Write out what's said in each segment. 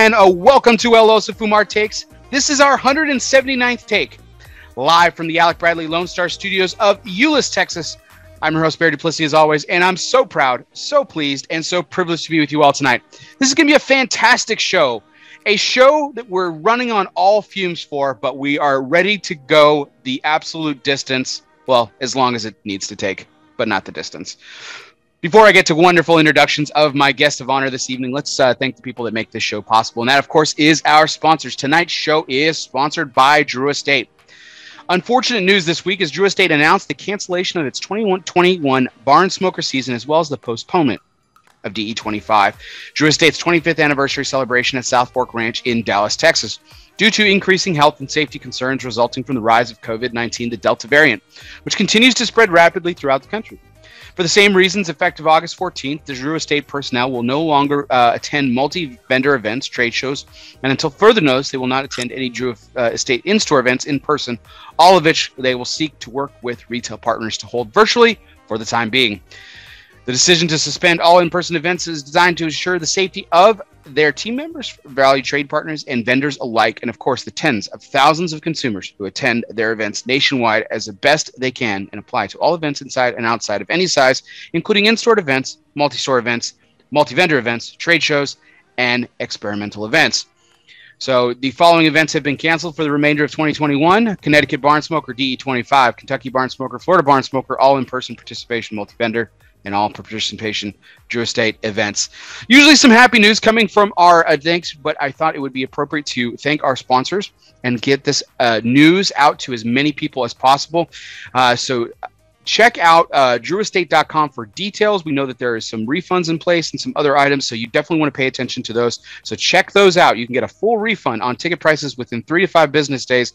and welcome to ELOSOFUMARTAKES. This is our 179th take, live from the Alec Bradley Lone Star Studios of Euless, Texas. I'm your host, Barry Duplessis, as always, and I'm so proud, so pleased, and so privileged to be with you all tonight. This is going to be a fantastic show, a show that we're running on all fumes for, but we are ready to go the absolute distance, well, as long as it needs to take, but not the distance. Before I get to wonderful introductions of my guest of honor this evening, let's thank the people that make this show possible. And that, of course, is our sponsors. Tonight's show is sponsored by Drew Estate. Unfortunate news this week as Drew Estate announced the cancellation of its 2021 barn smoker season, as well as the postponement of DE25, Drew Estate's 25th anniversary celebration at South Fork Ranch in Dallas, Texas, due to increasing health and safety concerns resulting from the rise of COVID-19, the Delta variant, which continues to spread rapidly throughout the country. For the same reasons, effective August 14th, the Drew Estate personnel will no longer attend multi-vendor events, trade shows, and until further notice, they will not attend any Drew Estate in-store events in person, all of which they will seek to work with retail partners to hold virtually for the time being. The decision to suspend all in-person events is designed to ensure the safety of their team members, valued trade partners, and vendors alike, and of course the tens of thousands of consumers who attend their events nationwide as the best they can and apply to all events inside and outside of any size, including in-store events, multi-store events, multi-vendor events, trade shows, and experimental events. So the following events have been canceled for the remainder of 2021. Connecticut Barn Smoker DE25, Kentucky Barn Smoker, Florida Barn Smoker, all in-person participation multi-vendor, and all participation Drew Estate events. Usually some happy news coming from our thanks, but I thought it would be appropriate to thank our sponsors and get this news out to as many people as possible. So check out drewestate.com for details. We know that there is some refunds in place and some other items, so you definitely want to pay attention to those. So check those out. You can get a full refund on ticket prices within 3 to 5 business days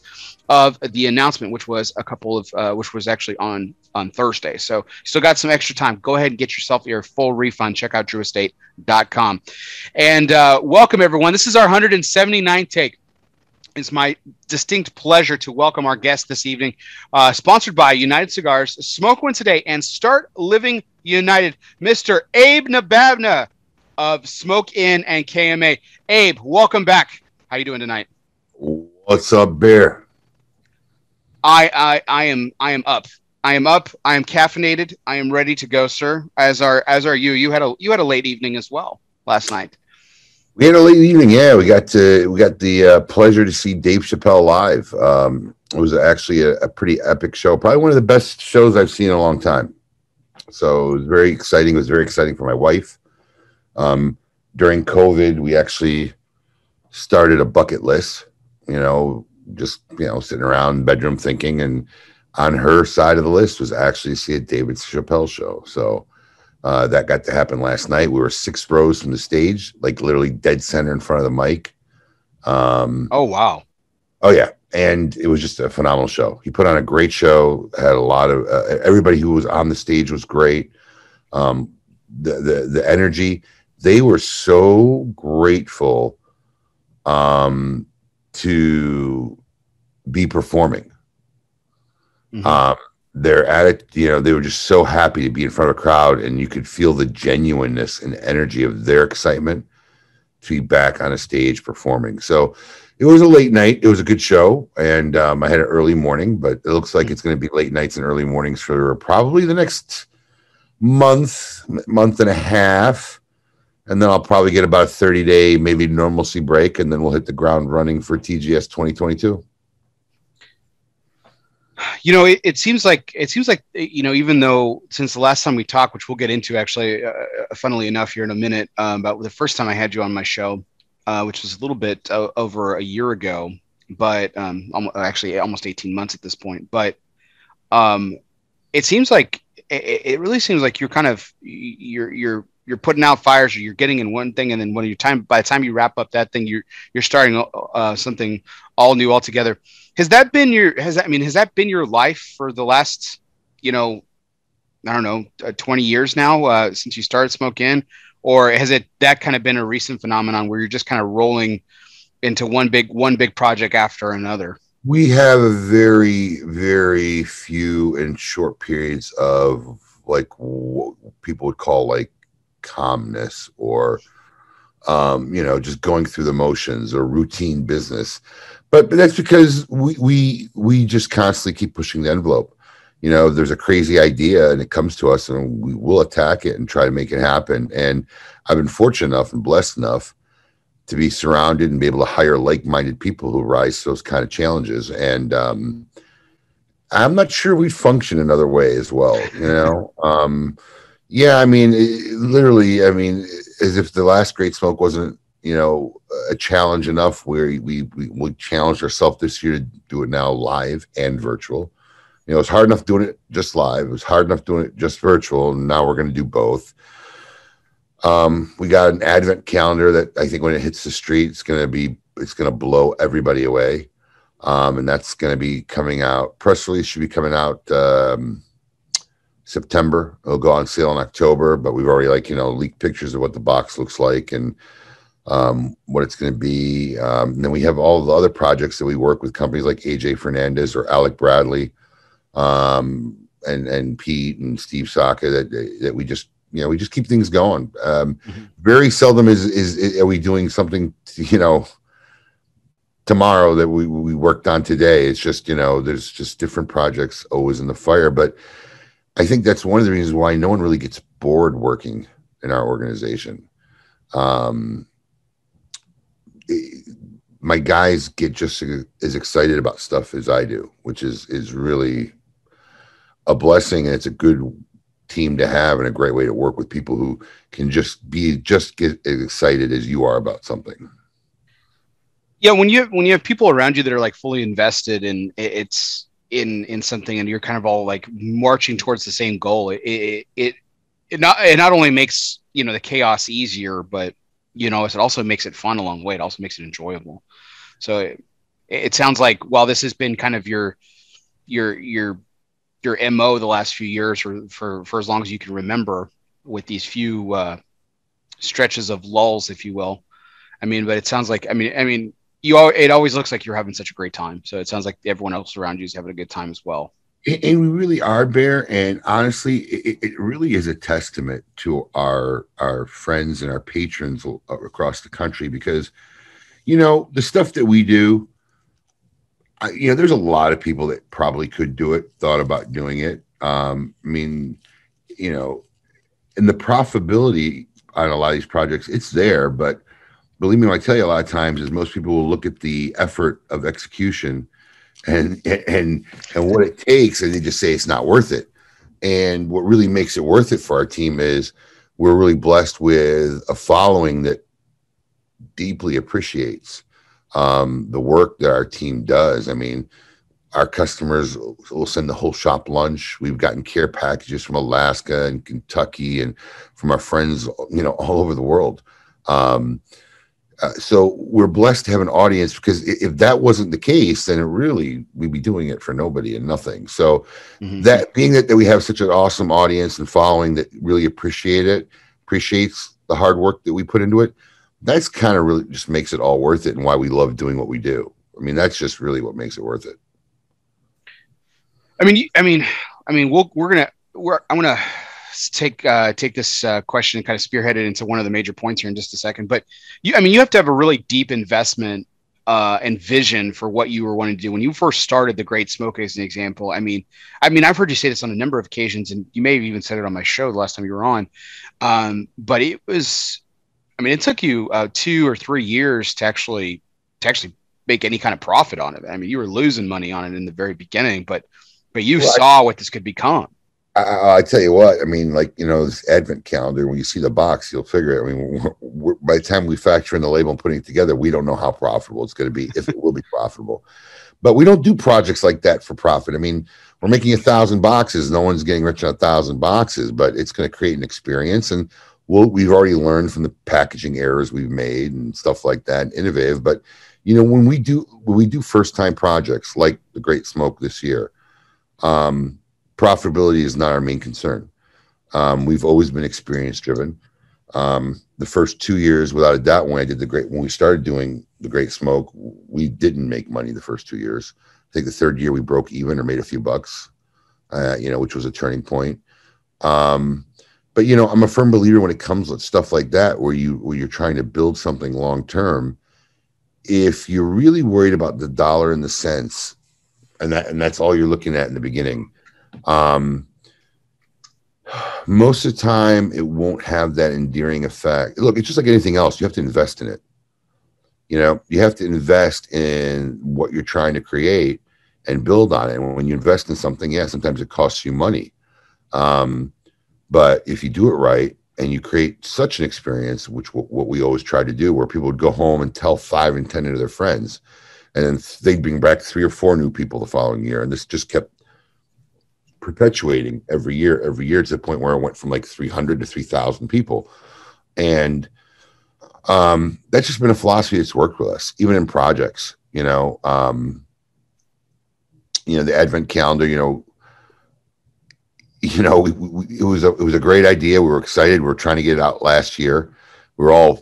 of the announcement, which was which was actually on Thursday. So you still got some extra time. Go ahead and get yourself your full refund. Check out drewestate.com. And welcome, everyone. This is our 179th take. It's my distinct pleasure to welcome our guest this evening, sponsored by United Cigars. Smoke one today and start living united, Mr. Abe Dababneh of Smoke Inn and KMA. Abe, welcome back. How you doing tonight? What's up, Bear? I am up. I am up. I am caffeinated. I am ready to go, sir. As are you. You had a late evening as well last night. We had a late evening. Yeah, we got the pleasure to see Dave Chappelle live. It was actually a pretty epic show. Probably one of the best shows I've seen in a long time. So it was very exciting. It was very exciting for my wife. During COVID, we actually started a bucket list. Just sitting around in the bedroom thinking, and on her side of the list was actually see a David Chappelle show. So that got to happen last night. We were 6 rows from the stage, like literally dead center in front of the mic. Oh, wow. Oh, yeah. And it was just a phenomenal show. He put on a great show, had a lot of everybody who was on the stage was great. The energy, they were so grateful to be performing. Mm-hmm. They're at it, they were just so happy to be in front of a crowd, and you could feel the genuineness and energy of their excitement to be back on a stage performing. So it was a late night. It was a good show, and I had an early morning, but it looks like it's going to be late nights and early mornings for probably the next month and a half, and then I'll probably get about a 30-day maybe normalcy break, and then we'll hit the ground running for TGS 2022. It seems like even though since the last time we talked, which we'll get into actually, funnily enough, here in a minute, about the first time I had you on my show, which was a little bit over a year ago, but actually almost 18 months at this point. But it seems like it really seems like you're kind of you're putting out fires, or you're getting in one thing, and then by the time you wrap up that thing, you're starting something all new altogether. Has that been your life for the last, 20 years now, since you started Smoke Inn, or has that kind of been a recent phenomenon where you're just kind of rolling into one big project after another? We have a very, very few and short periods of like what people would call like calmness or just going through the motions or routine business. But that's because we just constantly keep pushing the envelope. There's a crazy idea and it comes to us and we will attack it and try to make it happen. And I've been fortunate enough and blessed enough to be surrounded and be able to hire like-minded people who rise to those kind of challenges. And I'm not sure we'd function another way as well. Yeah, I mean, literally, I mean, as if the last Great Smoke wasn't, a challenge enough where we challenged ourselves this year to do it now live and virtual. It's hard enough doing it just live. It was hard enough doing it just virtual. And now we're going to do both. We got an advent calendar that I think when it hits the street, it's going to blow everybody away. And that's going to be coming out. Press release should be coming out September. It'll go on sale in October, but we've already leaked pictures of what the box looks like and what it's going to be. And then we have all the other projects that we work with companies like AJ Fernandez or Alec Bradley, and Pete and Steve Saka that we just keep things going. Very seldom are we doing something tomorrow that we worked on today. It's just there's just different projects always in the fire. But I think that's one of the reasons why no one really gets bored working in our organization. My guys get just as excited about stuff as I do, which is really a blessing, and it's a good team to have and a great way to work with people who can just get as excited as you are about something. Yeah, when you have people around you that are like fully invested in it's in something, and you're kind of all like marching towards the same goal, it not only makes the chaos easier, but it also makes it fun along the way. It also makes it enjoyable. So it sounds like while this has been kind of your MO the last few years, for as long as you can remember, with these few stretches of lulls, if you will. I mean, but it sounds like it always looks like you're having such a great time. So it sounds like everyone else around you is having a good time as well. And we really are, Bear. And honestly, it really is a testament to our friends and our patrons across the country, because, the stuff that we do, there's a lot of people that probably could do it, thought about doing it. And the profitability on a lot of these projects, it's there. But believe me when I tell you, a lot of times is most people will look at the effort of execution and what it takes, and they just say it's not worth it. And what really makes it worth it for our team is we're really blessed with a following that deeply appreciates the work that our team does. I mean, our customers will send the whole shop lunch. We've gotten care packages from Alaska and Kentucky and from our friends, all over the world. So we're blessed to have an audience, because if that wasn't the case, then we'd be doing it for nobody and nothing. So that being that we have such an awesome audience and following that really appreciates the hard work that we put into it, that's kind of really just makes it all worth it, and why we love doing what we do. I mean, that's just really what makes it worth it. I'm gonna take this question and kind of spearhead it into one of the major points here in just a second. But you have to have a really deep investment and vision for what you were wanting to do when you first started the Great Smoke, as an example. I mean, I've heard you say this on a number of occasions, and you may have even said it on my show the last time you were on. But it took you 2 or 3 years to actually make any kind of profit on it. I mean, you were losing money on it in the very beginning, but you saw what this could become. I tell you what, this advent calendar, when you see the box, you'll figure it. I mean, by the time we factor in the label and putting it together, we don't know how profitable it's going to be, if it will be profitable. But we don't do projects like that for profit. I mean, we're making 1,000 boxes. No one's getting rich on 1,000 boxes, but it's going to create an experience. And we've already learned from the packaging errors we've made and stuff like that, and innovative. But, when we do first-time projects like the Great Smoke this year, profitability is not our main concern. We've always been experience driven. The first 2 years, without a doubt, when we started doing the Great Smoke, we didn't make money the first 2 years. I think the third year we broke even or made a few bucks, which was a turning point. But But you know, I'm a firm believer when it comes to stuff like that, where you're trying to build something long term. If you're really worried about the dollar and the cents, and that's all you're looking at in the beginning, most of the time it won't have that endearing effect. Look, it's just like anything else. You have to invest in it. You know, you have to invest in what you're trying to create and build on it. And when you invest in something, yeah, sometimes it costs you money. But if you do it right and you create such an experience, which what we always try to do, where people would go home and tell 5 and 10 of their friends, and then they'd bring back 3 or 4 new people the following year. And this just kept perpetuating every year to the point where it went from like 300 to 3,000 people. And that's just been a philosophy that's worked with us, even in projects. You know, the advent calendar. It was a great idea. We were excited. We were trying to get it out last year. We were all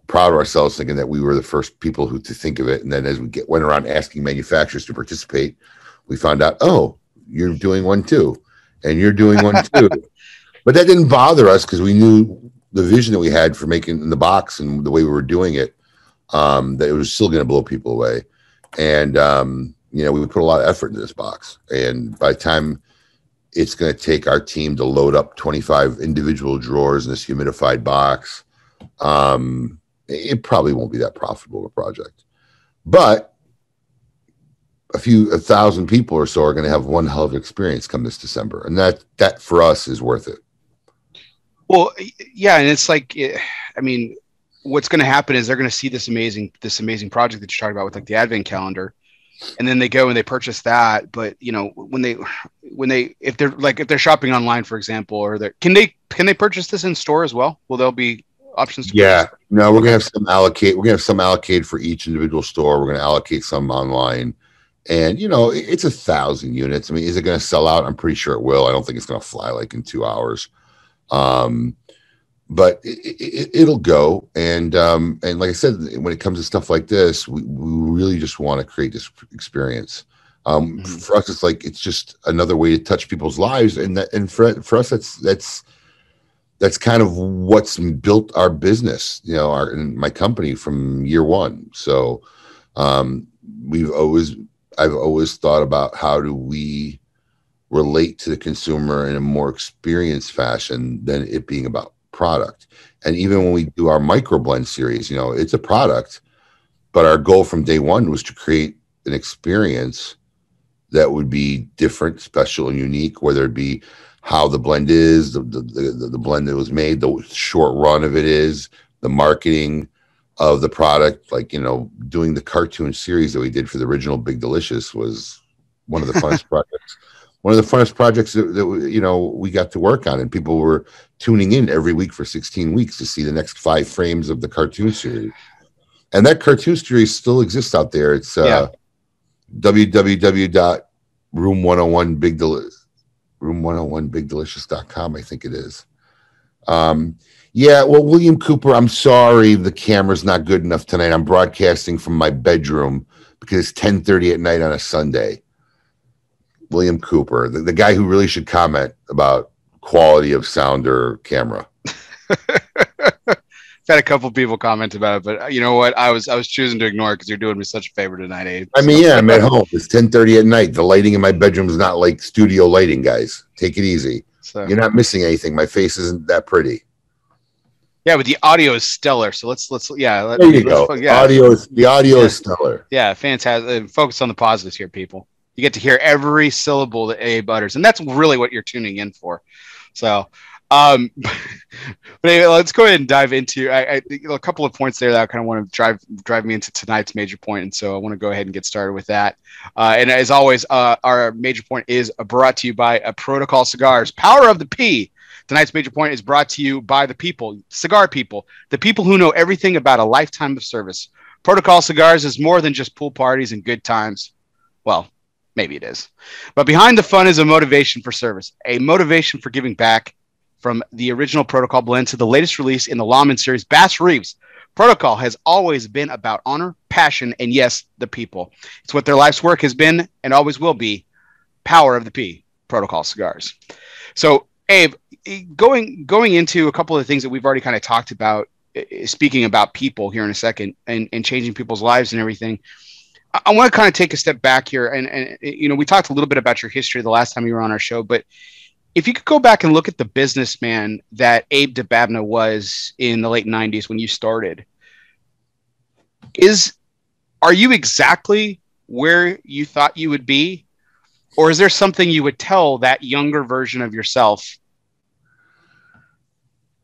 proud of ourselves, thinking that we were the first people to think of it. And then as we went around asking manufacturers to participate, we found out, oh, you're doing one too, and you're doing one too. But that didn't bother us because we knew the vision that we had for making the box and the way we were doing it, that it was still going to blow people away. And, we put a lot of effort into this box. And by the time it's going to take our team to load up 25 individual drawers in this humidified box, it probably won't be that profitable of a project. But a 1,000 people or so are going to have one hell of an experience come this December. And that for us is worth it. Well, yeah, and it's like, what's going to happen is they're going to see this amazing project that you're talking about with like the advent calendar, and then they go and they purchase that. But if they're shopping online, for example, or can they purchase this in store as well? Will there be options to purchase? No, we're going to have some allocate. We're going to have some allocated for each individual store. We're going to allocate some online. And, it's 1,000 units. I mean, is it going to sell out? I'm pretty sure it will. I don't think it's going to fly like in 2 hours. But it'll go. And like I said, when it comes to stuff like this, we really just want to create this experience. For us, it's just another way to touch people's lives. And for us, that's kind of what's built our business, and my company from year one. So, I've always thought about how do we relate to the consumer in a more experienced fashion than it being about product. And even when we do our micro blend series, it's a product, but our goal from day one was to create an experience that would be different, special, and unique, whether it be how the blend is, the blend that was made, the short run of it is, the marketing of the product. Like, doing the cartoon series that we did for the original Big Delicious was one of the funnest projects. One of the funnest projects that we got to work on, and people were tuning in every week for 16 weeks to see the next 5 frames of the cartoon series. And that cartoon series still exists out there. It's www.room101bigdelicious.com, I think it is. Well, William Cooper, I'm sorry the camera's not good enough tonight. I'm broadcasting from my bedroom because it's 10:30 at night on a Sunday. William Cooper, the guy who really should comment about quality of sound or camera. I've had a couple people comment about it, but you know what? I was choosing to ignore it because you're doing me such a favor tonight, Abe. I'm at home. It's 10:30 at night. The lighting in my bedroom is not like studio lighting, guys. Take it easy. So, you're not missing anything. My face isn't that pretty. Yeah, but the audio is stellar. So there you go. The audio is stellar. Yeah, fantastic. Focus on the positives here, people. You get to hear every syllable that Abe utters, and that's really what you're tuning in for. So, but anyway, let's go ahead and dive into a couple of points there that I kind of want to drive me into tonight's major point, and so I want to go ahead and get started with that. And as always, our major point is brought to you by Protocol Cigars, Power of the P. Tonight's major point is brought to you by the people, cigar people, the people who know everything about a lifetime of service. Protocol Cigars is more than just pool parties and good times. Well, maybe it is. But behind the fun is a motivation for service, a motivation for giving back. From the original Protocol blend to the latest release in the Lawman series, Bass Reeves, Protocol has always been about honor, passion, and yes, the people. It's what their life's work has been and always will be. Power of the P, Protocol Cigars. So, Abe, going into a couple of the things that we've already kind of talked about, speaking about people here in a second and changing people's lives and everything. I want to kind of take a step back here. And, you know, we talked a little bit about your history the last time you were on our show, but if you could go back and look at the businessman that Abe Dababneh was in the late 90s when you started, are you exactly where you thought you would be? Or is there something you would tell that younger version of yourself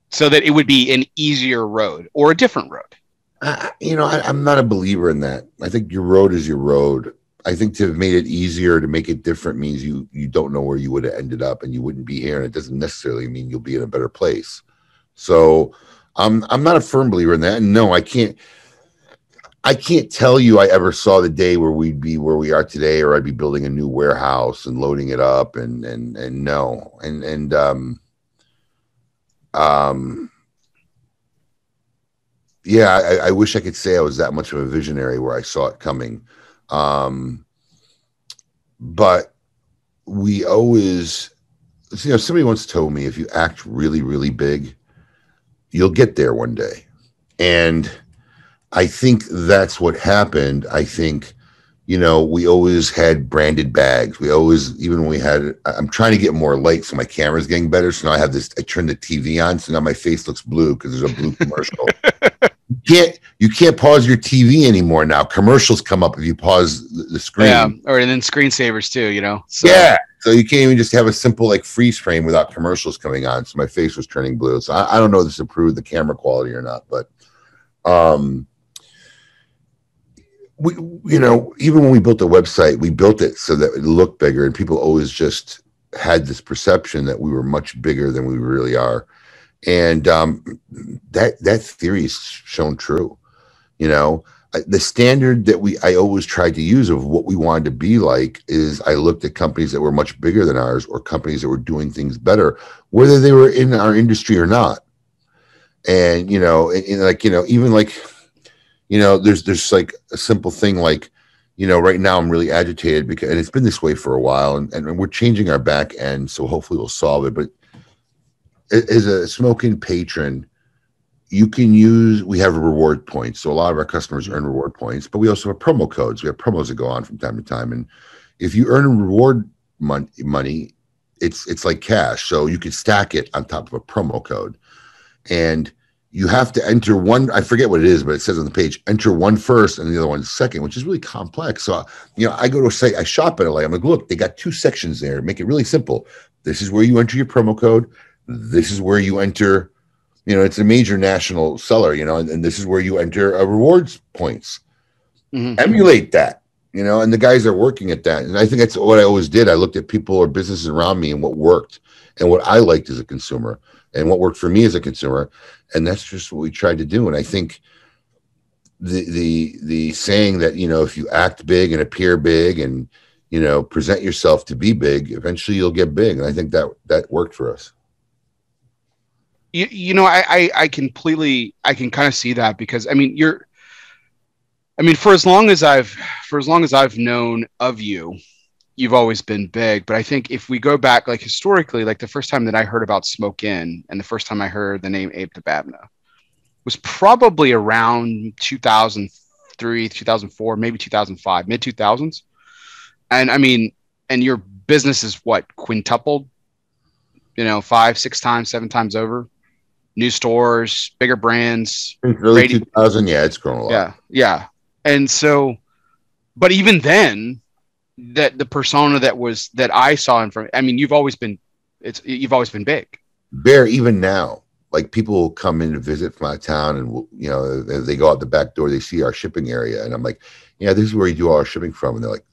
so that it would be an easier road or a different road? You know, I'm not a believer in that. I think your road is your road. I think to have made it easier, to make it different, means you don't know where you would have ended up, and you wouldn't be here. And it doesn't necessarily mean you'll be in a better place. So I'm not a firm believer in that. And no, I can't tell you I ever saw the day where we'd be where we are today, or I'd be building a new warehouse and loading it up. And no. Yeah, I wish I could say I was that much of a visionary where I saw it coming. But we always, you know, somebody once told me, if you act really, really big, you'll get there one day. And I think that's what happened. I think, you know, we always had branded bags. We always, even when we had, I'm trying to get more light, so my camera's getting better. So now I have this, I turned the TV on, so now my face looks blue because there's a blue commercial. You can't pause your TV anymore now. Commercials come up if you pause the screen. Yeah, or and then screensavers too, you know. So. Yeah, so you can't even just have a simple like freeze frame without commercials coming on. So my face was turning blue. So I don't know if this improved the camera quality or not, but we, you know, even when we built the website, we built it so that it looked bigger, and people always just had this perception that we were much bigger than we really are. And that theory is shown true. You know, the standard that I always tried to use of what we wanted to be like is I looked at companies that were much bigger than ours, or companies that were doing things better, whether they were in our industry or not. And, you know, and like, you know, even like, you know, there's like a simple thing like, you know, right now I'm really agitated because, and it's been this way for a while, and we're changing our back end, so hopefully we'll solve it. But as a smoking patron, you can use, we have reward points. So a lot of our customers earn reward points, but we also have promo codes. We have promos that go on from time to time. And if you earn a reward money, it's like cash. So you can stack it on top of a promo code. And you have to enter one, I forget what it is, but it says on the page, enter one first and the other one second, which is really complex. So, you know, I go to a site, I shop at LA. I'm like, look, they got 2 sections there. Make it really simple. This is where you enter your promo code. This is where you enter, you know, it's a major national seller, you know, and this is where you enter a rewards points. Mm-hmm. Emulate that, you know, and the guys are working at that. And I think that's what I always did. I looked at people or businesses around me and what worked and what I liked as a consumer and what worked for me as a consumer. And that's just what we tried to do. And I think the saying that, you know, if you act big and appear big and, you know, present yourself to be big, eventually you'll get big. And I think that worked for us. You know, I can kind of see that, because I mean, for as long as I've known of you, you've always been big. But I think if we go back, like historically, like the first time that I heard about Smoke Inn and the first time I heard the name Abe Dababneh was probably around 2003, 2004, maybe 2005, mid 2000s. And I mean, and your business is what, quintupled, you know, 5, 6 times, 7 times over. New stores, bigger brands. Early 2000, yeah, it's grown a lot. Yeah. And so, but even then, that the persona that I saw in front, I mean, you've always been big. Bear, even now, like people will come in to visit from out of town, and you know, they go out the back door, they see our shipping area, and I'm like, yeah, this is where you do all our shipping from, and they're like,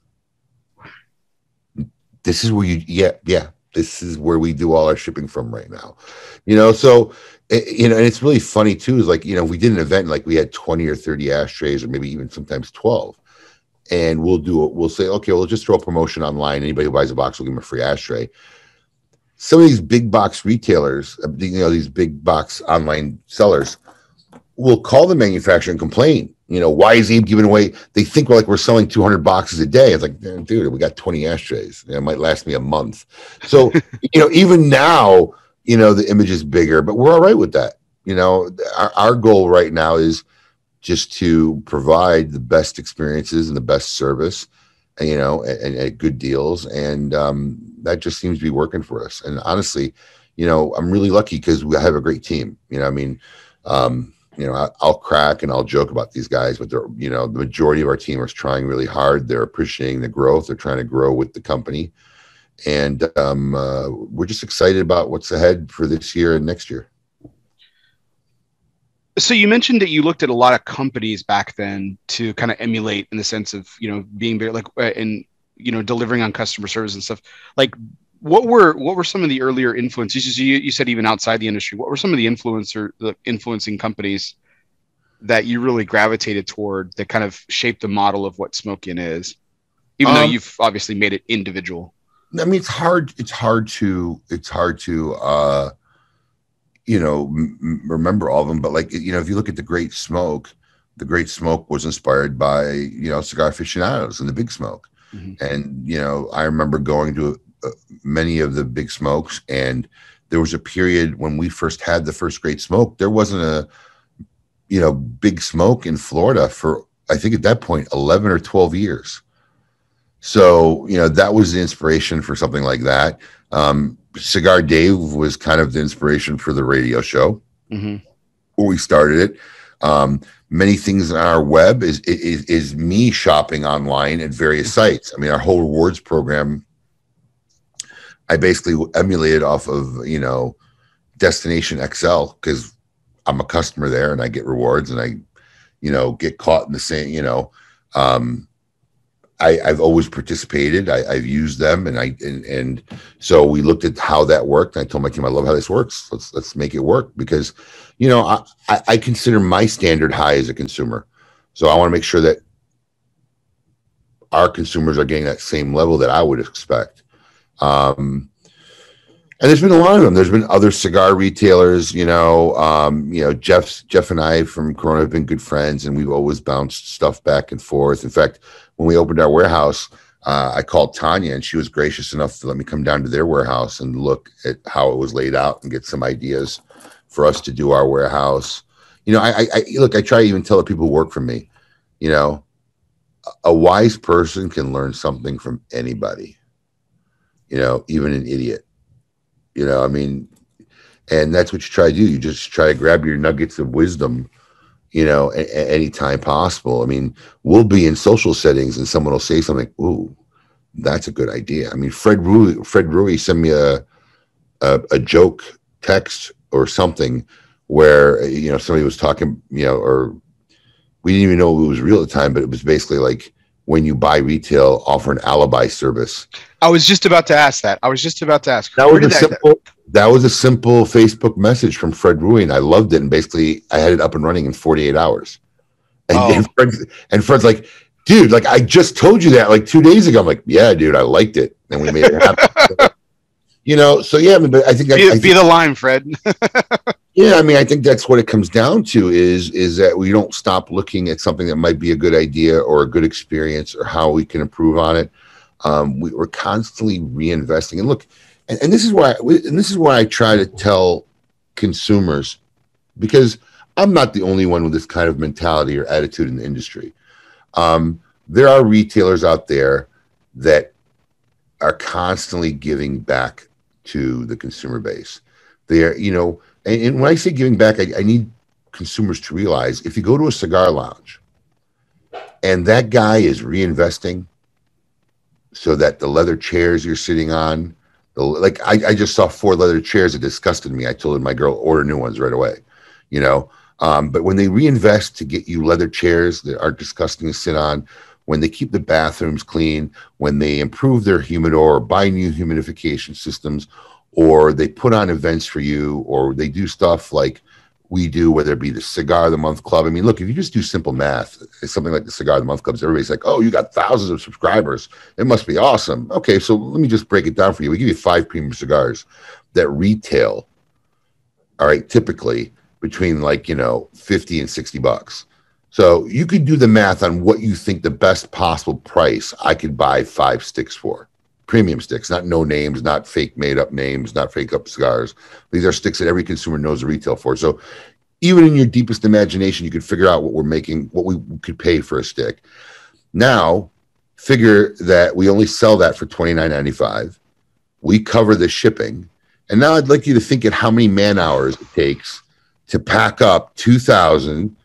this is where you, yeah. This is where we do all our shipping from right now, you know? So, you know, and it's really funny too, is like, you know, if we did an event, like we had 20 or 30 ashtrays, or maybe even sometimes 12, and we'll say, okay, we'll just throw a promotion online. Anybody who buys a box, we'll give them a free ashtray. Some of these big box retailers, you know, these big box online sellers will call the manufacturer and complain. You know, why is Abe giving away? They think we're selling 200 boxes a day. It's like, dude, we got 20 ashtrays. It might last me a month. So, you know, even now, you know, the image is bigger, but we're all right with that. You know, our goal right now is just to provide the best experiences and the best service, you know, and good deals. And that just seems to be working for us. And honestly, you know, I'm really lucky because we have a great team. You know, I mean, you know, I'll crack and I'll joke about these guys, but they're, you know, the majority of our team is trying really hard. They're appreciating the growth. They're trying to grow with the company. And we're just excited about what's ahead for this year and next year. So you mentioned that you looked at a lot of companies back then to kind of emulate, in the sense of, you know, being very like, and, you know, delivering on customer service and stuff. Like, what were some of the earlier influences? You said even outside the industry. What were some of the influencing companies that you really gravitated toward that kind of shaped the model of what Smokin' is, even though you've obviously made it individual? I mean, it's hard to you know, remember all of them, but like, you know, if you look at the Great Smoke was inspired by, you know, cigar aficionados and the Big Smoke. Mm-hmm. And, you know, I remember going to many of the Big Smokes, and there was a period when we first had the first Great Smoke, there wasn't a, you know, Big Smoke in Florida for, I think at that point, 11 or 12 years. So, you know, that was the inspiration for something like that. Cigar Dave was kind of the inspiration for the radio show. Mm-hmm. Where we started it. Many things on our web is me shopping online at various sites. I mean, our whole rewards program, I basically emulated off of, you know, Destination XL, because I'm a customer there and I get rewards, and I, you know, get caught in the same, you know, I've always participated. I've used them, and so we looked at how that worked. And I told my team, I love how this works. Let's make it work, because, you know, I consider my standard high as a consumer. So I want to make sure that our consumers are getting that same level that I would expect. And there's been a lot of them. There's been other cigar retailers, you know, Jeff and I from Corona have been good friends, and we've always bounced stuff back and forth. In fact, when we opened our warehouse, I called Tanya, and she was gracious enough to let me come down to their warehouse and look at how it was laid out and get some ideas for us to do our warehouse. You know, I look, I try to even tell the people who work for me, you know, a wise person can learn something from anybody, you know, even an idiot. You know, I mean, and that's what you try to do. You just try to grab your nuggets of wisdom, you know, at any time possible. I mean, we'll be in social settings and someone will say something, ooh, that's a good idea. I mean, Fred Rui sent me a joke text or something where, you know, somebody was talking, you know, or we didn't even know it was real at the time, but it was basically like, when you buy retail, offer an alibi service. I was just about to ask that. That was a simple Facebook message from Fred Rui, and I loved it. And basically, I had it up and running in 48 hours. And, and Fred's like, dude, like, I just told you that like 2 days ago. I'm like, yeah, dude, I liked it. And we made it happen. You know, so yeah, but I think be the line, Fred. Yeah, I mean, I think that's what it comes down to is that we don't stop looking at something that might be a good idea or a good experience or how we can improve on it. We're constantly reinvesting. And look, and this is why I try to tell consumers, because I'm not the only one with this kind of mentality or attitude in the industry. There are retailers out there that are constantly giving back to the consumer base. They're, you know, and when I say giving back, I need consumers to realize, if you go to a cigar lounge and that guy is reinvesting so that the leather chairs you're sitting on, like I just saw 4 leather chairs that disgusted me. I told my girl, order new ones right away, you know. But when they reinvest to get you leather chairs that aren't disgusting to sit on, when they keep the bathrooms clean, when they improve their humidor or buy new humidification systems, or they put on events for you, or they do stuff like we do, whether it be the Cigar of the Month Club. I mean, look, if you just do simple math, it's something like the Cigar of the Month Clubs, everybody's like, oh, you got thousands of subscribers. It must be awesome. Okay, so let me just break it down for you. We give you 5 premium cigars that retail, all right, typically between, like, you know, 50 and 60 bucks. So you could do the math on what you think the best possible price I could buy 5 sticks for. premium sticks, not no names, not fake made up names, not fake up cigars. These are sticks that every consumer knows the retail for. So even in your deepest imagination, you could figure out what we're making, what we could pay for a stick. Now, figure that we only sell that for $29.95. We cover the shipping. And now I'd like you to think at how many man hours it takes to pack up 2,000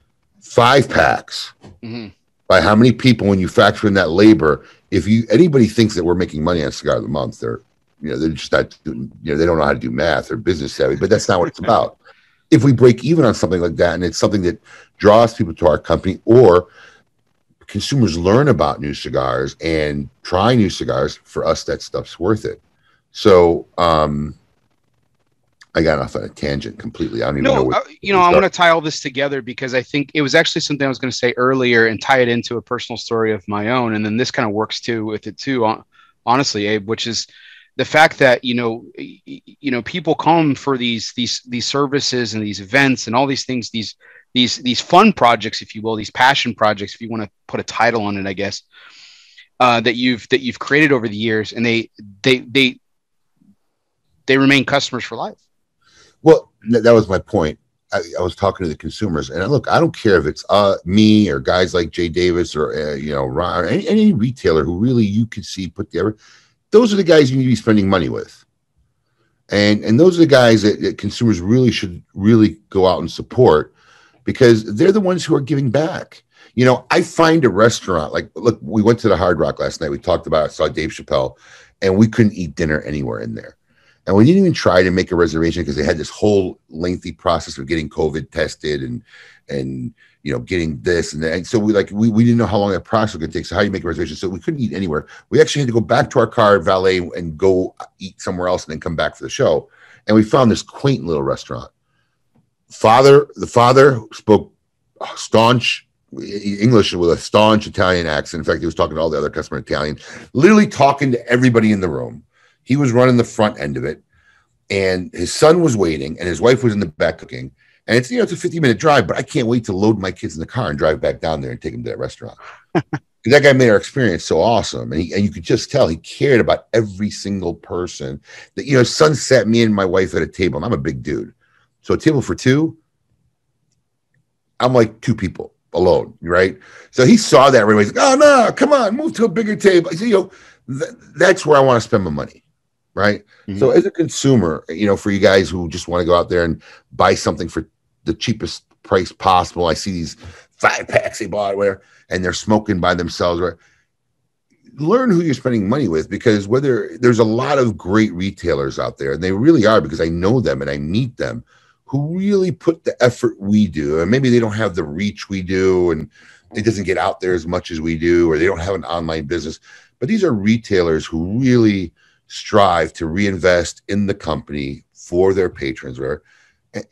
5-packs. Mm-hmm. By how many people, when you factor in that labor. If anybody thinks that we're making money on Cigar of the Month, they're just not doing, they don't know how to do math or business savvy, but that's not what it's about. If we break even on something like that, and it's something that draws people to our company, or consumers learn about new cigars and try new cigars, for us, that stuff's worth it. So, I got off on a tangent completely. I don't even know. I want to tie all this together because I think it was actually something I was going to say earlier and tie it into a personal story of my own. And then this kind of works with it too, honestly, Abe, which is the fact that, people come for these services and these events and all these things, these fun projects, if you will, these passion projects, if you want to put a title on it, I guess, that you've created over the years, and they remain customers for life. Well, that was my point. I was talking to the consumers, and look, I don't care if it's me or guys like Jay Davis or Ron, or any retailer who really you could see put together. Those are the guys you need to be spending money with, and those are the guys that consumers really should go out and support, because they're the ones who are giving back. I find a restaurant look, we went to the Hard Rock last night. We talked about it, saw Dave Chappelle, and we couldn't eat dinner anywhere in there. And we didn't even try to make a reservation because they had this whole lengthy process of getting COVID tested and getting this and that. And so we didn't know how long that process was going to take. So how do you make a reservation? So we couldn't eat anywhere. We actually had to go back to our car, valet, and go eat somewhere else and then come back for the show. And we found this quaint little restaurant. The father spoke staunch English with a staunch Italian accent. In fact, he was talking to all the other customers in Italian, literally talking to everybody in the room. He was running the front end of it, and his son was waiting, and his wife was in the back cooking. And it's it's a 50-minute drive, but I can't wait to load my kids in the car and drive back down there and take them to that restaurant. That guy made our experience so awesome, and you could just tell he cared about every single person. That his son sat me and my wife at a table, and I'm a big dude, so a table for two, I'm like two people alone, right? So he saw that right away. He's like, "Oh no, come on, move to a bigger table." I said, that's where I want to spend my money. Right. Mm-hmm. So as a consumer, for you guys who just want to go out there and buy something for the cheapest price possible, I see these 5-packs they bought where, and they're smoking by themselves. Right? Learn who you're spending money with, because there's a lot of great retailers out there, and they really are, because I know them and I meet them, who really put the effort we do. And maybe they don't have the reach we do, and it doesn't get out there as much as we do, or they don't have an online business. But these are retailers who really strive to reinvest in the company for their patrons, right?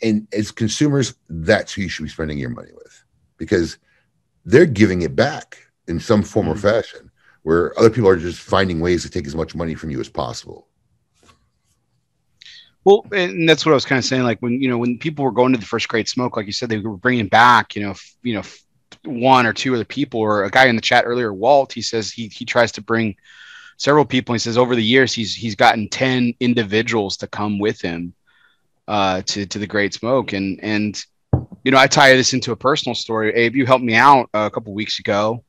And as consumers, that's who you should be spending your money with, because they're giving it back in some form or fashion, where other people are just finding ways to take as much money from you as possible. Well, and that's what I was kind of saying. Like when people were going to the first Great Smoke, like you said, they were bringing back, one or two other people, or a guy in the chat earlier, Walt, he says he tries to bring several people. He says over the years he's gotten 10 individuals to come with him to the Great Smoke, and I tie this into a personal story. Abe, you helped me out a couple weeks ago.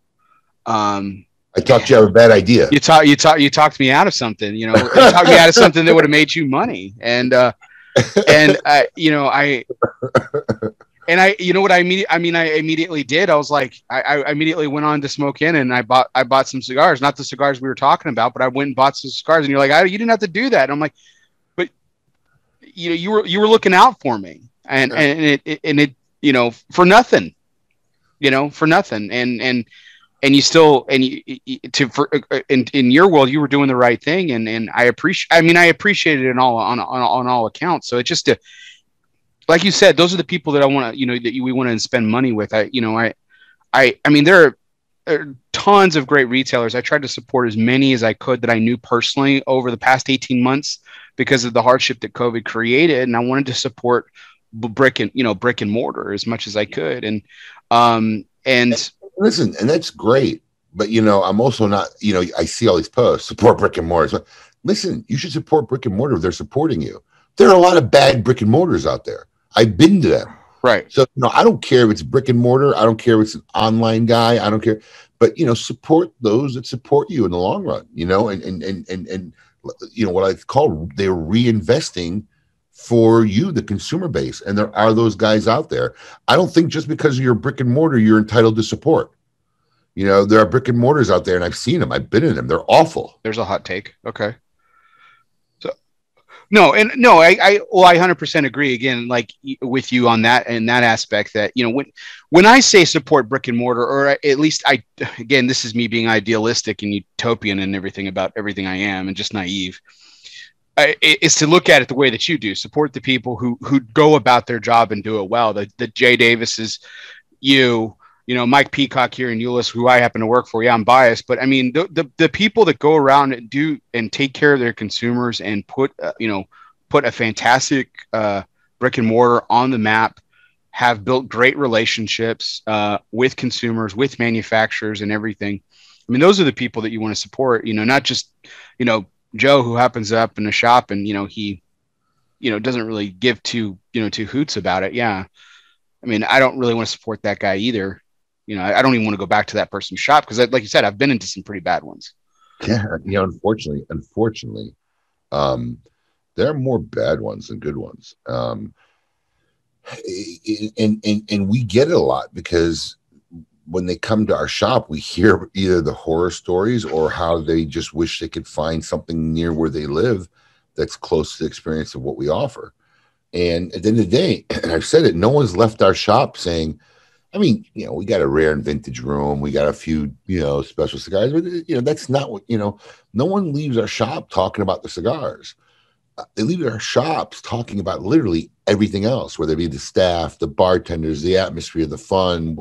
I thought you had a bad idea. You talked me out of something. You talked me out of something that would have made you money, and I immediately did. I was like, I immediately went on to Smoke Inn, and I bought some cigars, not the cigars we were talking about, but I went and bought some cigars. And you're like, you didn't have to do that. And I'm like, but you were looking out for me, and it for nothing, and you still, and in your world, you were doing the right thing. And I appreciated it on all accounts. So it's just like you said, those are the people that I want to, that we want to spend money with. There are tons of great retailers. I tried to support as many as I could that I knew personally over the past 18 months because of the hardship that COVID created. And I wanted to support brick and mortar as much as I could. And listen, and that's great. but I'm also not, I see all these posts, support brick and mortar. So, listen, you should support brick and mortar if they're supporting you. There are a lot of bad brick and mortars out there. I've been to them. Right. So, I don't care if it's brick and mortar. I don't care if it's an online guy. I don't care. But, support those that support you in the long run, and what I call they're reinvesting for you, the consumer base. And there are those guys out there. I don't think just because you're brick and mortar, you're entitled to support. There are brick and mortars out there, and I've seen them. I've been in them. They're awful. There's a hot take. Okay. So, no, I 100% agree again, like with you on that and that aspect that, when I say support brick and mortar, or at least again, this is me being idealistic and utopian and everything about everything I am and just naive. Is to look at it the way that you do, support the people who go about their job and do it well. The Jay Davises, Mike Peacock here in Euless, who I happen to work for. Yeah, I'm biased, but I mean the people that go around and do and take care of their consumers and put a fantastic brick and mortar on the map, have built great relationships with consumers, with manufacturers, and everything. I mean, those are the people that you want to support. Not just Joe, who happens up in a shop and, he, doesn't really give two hoots about it. Yeah. I mean, I don't really want to support that guy either. I don't even want to go back to that person's shop because, like you said, I've been into some pretty bad ones. Yeah. Unfortunately, there are more bad ones than good ones. And we get it a lot because when they come to our shop, we hear either the horror stories or how they just wish they could find something near where they live that's close to the experience of what we offer. And at the end of the day, and I've said it, no one's left our shop saying, I mean, we got a rare and vintage room. We got a few, special cigars, but, that's not what, no one leaves our shop talking about the cigars. They leave our shops talking about literally everything else, whether it be the staff, the bartenders, the atmosphere, the fun,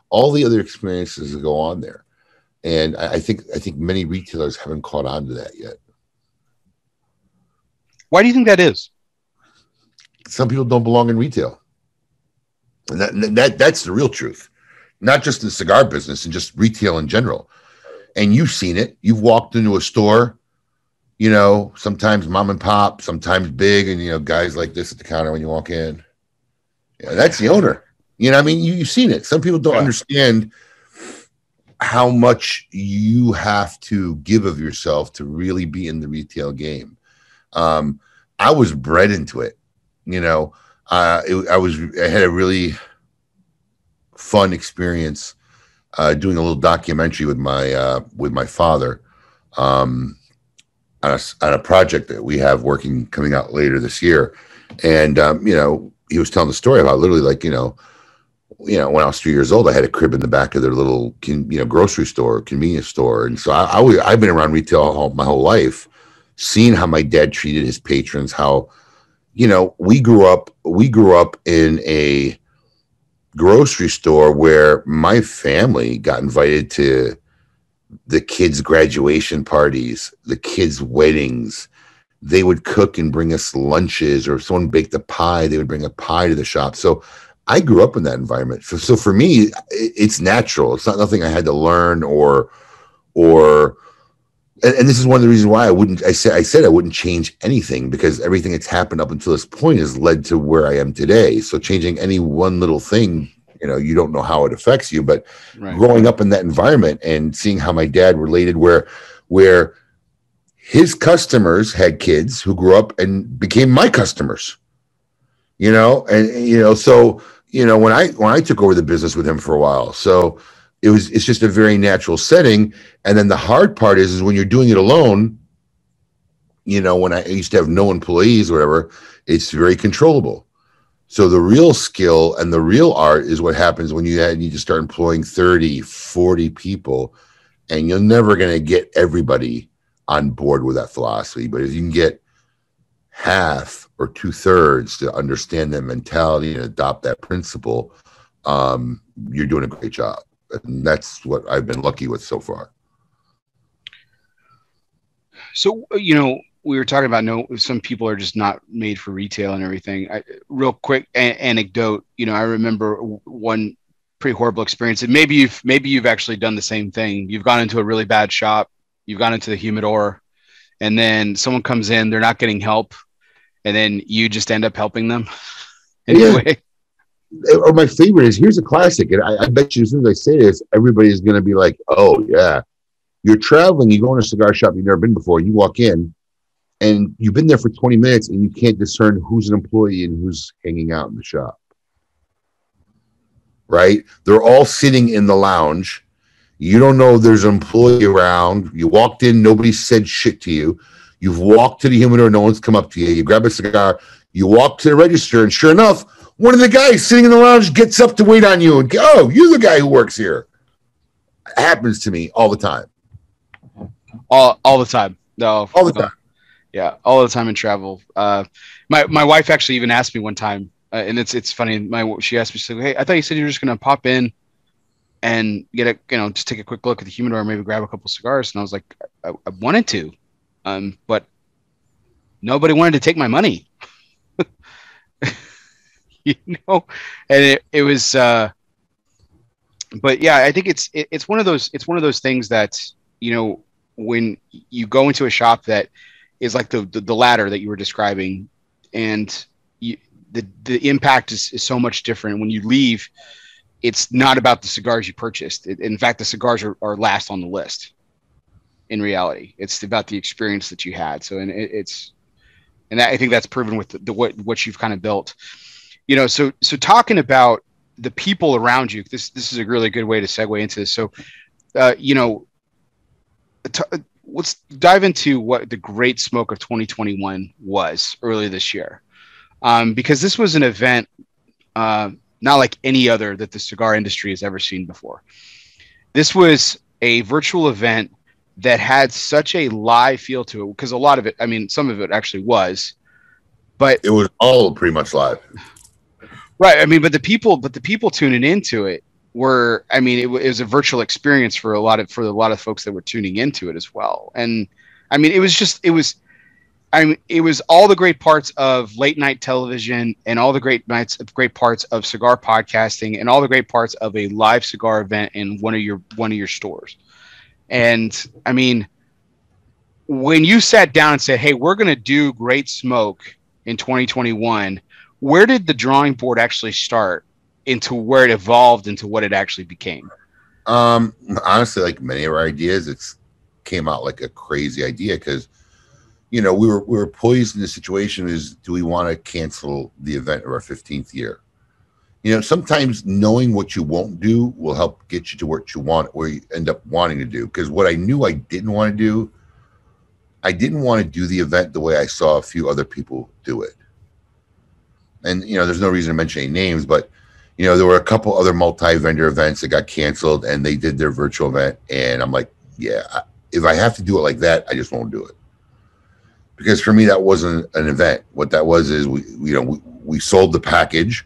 all the other experiences that go on there. And I think many retailers haven't caught on to that yet. Why do you think that is? Some people don't belong in retail. And that's the real truth, not just in the cigar business and just retail in general. And you've seen it. You've walked into a store, sometimes mom and pop, sometimes big, and, guys like this at the counter when you walk in. Yeah, that's the owner. I mean, you've seen it. Some people don't understand how much you have to give of yourself to really be in the retail game. I was bred into it. I had a really fun experience doing a little documentary with my father on a project that we have coming out later this year. And, he was telling the story about literally like, when I was 3 years old, I had a crib in the back of their little, grocery store, convenience store. And so I've been around retail my whole life, seeing how my dad treated his patrons, how, we grew up in a grocery store where my family got invited to the kids' graduation parties, the kids' weddings. They would cook and bring us lunches, or if someone baked a pie, they would bring a pie to the shop. So I grew up in that environment. So for me, it's natural. It's not nothing I had to learn or and this is one of the reasons why I said I wouldn't change anything, because everything that's happened up until this point has led to where I am today. So changing any one little thing, you don't know how it affects you, but growing up in that environment and seeing how my dad related where his customers had kids who grew up and became my customers, so, when I took over the business with him for a while, so it's just a very natural setting. And then the hard part is when you're doing it alone, when I used to have no employees or whatever, it's very controllable. So the real skill and the real art is what happens when you need to start employing 30, 40 people, and you're never going to get everybody on board with that philosophy. But if you can get half or 2/3 to understand that mentality and adopt that principle, you're doing a great job. And that's what I've been lucky with so far. So, we were talking about some people are just not made for retail and everything. Real quick anecdote, I remember one pretty horrible experience. And maybe you've actually done the same thing. You've gone into a really bad shop, you've gone into the humidor, and then someone comes in, they're not getting help, and then you just end up helping them anyway. Yeah. Or my favorite is, here's a classic, and I bet you as soon as I say this, everybody's going to be like, oh yeah, you're traveling, you go in a cigar shop you've never been before, you walk in and you've been there for 20 minutes and you can't discern who's an employee and who's hanging out in the shop. Right? They're all sitting in the lounge. You don't know there's an employee around. You walked in, nobody said shit to you. You've walked to the humidor, no one's come up to you. You grab a cigar, you walk to the register, and sure enough, one of the guys sitting in the lounge gets up to wait on you and go, oh, you're the guy who works here. It happens to me all the time. All the time. No. All the time. Yeah, all the time in travel. My wife actually even asked me one time, and it's funny. She asked me, she said, "Hey, I thought you said you were just gonna pop in and get just take a quick look at the humidor, maybe grab a couple cigars." And I was like, I wanted to, but nobody wanted to take my money, And it was, but yeah, I think it's one of those things that when you go into a shop that is like the ladder that you were describing, and the impact is so much different. When you leave, it's not about the cigars you purchased. In fact, the cigars are last on the list. In reality, it's about the experience that you had. So, and I think that's proven with what you've kind of built. So talking about the people around you, this is a really good way to segue into this. So, let's dive into what the Great Smoke of 2021 was earlier this year, because this was an event not like any other that the cigar industry has ever seen before. This was a virtual event that had such a live feel to it, because a lot of it, I mean, some of it actually was, but it was all pretty much live. Right. I mean, but the people tuning into it were, I mean, it was a virtual experience for a lot of folks that were tuning into it as well. And I mean, it was all the great parts of late night television, and all the great parts of cigar podcasting, and all the great parts of a live cigar event in one of your stores. And I mean, when you sat down and said, "Hey, we're going to do Great Smoke in 2021," where did the drawing board actually start into where it evolved into what it actually became? Honestly, like many of our ideas, it came out like a crazy idea, because we were poised in the situation is, do we want to cancel the event of our 15th year? Sometimes knowing what you won't do will help get you to what you want, where you end up wanting to do. Because what I knew I didn't want to do, I didn't want to do the event the way I saw a few other people do it. And, there's no reason to mention any names, but, there were a couple other multi-vendor events that got canceled, and they did their virtual event. And I'm like, yeah, if I have to do it like that, I just won't do it. Because for me, that wasn't an event. What that was is we sold the package,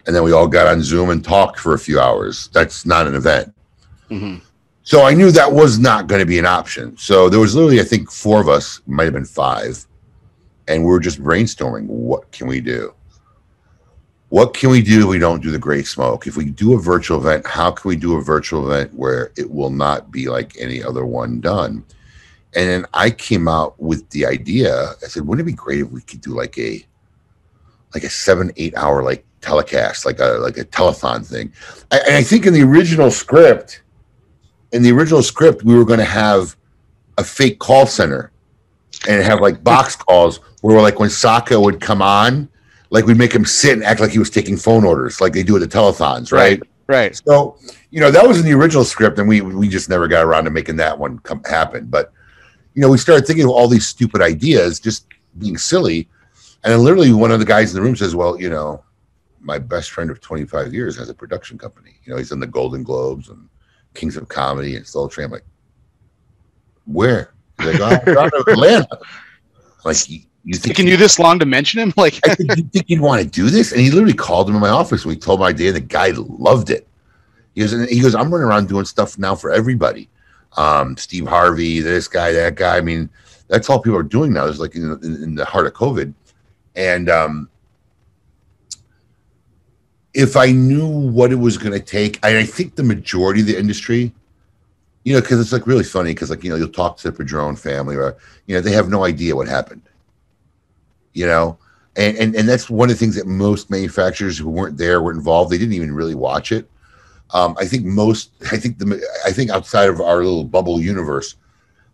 and then we all got on Zoom and talked for a few hours. That's not an event. Mm-hmm. So I knew that was not going to be an option. So there was literally, I think, 4 of us, might have been 5, and we were just brainstorming, what can we do? What can we do if we don't do the Great Smoke? If we do a virtual event, how can we do a virtual event where it will not be like any other one done? And then I came out with the idea. I said, wouldn't it be great if we could do like a 7-8 hour like telecast, like a telethon thing? And I think in the original script, we were going to have a fake call center and have like box calls where like when Saka would come on, like we'd make him sit and act like he was taking phone orders, like they do at the telethons, right? Right. So, that was in the original script, and we just never got around to making that one happen. But, we started thinking of all these stupid ideas, just being silly. And then literally one of the guys in the room says, well, my best friend of 25 years has a production company. He's in the Golden Globes and Kings of Comedy and Soul Train. I'm like, where? He's like, oh, I'm out of Atlanta. Like, you think taking you this long to mention him? Like, I said, you think you'd want to do this? And he literally called him in my office. We told my idea. The guy loved it. He goes, I'm running around doing stuff now for everybody. Steve Harvey, this guy, that guy. I mean, that's all people are doing now. It's like in the heart of COVID. And if I knew what it was going to take, I think the majority of the industry, you know, because it's like really funny because like, you know, you'll talk to the Padron family or, you know, they have no idea what happened, you know, and that's one of the things that most manufacturers who weren't there, weren't involved, they didn't even really watch it. I think outside of our little bubble universe,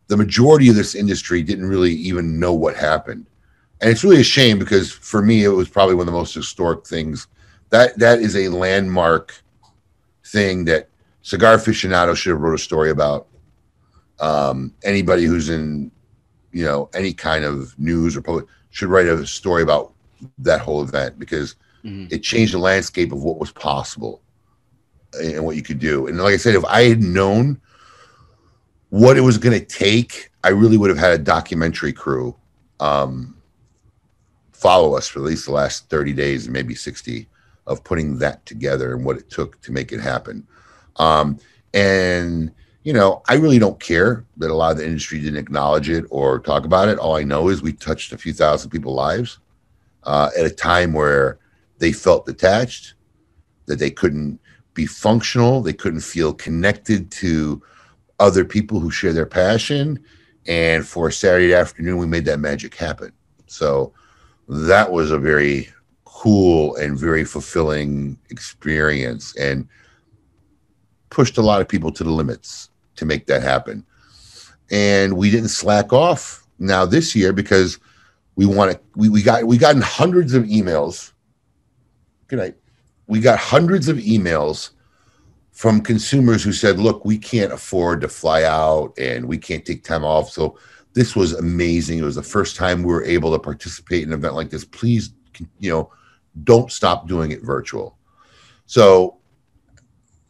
the majority of this industry didn't really even know what happened. And it's really a shame because for me, it was probably one of the most historic things. That is a landmark thing that Cigar Aficionado should have wrote a story about. Anybody who's in, you know, any kind of news or public should write a story about that whole event because it changed the landscape of what was possible and what you could do. And like I said, if I had known what it was going to take, I really would have had a documentary crew follow us for at least the last 30 days and maybe 60 of putting that together and what it took to make it happen. And, you know, I really don't care that a lot of the industry didn't acknowledge it or talk about it. All I know is we touched a few thousand people's lives at a time where they felt detached, that they couldn't be functional, they couldn't feel connected to other people who share their passion. And for a Saturday afternoon, we made that magic happen. So that was a very cool and very fulfilling experience and pushed a lot of people to the limits to make that happen. And we didn't slack off now this year because we got hundreds of emails. Good night. We got hundreds of emails from consumers who said, look, we can't afford to fly out and we can't take time off. So this was amazing. It was the first time we were able to participate in an event like this. Please, you know, don't stop doing it virtual. So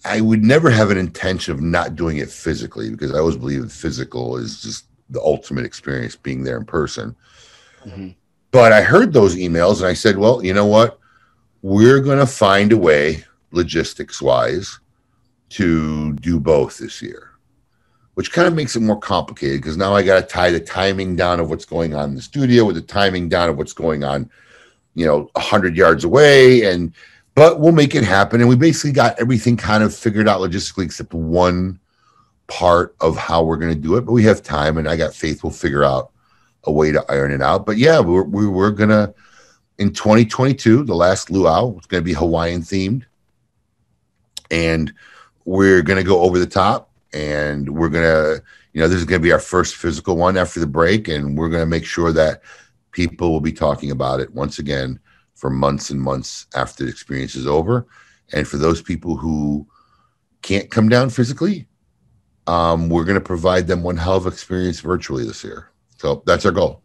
I would never have an intention of not doing it physically because I always believe that physical is just the ultimate experience, being there in person. But I heard those emails and I said, well, you know what? We're going to find a way, logistics wise, to do both this year, which kind of makes it more complicated because now I got to tie the timing down of what's going on in the studio with the timing down of what's going on, you know, 100 yards away. But we'll make it happen. And we basically got everything kind of figured out logistically except one part of how we're going to do it. But we have time and I got faith we'll figure out a way to iron it out. But yeah, we're going to, in 2022, the last luau, it's going to be Hawaiian themed. And we're going to go over the top and we're going to, you know, this is going to be our first physical one after the break. And we're going to make sure that people will be talking about it once again for months and months after the experience is over. And for those people who can't come down physically, we're going to provide them one hell of an experience virtually this year. So that's our goal.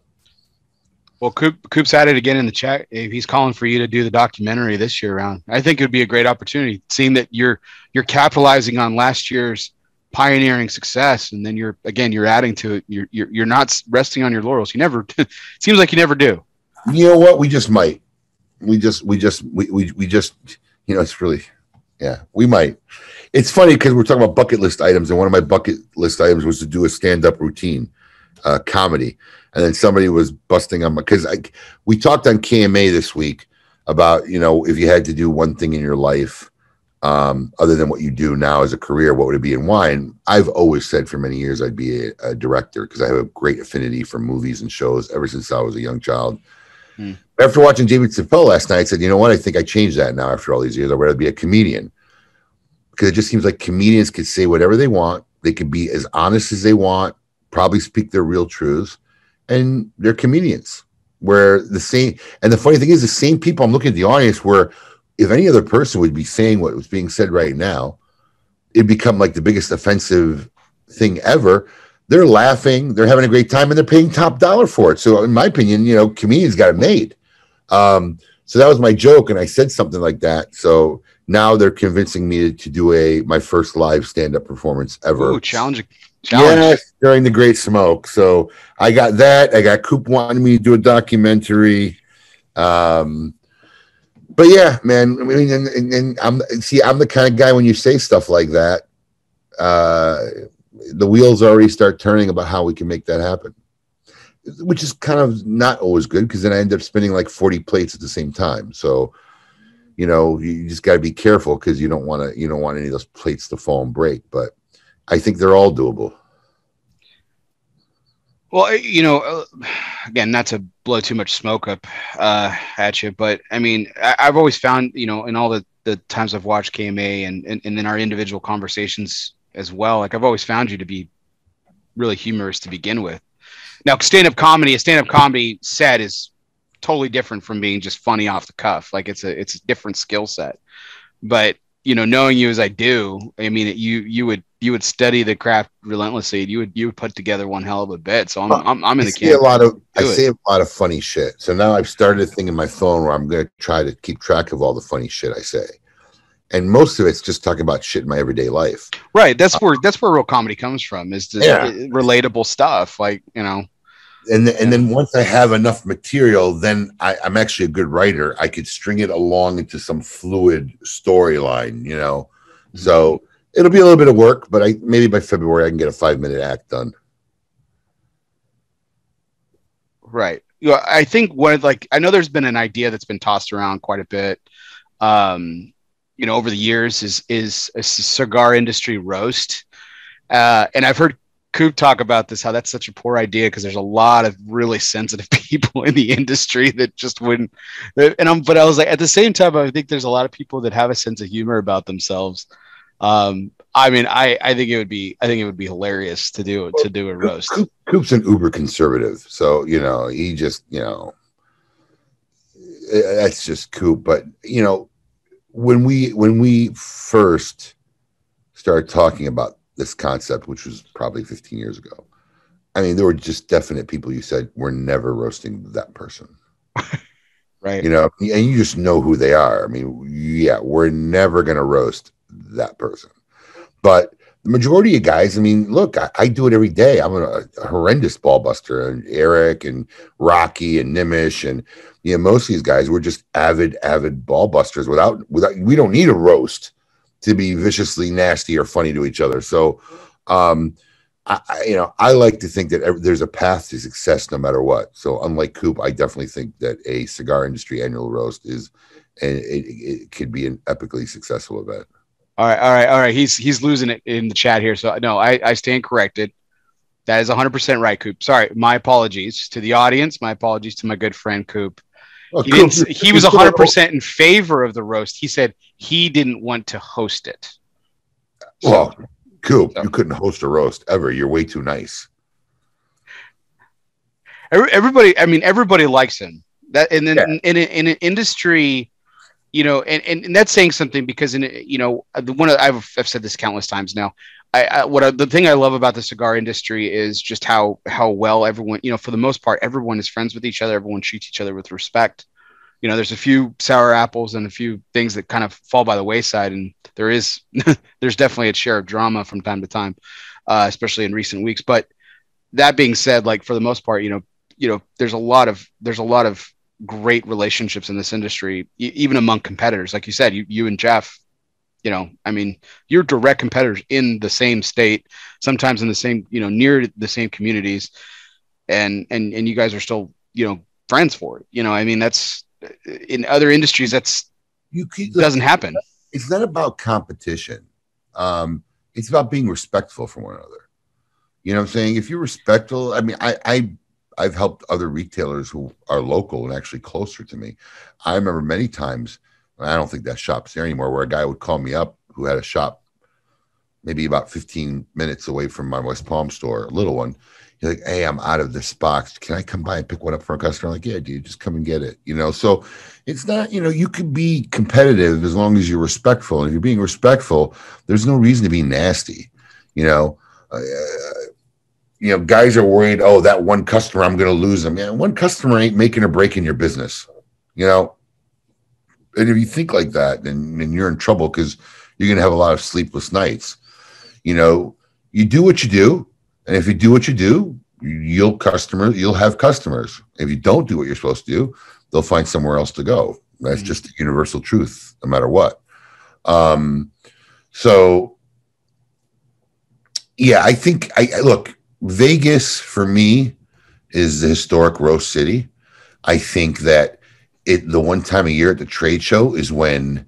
Well, Coop's at it again in the chat. He's calling for you to do the documentary this year around. I think it would be a great opportunity, seeing that you're capitalizing on last year's pioneering success, and then you're adding to it. You're not resting on your laurels. You never. It seems like you never do. You know what? We just might. We just. You know, it's really. Yeah, we might. It's funny because we're talking about bucket list items, and one of my bucket list items was to do a stand-up routine, comedy. And then somebody was busting on my, because we talked on KMA this week about, you know, if you had to do one thing in your life other than what you do now as a career, what would it be in wine? I've always said for many years I'd be a director because I have a great affinity for movies and shows ever since I was a young child. After watching David Chappelle last night, I said, you know what? I think I changed that now after all these years. I'd rather be a comedian because it just seems like comedians could say whatever they want. They could be as honest as they want, probably speak their real truths. And they're comedians where the same, and the funny thing is the same people, I'm looking at the audience where if any other person would be saying what was being said right now, it'd become like the biggest offensive thing ever. They're laughing, they're having a great time, and they're paying top dollar for it. So in my opinion, you know, comedians got it made. So that was my joke. And I said something like that. So now they're convincing me to do my first live stand-up performance ever. Ooh, challenging. Yes, during the Great Smoke. So I got that. I got Coop wanting me to do a documentary. But yeah, man. I mean, and I'm the kind of guy when you say stuff like that, the wheels already start turning about how we can make that happen, which is kind of not always good because then I end up spinning like 40 plates at the same time. So you know, you just got to be careful because you don't want any of those plates to fall and break. But I think they're all doable. Well, again, not to blow too much smoke up at you, but I mean, I've always found, in all the times I've watched KMA and in our individual conversations as well, like I've always found you to be really humorous to begin with. Now, a stand-up comedy set is totally different from being just funny off the cuff. Like it's a different skill set. But knowing you as I do, I mean, you would study the craft relentlessly. You would put together one hell of a bit. So I'm in the camp. I say a lot of funny shit. So now I've started a thing in my phone where I'm going to try to keep track of all the funny shit I say. And most of it's just talking about shit in my everyday life. Right. That's where real comedy comes from, is just relatable stuff. Like, And then once I have enough material, then I'm actually a good writer. I could string it along into some fluid storyline, So it'll be a little bit of work, but maybe by February I can get a 5-minute act done. Right. I think I know there's been an idea that's been tossed around quite a bit, over the years is a cigar industry roast. And I've heard Coop talk about this, how that's such a poor idea because there's a lot of really sensitive people in the industry that just wouldn't. But I was like, at the same time, I think there's a lot of people that have a sense of humor about themselves. I mean, I think it would be hilarious to do a roast. Coop's an uber conservative, so he just that's just Coop. But when we first started talking about this concept, which was probably 15 years ago, I mean, there were just definite people you said, we're never roasting that person. Right. And you just know who they are. I mean, yeah, we're never going to roast that person. But the majority of guys, I mean, look, I do it every day. I'm a horrendous ball buster, and Eric and Rocky and Nimish and most of these guys, we're just avid ball busters without we don't need a roast to be viciously nasty or funny to each other. So, I like to think that there's a path to success no matter what. So unlike Coop, I definitely think that a cigar industry annual roast it could be an epically successful event. All right. He's losing it in the chat here. So no, I stand corrected. That is 100% right, Coop. Sorry. My apologies to the audience. My apologies to my good friend, Coop. Well, he was 100% in favor of the roast. He said he didn't want to host it. Well, Coop, you couldn't host a roast ever. You're way too nice. Everybody likes him. That, and then in an industry, and that's saying something, because I've said this countless times now. The thing I love about the cigar industry is just how well everyone, for the most part, everyone is friends with each other. Everyone treats each other with respect. There's a few sour apples and a few things that kind of fall by the wayside, and there's definitely a share of drama from time to time, especially in recent weeks. But that being said, like for the most part, there's a lot of great relationships in this industry, even among competitors. Like you said, you and Jeff, you're direct competitors in the same state, sometimes in the same, near the same communities, and you guys are still, friends for it. That's in other industries, doesn't happen. It's not about competition. It's about being respectful for one another. You know what I'm saying? If you're respectful, I mean, I've helped other retailers who are local and actually closer to me. I remember many times, I don't think that shop's there anymore, where a guy would call me up who had a shop maybe about 15 minutes away from my West Palm store, a little one. He's like, hey, I'm out of this box. Can I come by and pick one up for a customer? I'm like, yeah, dude, just come and get it. So it's not, you can be competitive as long as you're respectful. And if you're being respectful, there's no reason to be nasty. Guys are worried, oh, that one customer, I'm going to lose them. Yeah, one customer ain't making or breaking your business, And if you think like that, then you're in trouble, because you're going to have a lot of sleepless nights. You do what you do. And if you do what you do, you'll have customers. If you don't do what you're supposed to do, they'll find somewhere else to go. That's just the universal truth, no matter what. So yeah, I think look, Vegas for me is the historic roast city. I think that the one time a year at the trade show is when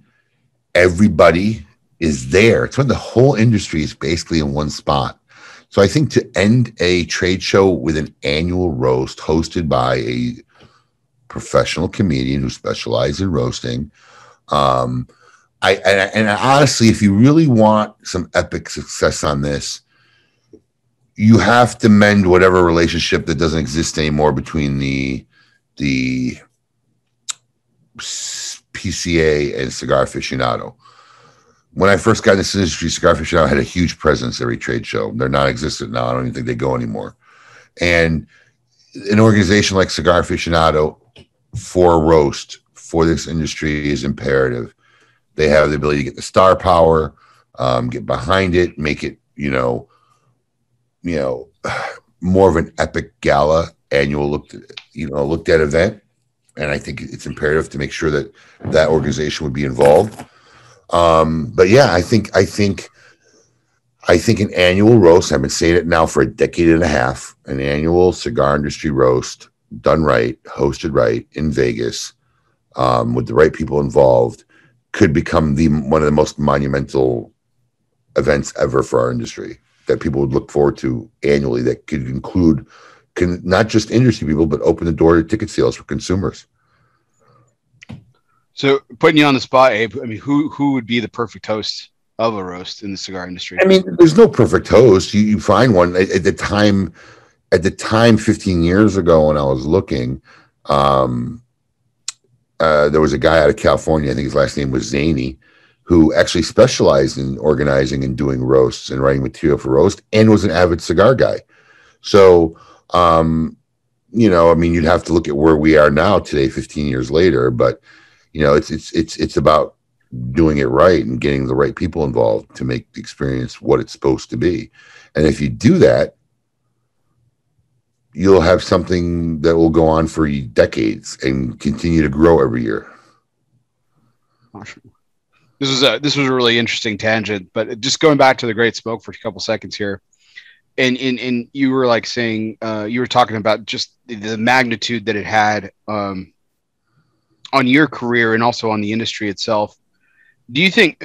everybody is there. It's when the whole industry is basically in one spot. So I think to end a trade show with an annual roast hosted by a professional comedian who specializes in roasting, and honestly, if you really want some epic success on this, you have to mend whatever relationship that doesn't exist anymore between the PCA and Cigar Aficionado. When I first got in this industry, Cigar Aficionado had a huge presence every trade show. They're non-existent now. I don't even think they go anymore. And an organization like Cigar Aficionado for a roast for this industry is imperative. They have the ability to get the star power, get behind it, make it, more of an epic gala annual looked at event. And I think it's imperative to make sure that that organization would be involved. But yeah, I think an annual roast, I've been saying it now for a decade and a half, an annual cigar industry roast done right, hosted right in Vegas, with the right people involved, could become one of the most monumental events ever for our industry that people would look forward to annually, that could include not just industry people, but open the door to ticket sales for consumers. So putting you on the spot, Abe, I mean, who would be the perfect host of a roast in the cigar industry? I mean, there's no perfect host. You find one. At the time, 15 years ago when I was looking, there was a guy out of California, I think his last name was Zany, who actually specialized in organizing and doing roasts and writing material for roast, and was an avid cigar guy. So, I mean, you'd have to look at where we are now today, 15 years later, but it's about doing it right and getting the right people involved to make the experience what it's supposed to be. And if you do that, you'll have something that will go on for decades and continue to grow every year. This was a really interesting tangent, but just going back to the Great Smoke for a couple seconds here. And you were like saying, you were talking about just the magnitude that it had on your career and also on the industry itself. Do you think,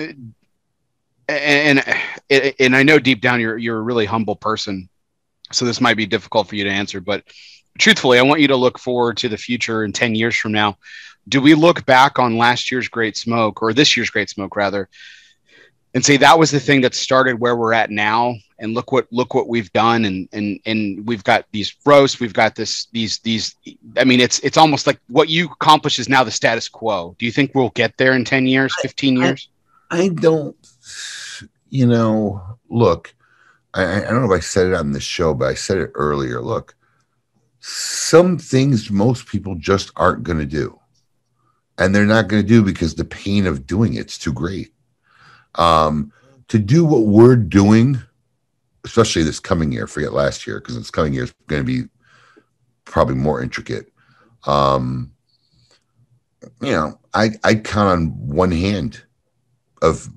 and I know deep down you're a really humble person, so this might be difficult for you to answer, but truthfully, I want you to look forward to the future in 10 years from now. Do we look back on last year's Great Smoke, or this year's Great Smoke rather, and say that was the thing that started where we're at now, and look what we've done, and we've got these roasts, we've got these I mean, it's almost like what you accomplish is now the status quo. Do you think we'll get there in 10 years, 15 years? I don't, look, I don't know if I said it on the show, but I said it earlier. Look, some things most people just aren't going to do, and they're not going to do because the pain of doing it's too great. To do what we're doing, especially this coming year, forget last year, because this coming year is going to be probably more intricate. I count on one hand of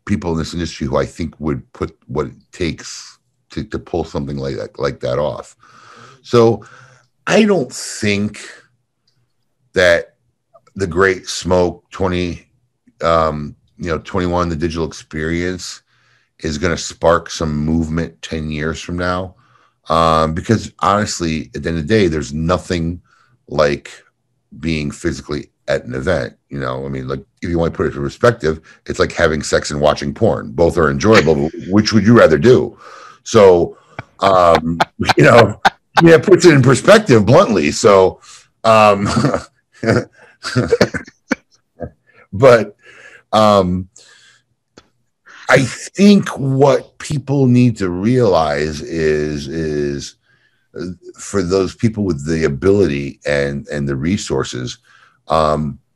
people in this industry who I think would put what it takes to pull something like that off. So I don't think that the Great Smoke 21, the digital experience, is going to spark some movement 10 years from now. Because honestly, at the end of the day, there's nothing like being physically at an event. I mean, like, if you want to put it in perspective, it's like having sex and watching porn. Both are enjoyable, but which would you rather do? So, it puts it in perspective bluntly. So, but I think what people need to realize is for those people with the ability and the resources,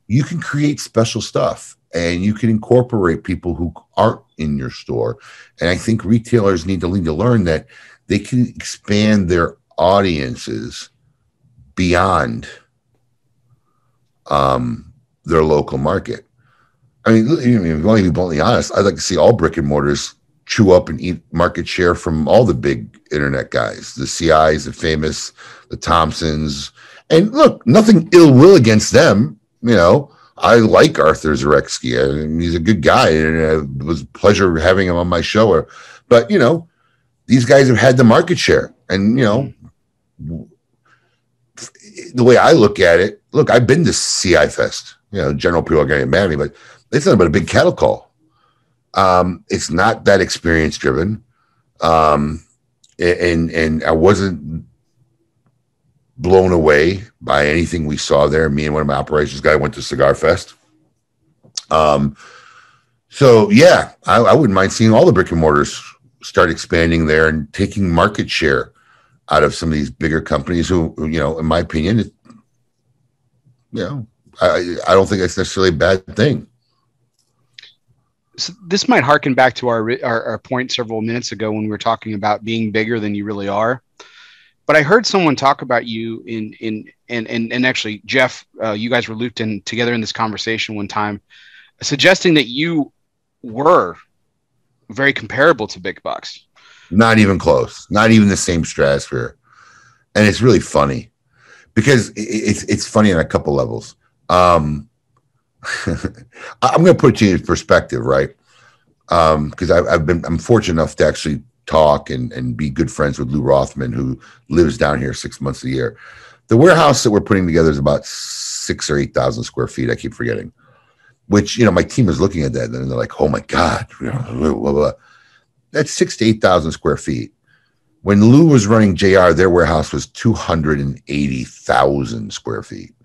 you can create special stuff and you can incorporate people who aren't in your store. And I think retailers need to learn that they can expand their audiences beyond their local market. I mean, if you want to be bluntly honest, I'd like to see all brick and mortars chew up and eat market share from all the big internet guys, the CIs, the Famous, the Thompsons, And look, nothing ill will against them. You know, I like Arthur Zaretsky. I mean, he's a good guy, and it was a pleasure having him on my show. But you know, these guys have had the market share, and you know, the way I look at it, look, I've been to CI Fest. You know, general people are going to get mad at me, but it's not about a big cattle call. It's not that experience driven, and I wasn't blown away by anything we saw there. Me and one of my operations guys went to Cigar Fest. So yeah, I wouldn't mind seeing all the brick and mortars start expanding there and taking market share out of some of these bigger companies who, you know, in my opinion, you know, I don't think it's necessarily a bad thing. So this might harken back to our point several minutes ago when we were talking about being bigger than you really are. But I heard someone talk about you and actually, Jeff, you guys were looped in together in this conversation one time, suggesting that you were very comparable to big bucks. Not even close. Not even the same stratosphere. And it's really funny because it's funny on a couple levels. I'm going to put you in perspective, right? Because I'm fortunate enough to actually talk and be good friends with Lou Rothman, who lives down here 6 months a year. The warehouse that we're putting together is about 6,000 or 8,000 square feet. I keep forgetting. Which, you know, my team is looking at that and they're like, "Oh my God, you know, blah, blah, blah." That's 6,000 to 8,000 square feet. When Lou was running JR, their warehouse was 280,000 square feet.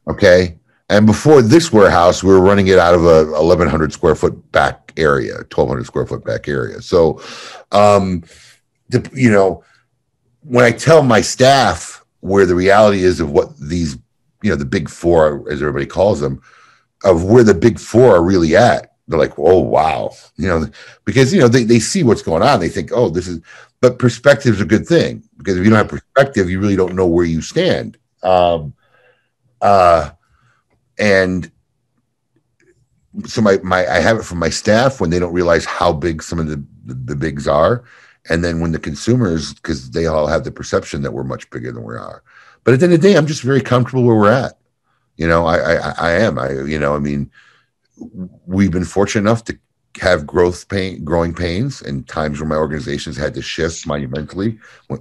Okay. And before this warehouse, we were running it out of a 1,100 square foot back area, 1,200 square foot back area. So, you know, when I tell my staff where the reality is of what these, you know, the big four, as everybody calls them, of where the big four are really at, they're like, "Oh, wow." You know, because, you know, they see what's going on. They think, "Oh, this is," but perspective is a good thing, because if you don't have perspective, you really don't know where you stand. And so I have it from my staff when they don't realize how big some of the bigs are. And then when the consumers, because they all have the perception that we're much bigger than we are. But at the end of the day, I'm just very comfortable where we're at. You know, I am. You know, I mean, we've been fortunate enough to have growing pains, and times where my organizations had to shift monumentally,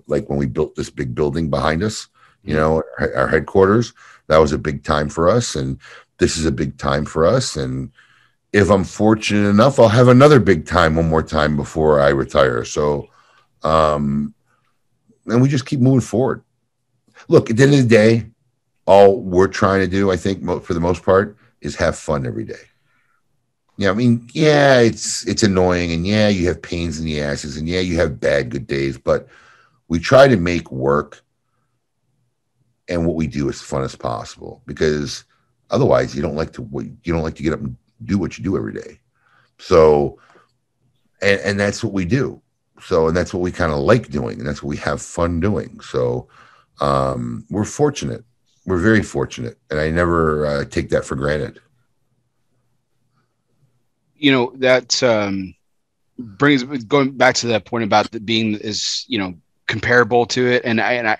like when we built this big building behind us, you know, our headquarters. That was a big time for us, and this is a big time for us. And if I'm fortunate enough, I'll have another big time one more time before I retire. So, and we just keep moving forward. Look, at the end of the day, all we're trying to do, I think, for the most part, is have fun every day. Yeah, I mean, yeah, it's annoying, and yeah, you have pains in the asses, and yeah, you have good days, but we try to make work and what we do as fun as possible, because otherwise you don't like to get up and do what you do every day. So, and that's what we do. So, and that's what we kind of like doing, and that's what we have fun doing. So, we're fortunate. We're very fortunate, and I never take that for granted. You know, that going back to that point about being is, you know, comparable to it. And I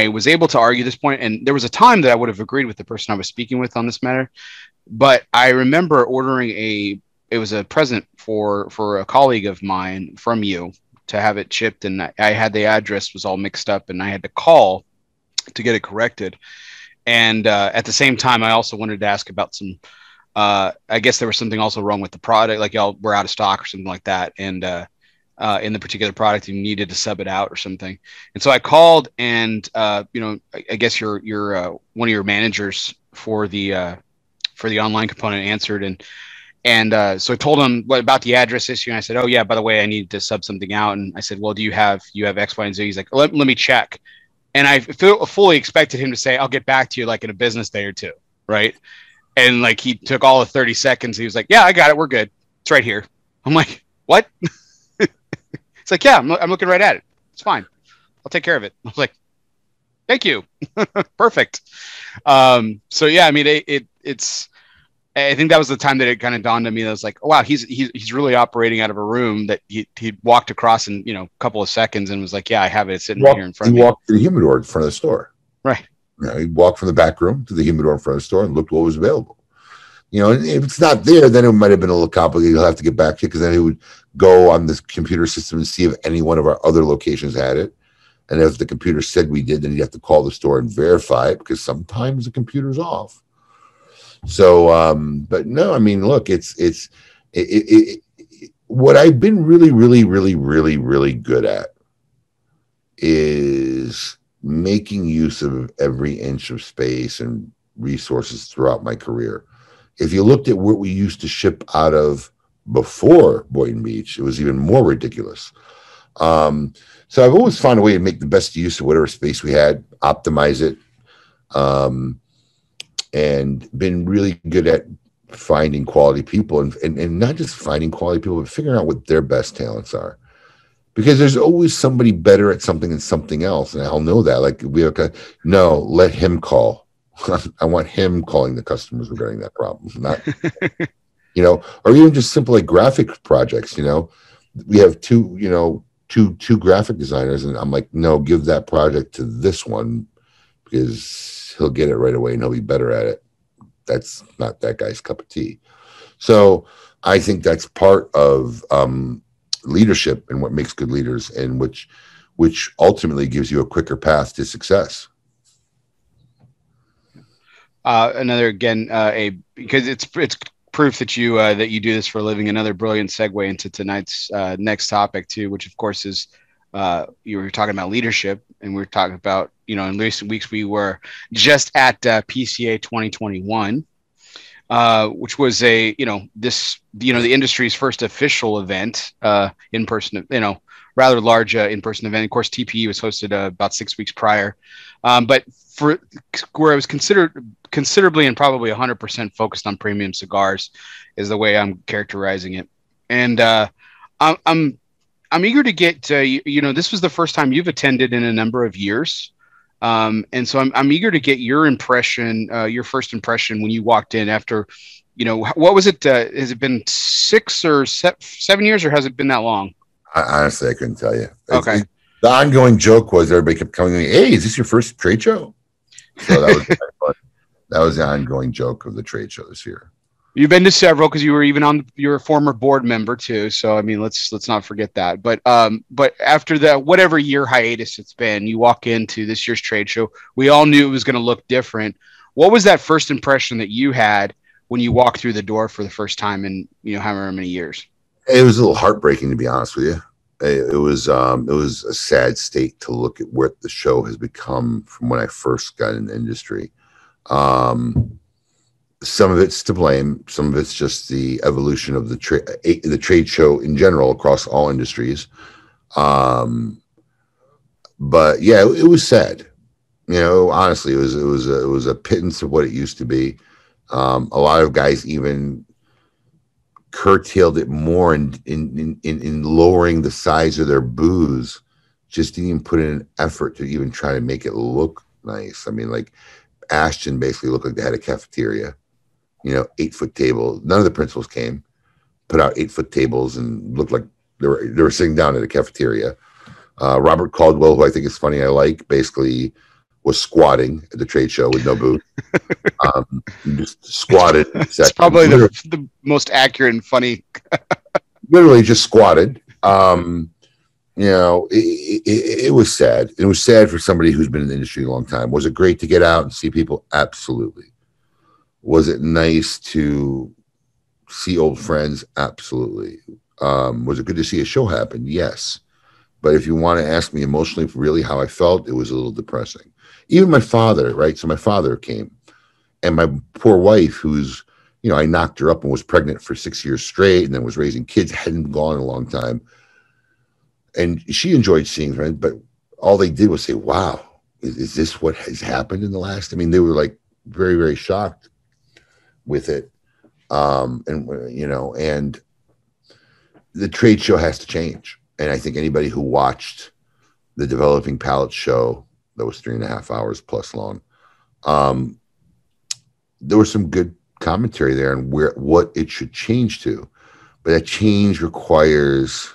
was able to argue this point, and there was a time that I would have agreed with the person I was speaking with on this matter. But I remember ordering it was a present for a colleague of mine from you to have it shipped. And I had the address was all mixed up, and I had to call to get it corrected. And at the same time, I also wanted to ask about some, I guess there was something also wrong with the product, like y'all were out of stock or something like that. And in the particular product, you needed to sub it out or something. And so I called, and you know, I guess you're one of your managers for the online component answered, and so I told him what about the address issue, and I said, "Oh yeah, by the way, I need to sub something out." And I said, "Well, do you have X, Y, and Z?" He's like, let me check. And I fully expected him to say, "I'll get back to you like in a business day or two," right? And like he took all of 30 seconds. He was like, "Yeah, I got it. We're good. It's right here." I'm like, "What?" It's like, "Yeah, I'm looking right at it. It's fine. I'll take care of it." I was like, "Thank you." Perfect. So yeah, I mean, it's I think that was the time that it kind of dawned on me. That I was like, oh, wow, he's really operating out of a room that he walked across in, you know, a couple of seconds and was like, yeah, I have it. It's sitting right here in front of me. He walked to the humidor in front of the store. Right. You know, he walked from the back room to the humidor in front of the store and looked what was available. You know, and if it's not there, then it might have been a little complicated. He'll have to get back to it, because then he would go on this computer system and see if any one of our other locations had it. And if the computer said we did, then you'd have to call the store and verify it, because sometimes the computer's off. So, but no, I mean, look, what I've been really good at is making use of every inch of space and resources throughout my career. If you looked at what we used to ship out of before Boynton Beach, it was even more ridiculous. So I've always found a way to make the best use of whatever space we had, optimize it, and been really good at finding quality people, and not just finding quality people, but figuring out what their best talents are. Because there's always somebody better at something than something else, and I'll know that. Like, no, let him call. I want him calling the customers regarding that problem, not, you know, or even just simple like graphic projects. You know, we have two graphic designers, and I'm like, no, give that project to this one, because he'll get it right away and he'll be better at it. That's not that guy's cup of tea. So I think that's part of leadership and what makes good leaders, and which ultimately gives you a quicker path to success. Another, again, because it's proof that you do this for a living. Another brilliant segue into tonight's next topic too, which of course is you were talking about leadership, and we were talking about, you know, in recent weeks we were just at PCA 2021, which was the industry's first official event, in person, rather large in-person event. Of course, TPE was hosted about 6 weeks prior, but for where it was considerably and probably 100% focused on premium cigars, is the way I'm characterizing it. And I'm eager to get this was the first time you've attended in a number of years. And so I'm eager to get your impression, your first impression when you walked in after, what was it? Has it been 6 or 7 years, or has it been that long? Honestly, I couldn't tell you. Okay. The ongoing joke was everybody kept coming to me, hey, is this your first trade show? So that was fun. That was the ongoing joke of the trade show this year. You've been to several, because you were even you're a former board member too. So, I mean, let's not forget that. But after the whatever year hiatus it's been, you walk into this year's trade show. We all knew it was going to look different. What was that first impression that you had when you walked through the door for the first time in, however many years? It was a little heartbreaking, to be honest with you. It was a sad state to look at what the show has become from when I first got in the industry. Some of it's to blame. Some of it's just the evolution of the trade show in general across all industries. But yeah, it was sad. Honestly, it was a pittance of what it used to be. A lot of guys even curtailed it more in lowering the size of their booths. Just didn't even put in an effort to even try to make it look nice. I mean, like Ashton basically looked like they had a cafeteria. 8-foot table. None of the principals came. Put out 8-foot tables and looked like they were sitting down at a cafeteria. Robert Caldwell, who I think is funny, I like, basically was squatting at the trade show with no booth. Just squatted. It's probably the most accurate and funny. Literally just squatted. It was sad. It was sad for somebody who's been in the industry a long time. Was it great to get out and see people? Absolutely. Was it nice to see old friends? Absolutely. Was it good to see a show happen? Yes. But if you want to ask me emotionally, really how I felt, it was a little depressing. Even my father, right? So my father came, and my poor wife, who's, I knocked her up and was pregnant for 6 years straight, and then was raising kids, hadn't gone in a long time. And she enjoyed seeing friends, but all they did was say, wow, is this what has happened in the last? I mean, they were like very, very shocked with it. And the trade show has to change. And I think anybody who watched the Developing Palate show that was 3.5 hours plus long, there were some good commentary there and what it should change to. But that change requires,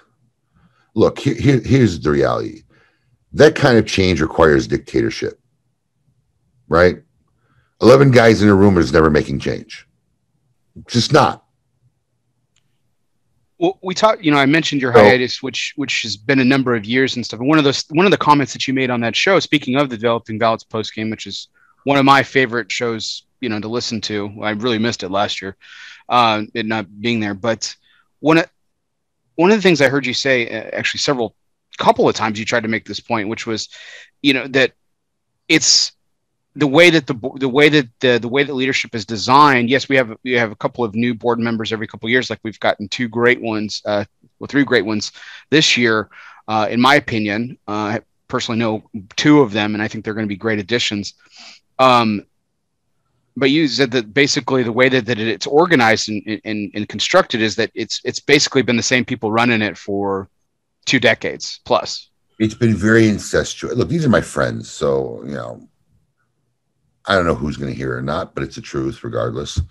look, here's the reality. That kind of change requires dictatorship, right? 11 guys in a room is never making change. It's just not. Well, we talked, I mentioned your hiatus, which has been a number of years and stuff. And one of the comments that you made on that show, speaking of the Developing Ballots post game, which is one of my favorite shows, to listen to. I really missed it last year, it not being there. But one of the things I heard you say, actually couple of times you tried to make this point, which was, that it's the way that leadership is designed. Yes, we have a couple of new board members every couple of years. Like we've gotten three great ones this year. In my opinion, I personally know two of them, and I think they're going to be great additions. But you said that basically the way that it's organized and constructed is that it's basically been the same people running it for 2 decades plus. It's been very incestuous. Look, these are my friends, so I don't know who's going to hear it or not, but it's the truth regardless.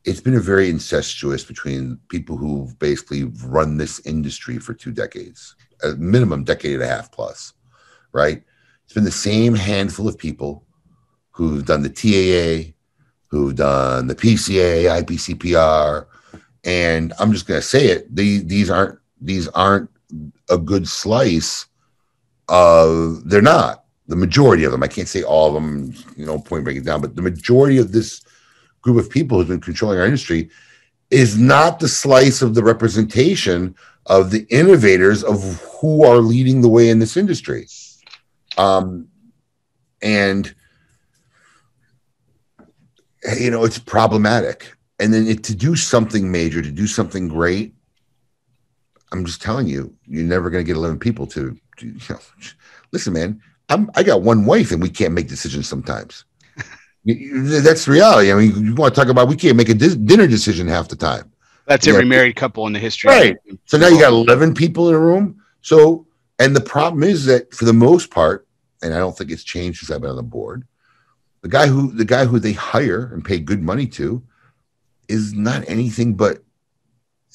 It's been a very incestuous between people who've basically run this industry for 2 decades, a minimum decade and a half plus, right? It's been the same handful of people who've done the TAA, who've done the PCA, IPCPR, and I'm just going to say it. These aren't a good slice of. They're not. The majority of them, I can't say all of them, point break it down, but the majority of this group of people who's been controlling our industry is not the slice of the representation of the innovators of who are leading the way in this industry. And it's problematic. And then to do something major, to do something great, I'm just telling you, you're never going to get 11 people to listen, man. I got one wife and we can't make decisions sometimes. That's the reality. I mean, you want to talk about we can't make a dinner decision half the time. That's every married couple in the history. Right. So now you got 11 people in a room. So, and the problem is that for the most part, and I don't think it's changed since I've been on the board, the guy who they hire and pay good money to is not anything but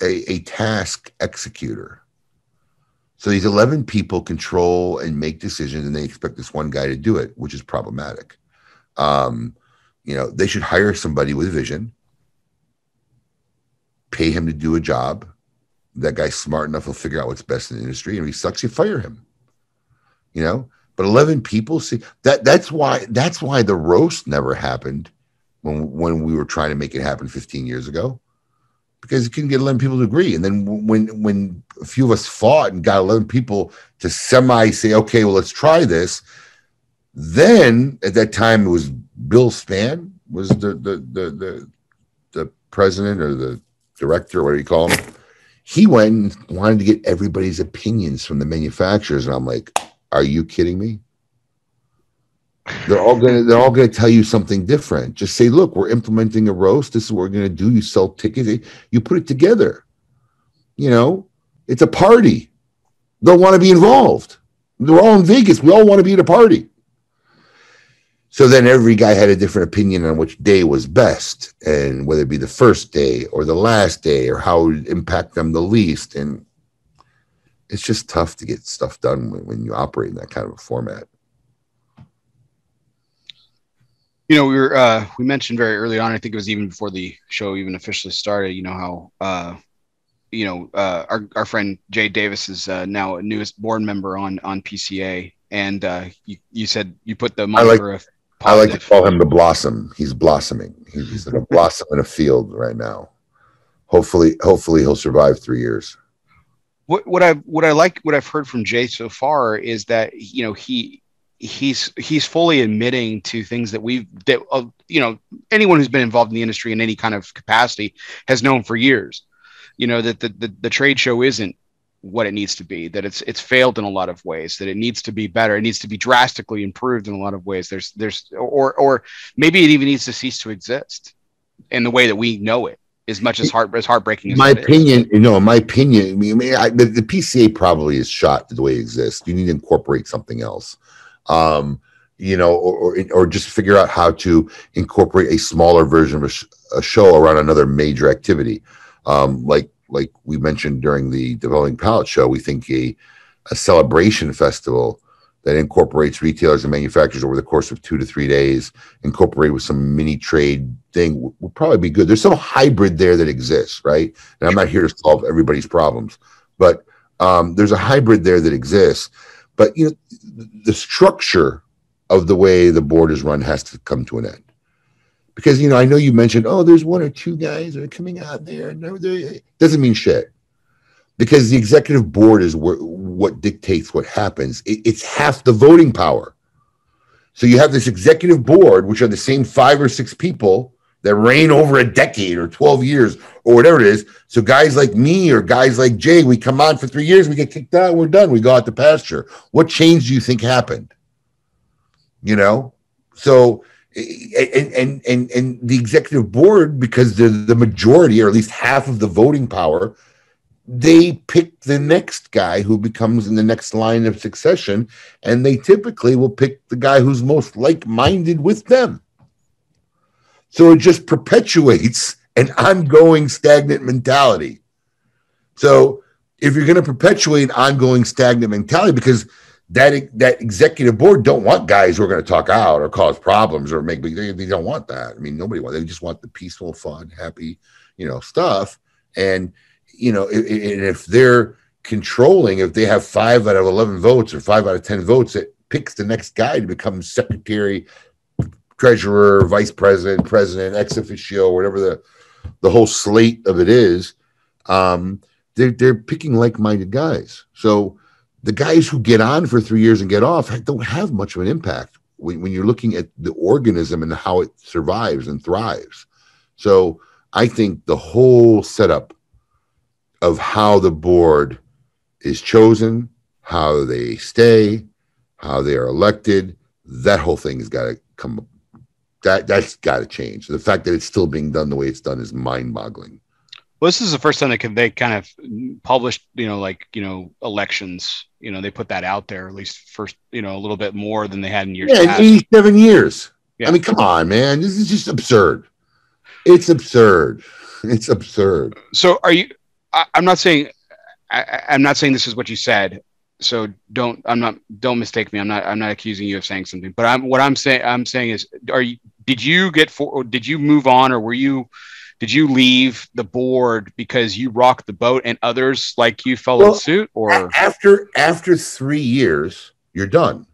a task executor. So these 11 people control and make decisions, and they expect this one guy to do it, which is problematic. They should hire somebody with vision, pay him to do a job. That guy's smart enough, he'll figure out what's best in the industry, and if he sucks, you fire him. But 11 people, see that's why the roast never happened when we were trying to make it happen 15 years ago. Because you couldn't get 11 people to agree. And then when a few of us fought and got 11 people to say, okay, well, let's try this. Then at that time, it was Bill Spann was the president or the director, whatever you call him. He went and wanted to get everybody's opinions from the manufacturers. And I'm like, are you kidding me? They're all gonna tell you something different. Just say, look, we're implementing a roast. This is what we're gonna do. You sell tickets, you put it together. It's a party. They'll want to be involved. They're all in Vegas. We all want to be at a party. So then every guy had a different opinion on which day was best, and whether it be the first day or the last day or how it would impact them the least. And it's just tough to get stuff done when you operate in that kind of a format. We mentioned very early on, I think it was even before the show even officially started, how, our friend Jay Davis is now a newest board member on PCA. And you said you put the moniker of positive. I like to call him the blossom. He's blossoming. He's like a blossom in a field right now. Hopefully he'll survive 3 years. What I've heard from Jay so far is that, he's fully admitting to things that anyone who's been involved in the industry in any kind of capacity has known for years, that the trade show isn't what it needs to be, that it's failed in a lot of ways, that it needs to be better. It needs to be drastically improved in a lot of ways. Or maybe it even needs to cease to exist in the way that we know it, as much as heartbreaking as in my opinion, the PCA probably is shot the way it exists. You need to incorporate something else. or just figure out how to incorporate a smaller version of a show around another major activity. Like we mentioned during the Developing Palate show, we think a celebration festival that incorporates retailers and manufacturers over the course of 2 to 3 days, incorporated with some mini trade thing, would probably be good. There's some hybrid there that exists, right? And I'm not here to solve everybody's problems, but there's a hybrid there that exists. But the structure of the way the board is run has to come to an end. Because, I know you mentioned, there's 1 or 2 guys that are coming out there. No, it doesn't mean shit. Because the executive board is what dictates what happens. It's half the voting power. So you have this executive board, which are the same 5 or 6 people that reign over a decade or 12 years or whatever it is. So guys like me or guys like Jay, we come on for 3 years, we get kicked out, we're done. We go out to pasture. What change do you think happened? So and the executive board, because they're the majority or at least half of the voting power, they pick the next guy who becomes in the next line of succession, and they typically will pick the guy who's most like-minded with them. So it just perpetuates an ongoing stagnant mentality. So if you're going to perpetuate ongoing stagnant mentality, because that executive board don't want guys who are going to talk out or cause problems or make big, they don't want that. I mean, nobody wants. They just want the peaceful, fun, happy, stuff. And if they're controlling, if they have 5 out of 11 votes or 5 out of 10 votes, it picks the next guy to become secretary, treasurer, vice president, president, ex officio, whatever the whole slate of it is. They're picking like-minded guys. So the guys who get on for 3 years and get off don't have much of an impact when you're looking at the organism and how it survives and thrives. So I think the whole setup of how the board is chosen, how they stay, how they are elected, that whole thing has got to come. That's got to change. The fact that it's still being done the way it's done is mind-boggling. Well, this is the first time they kind of published, elections. They put that out there, at least first, a little bit more than they had in years past. 87 years. Yeah. I mean, come on, man. This is just absurd. It's absurd. It's absurd. So I'm not saying this is what you said. So don't mistake me. I'm not accusing you of saying something, but I'm saying is, did you move on, or did you leave the board because you rocked the boat and others like you followed suit? Or after 3 years, you're done.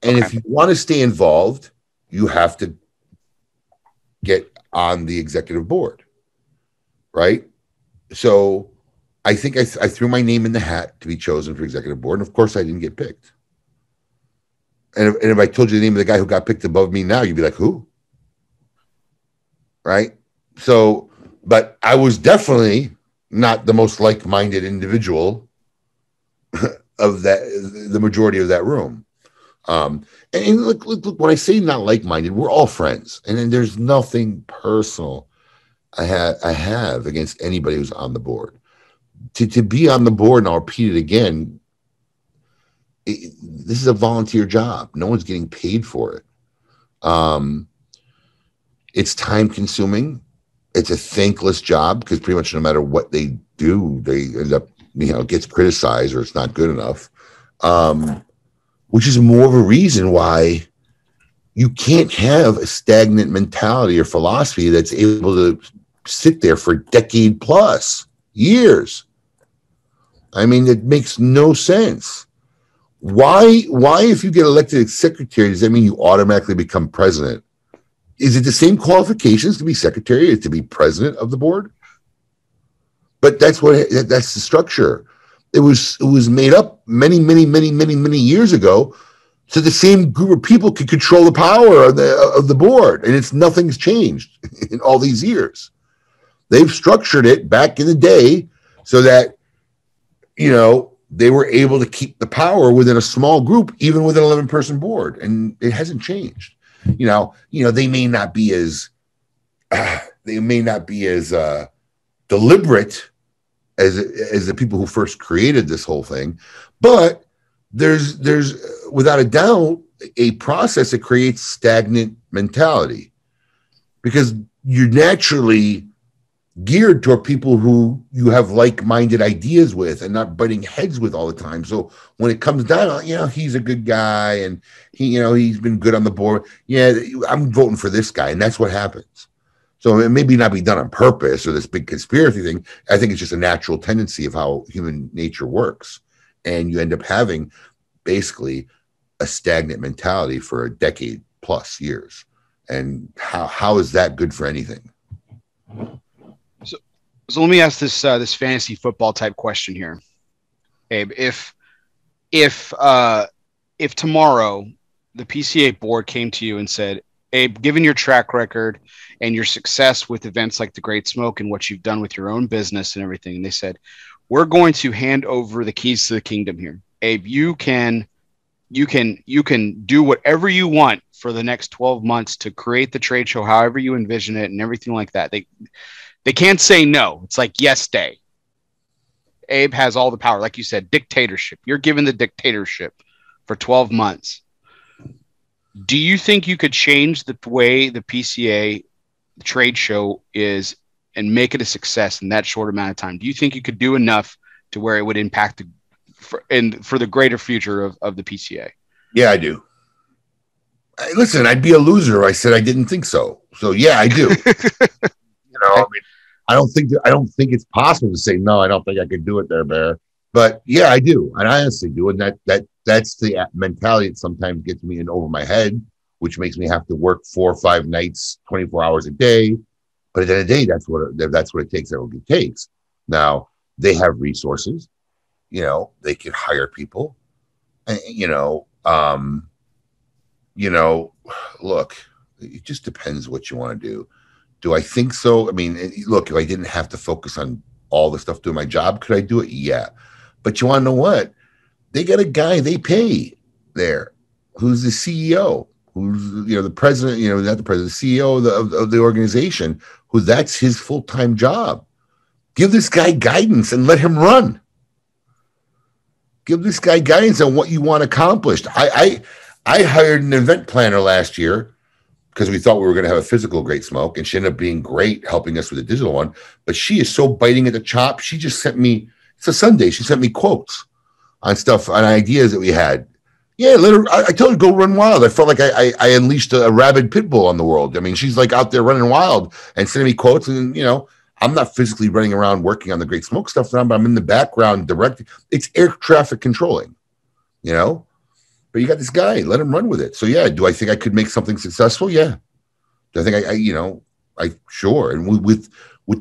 And if you want to stay involved, you have to get on the executive board, right? So I think I threw my name in the hat to be chosen for executive board, and of course I didn't get picked. And if I told you the name of the guy who got picked above me now, you'd be like, who? Right? So, but I was definitely not the most like-minded individual of the majority of that room. And look, when I say not like-minded, we're all friends, and then there's nothing personal I have against anybody who's on the board. To be on the board, and I'll repeat it again, this is a volunteer job. No one's getting paid for it. It's time-consuming. It's a thankless job, because pretty much no matter what they do, they end up, it gets criticized or it's not good enough, which is more of a reason why you can't have a stagnant mentality or philosophy that's able to sit there for a decade plus years. I mean, it makes no sense. Why, if you get elected as secretary, does that mean you automatically become president? Is it the same qualifications to be secretary as to be president of the board? But that's the structure. It was made up many years ago, so the same group of people could control the power of the board, and nothing's changed in all these years. They've structured it back in the day so that they were able to keep the power within a small group, even with an 11-person board, and it hasn't changed. They may not be as deliberate as the people who first created this whole thing, but there's without a doubt a process that creates stagnant mentality, because you're naturally geared toward people who you have like-minded ideas with and not butting heads with all the time. So when it comes down, he's a good guy and he's been good on the board. Yeah, I'm voting for this guy, and that's what happens. So it may not be done on purpose or this big conspiracy thing. I think it's just a natural tendency of how human nature works. And you end up having basically a stagnant mentality for a decade plus years. And how is that good for anything? So let me ask this this fantasy football type question here, Abe. If tomorrow the PCA board came to you and said, Abe, given your track record and your success with events like the Great Smoke and what you've done with your own business and everything, and they said, we're going to hand over the keys to the kingdom here. Abe, you can do whatever you want for the next 12 months to create the trade show however you envision it and everything like that. They can't say no. It's like yes day. Abe has all the power. Like you said, dictatorship. You're given the dictatorship for 12 months. Do you think you could change the way the PCA trade show is and make it a success in that short amount of time? Do you think you could do enough to where it would impact for the greater future of the PCA? Yeah, I do. Listen, I'd be a loser if I said I didn't think so. So yeah, I do. I mean, I don't think it's possible to say no. I don't think I could do it there, Bear. But yeah, I do, and I honestly do, and that's the mentality that sometimes gets me in over my head, which makes me have to work 4 or 5 nights, 24 hours a day. But at the end of the day, that's what it takes. That's what it takes. Now they have resources. They can hire people. Look, it just depends what you want to do. Do I think so? I mean, look, if I didn't have to focus on all the stuff doing my job, could I do it? Yeah. But you want to know what? They got a guy they pay there who's the CEO, who's, the president, not the president, the CEO of the organization, who that's his full-time job. Give this guy guidance and let him run. Give this guy guidance on what you want accomplished. I hired an event planner last year because we thought we were going to have a physical Great Smoke, and she ended up being great helping us with the digital one. But she is so biting at the chop. She just sent me, it's a Sunday, she sent me quotes on stuff, on ideas that we had. Yeah, I told her to go run wild. I felt like I unleashed a rabid pit bull on the world. I mean, she's like out there running wild and sending me quotes, and I'm not physically running around working on the Great Smoke stuff now, but I'm in the background directing. It's air traffic controlling, But you got this guy, let him run with it. So yeah, do I think I could make something successful? Yeah. Do I think I sure. And with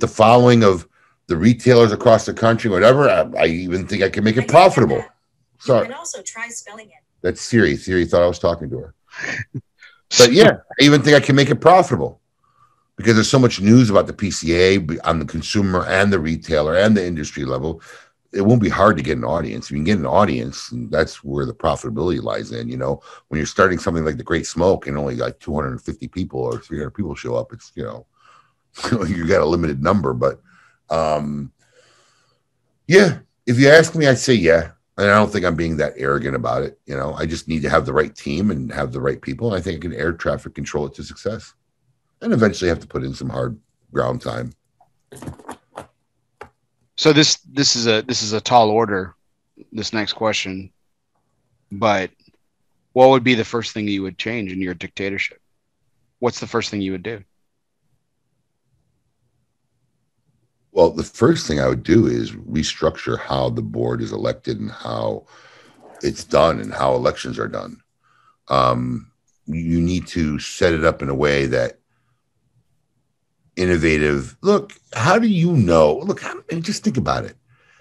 the following of the retailers across the country, whatever, I even think I can make it profitable. Sorry. You can also try spelling it. That's Siri. Siri thought I was talking to her. But yeah, I even think I can make it profitable because there's so much news about the PCA on the consumer and the retailer and the industry level. It won't be hard to get an audience. If you can get an audience, and that's where the profitability lies in. When you're starting something like the Great Smoke and only like 250 people or 300 people show up, it's, you got a limited number. But yeah, if you ask me, I'd say yeah. And I don't think I'm being that arrogant about it. I just need to have the right team and have the right people. And I think I can air traffic control it to success, and eventually have to put in some hard ground time. So this is a tall order, this next question, but what would be the first thing you would change in your dictatorship? What's the first thing you would do? Well, the first thing I would do is restructure how the board is elected and how it's done and how elections are done. You need to set it up in a way that innovative. Look, how do you know? Look, just think about it.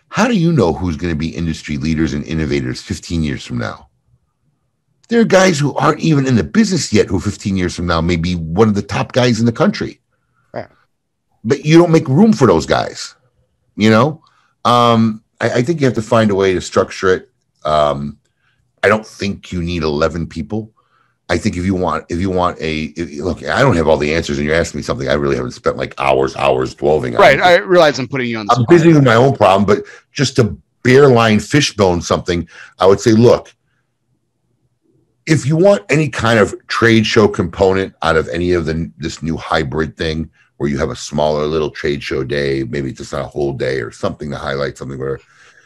How do you know who's going to be industry leaders and innovators 15 years from now? There are guys who aren't even in the business yet who 15 years from now may be one of the top guys in the country. Right. But you don't make room for those guys. I think you have to find a way to structure it. I don't think you need 11 people. I think if you want look, I don't have all the answers, and you're asking me something I really haven't spent like hours dwelling on. Right. I realize I'm putting you on the spot. I'm busy with my own problem, but just to bare line fishbone something, I would say, look, if you want any kind of trade show component out of any of this new hybrid thing, where you have a smaller little trade show day, maybe it's just not a whole day or something to highlight something, where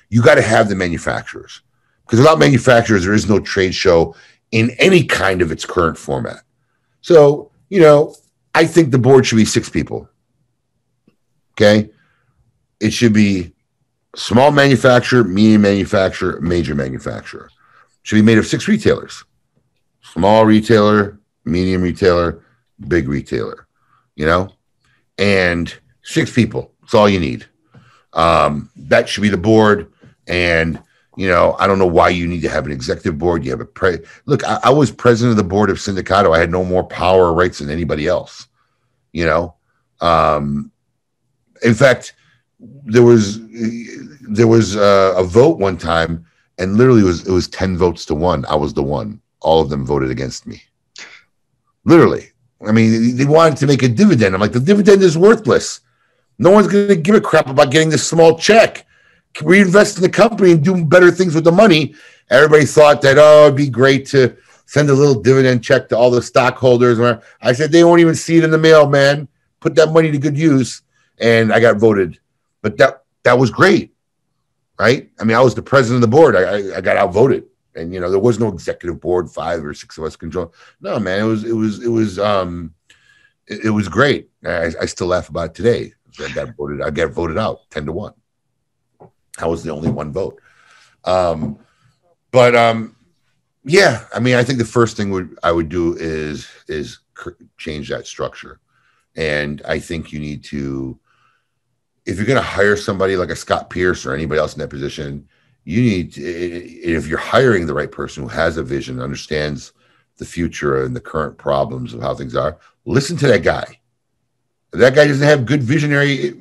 you got to have the manufacturers, because without manufacturers, there is no trade show in any kind of its current format. So, I think the board should be 6 people. Okay. It should be small manufacturer, medium manufacturer, major manufacturer. It should be made of 6 retailers. Small retailer, medium retailer, big retailer, and 6 people. That's all you need. That should be the board. And, I don't know why you need to have an executive board. You have look, I was president of the board of Sindicato. I had no more power or rights than anybody else, In fact, there was a vote one time, and literally it was 10 votes to 1. I was the one. All of them voted against me. Literally. I mean, they wanted to make a dividend. I'm like, the dividend is worthless. No one's going to give a crap about getting this small check. Reinvest in the company and do better things with the money. Everybody thought that, it'd be great to send a little dividend check to all the stockholders. I said, they won't even see it in the mail, man. Put that money to good use. And I got voted. But that was great, right? I mean, I was the president of the board. I got outvoted. And there was no executive board, 5 or 6 of us control. No, man, it was great. I still laugh about it today. I got voted out 10 to 1. I was the only one vote. Yeah, I mean, I think the first thing I would do is change that structure. And I think you need to, if you're going to hire somebody like a Scott Pierce or anybody else in that position, you need to, if you're hiring the right person who has a vision, understands the future and the current problems of how things are, listen to that guy. If that guy doesn't have good visionary,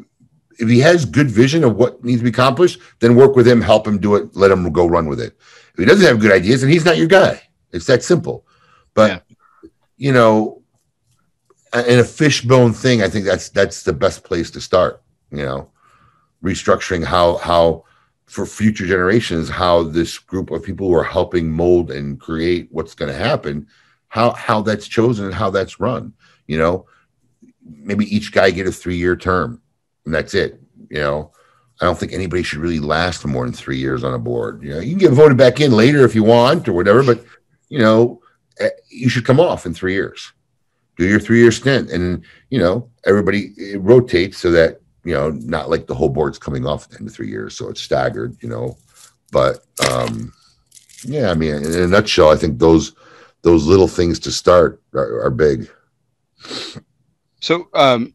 if he has good vision of what needs to be accomplished, then work with him, help him do it, let him go run with it. If he doesn't have good ideas, then he's not your guy. It's that simple. But, in a fishbone thing, I think that's the best place to start, restructuring how for future generations, how this group of people who are helping mold and create what's going to happen, how that's chosen and how that's run. Maybe each guy get a 3-year term, and that's it. I don't think anybody should really last more than 3 years on a board. You can get voted back in later if you want or whatever, but you should come off in 3 years. Do your 3-year stint, and everybody rotates so that not like the whole board's coming off at the end of 3 years, so it's staggered. But yeah, I mean, in a nutshell, I think those little things to start are big. So on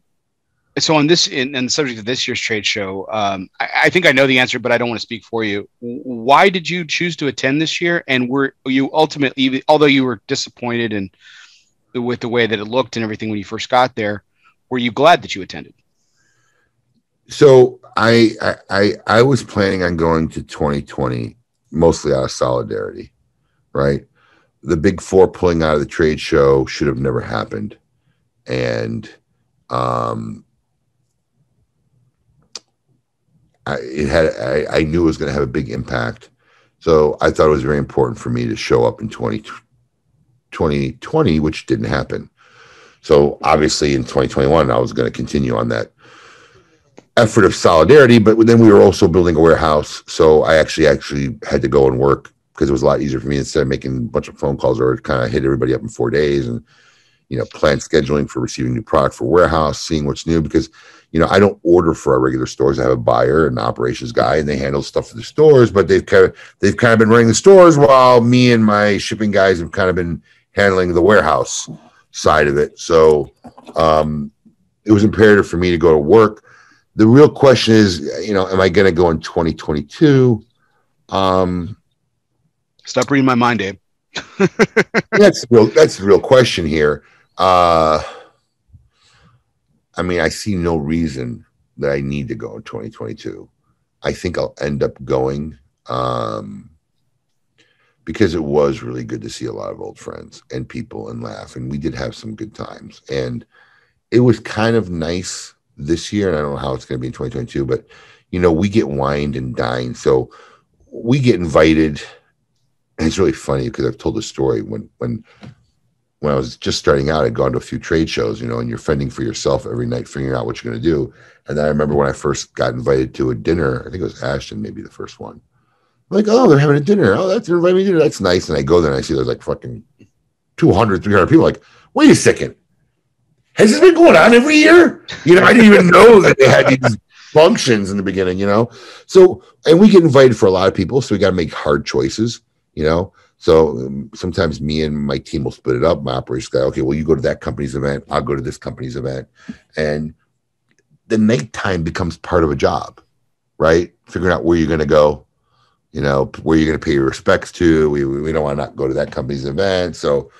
this, in the subject of this year's trade show, I think I know the answer, but I don't want to speak for you. Why did you choose to attend this year? And were you ultimately, although you were disappointed and with the way that it looked and everything when you first got there, were you glad that you attended? So I was planning on going to 2020 mostly out of solidarity, right? The big 4 pulling out of the trade show should have never happened. And I knew it was going to have a big impact. So I thought it was very important for me to show up in 2020, which didn't happen. So obviously in 2021, I was going to continue on that effort of solidarity, but then we were also building a warehouse. So I actually had to go and work because it was a lot easier for me instead of making a bunch of phone calls or kind of hit everybody up in 4 days and, plan scheduling for receiving new product for warehouse, seeing what's new, because, I don't order for our regular stores. I have a buyer and an operations guy, and they handle stuff for the stores, but they've kind of been running the stores while me and my shipping guys have kind of been handling the warehouse side of it. So it was imperative for me to go to work. The real question is, am I going to go in 2022? Stop reading my mind, Abe. That's the real question here. I mean, I see no reason that I need to go in 2022. I think I'll end up going because it was really good to see a lot of old friends and people and laugh. And we did have some good times. And it was kind of nice this year. And I don't know how it's going to be in 2022, but, we get wined and dined. So we get invited And it's really funny because I've told the story when I was just starting out, I'd gone to a few trade shows, you know, and you're fending for yourself every night, figuring out what you're going to do. And then I remember when I first got invited to a dinner, I think it was Ashton, maybe the first one. I'm like, oh, they're having a dinner. Oh, they're inviting me to dinner. That's nice. And I go there and I see there's like fucking 200, 300 people. Like, wait a second. Has this been going on every year? You know, I didn't even know that they had these functions in the beginning, you know? So, and we get invited for a lot of people. So we got to make hard choices, you know? So sometimes me and my team will split it up. My operations guy, okay, well, you go to that company's event. I'll go to this company's event. And the nighttime becomes part of a job, right? Figuring out where you're going to go, you know, where you're going to pay your respects to. We don't want to not go to that company's event. So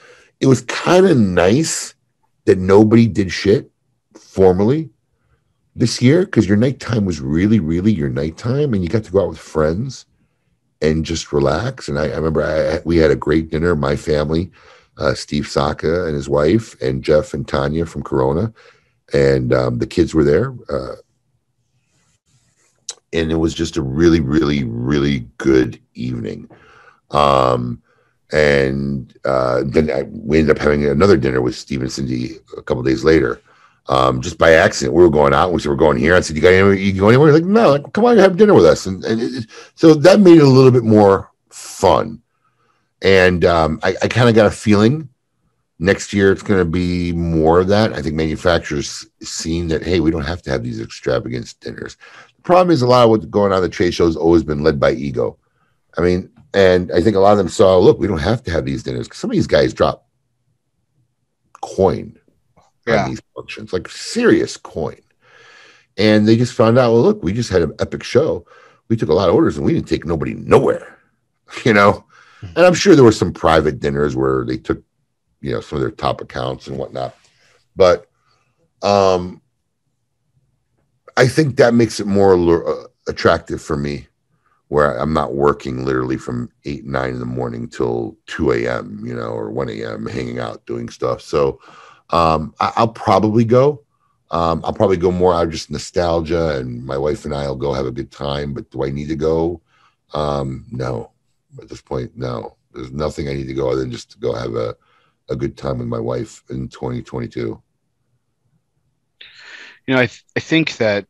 it was kind of nice that nobody did shit formally this year because your nighttime was really, really your nighttime. And you got to go out with friends and just relax. And I remember we had a great dinner, my family, Steve Saka and his wife, and Jeff and Tanya from Corona. And the kids were there. And it was just a really, really, really good evening. And then we ended up having another dinner with Steve and Cindy a couple of days later. Just by accident, we were going out. We said, we're going here. I said, you go anywhere? Like, no, like, come on, have dinner with us. And so that made it a little bit more fun. And I kind of got a feeling next year it's going to be more of that. I think manufacturers seeing that, hey, we don't have to have these extravagant dinners. The problem is a lot of what's going on at the trade show has always been led by ego. I mean, and I think a lot of them saw, look, we don't have to have these dinners. Some of these guys drop coin on these functions, like serious coin. And they just found out, well, look, we just had an epic show. We took a lot of orders and we didn't take nobody nowhere, you know? And I'm sure there were some private dinners where they took, you know, some of their top accounts and whatnot. But I think that makes it more attractive for me, where I'm not working literally from 8, 9 in the morning till 2 a.m., you know, or 1 a.m. hanging out, doing stuff. So I'll probably go. I'll probably go more out of just nostalgia, and my wife and I will go have a good time. But do I need to go? No. At this point, no. There's nothing I need to go other than just to go have a good time with my wife in 2022. You know, I think that,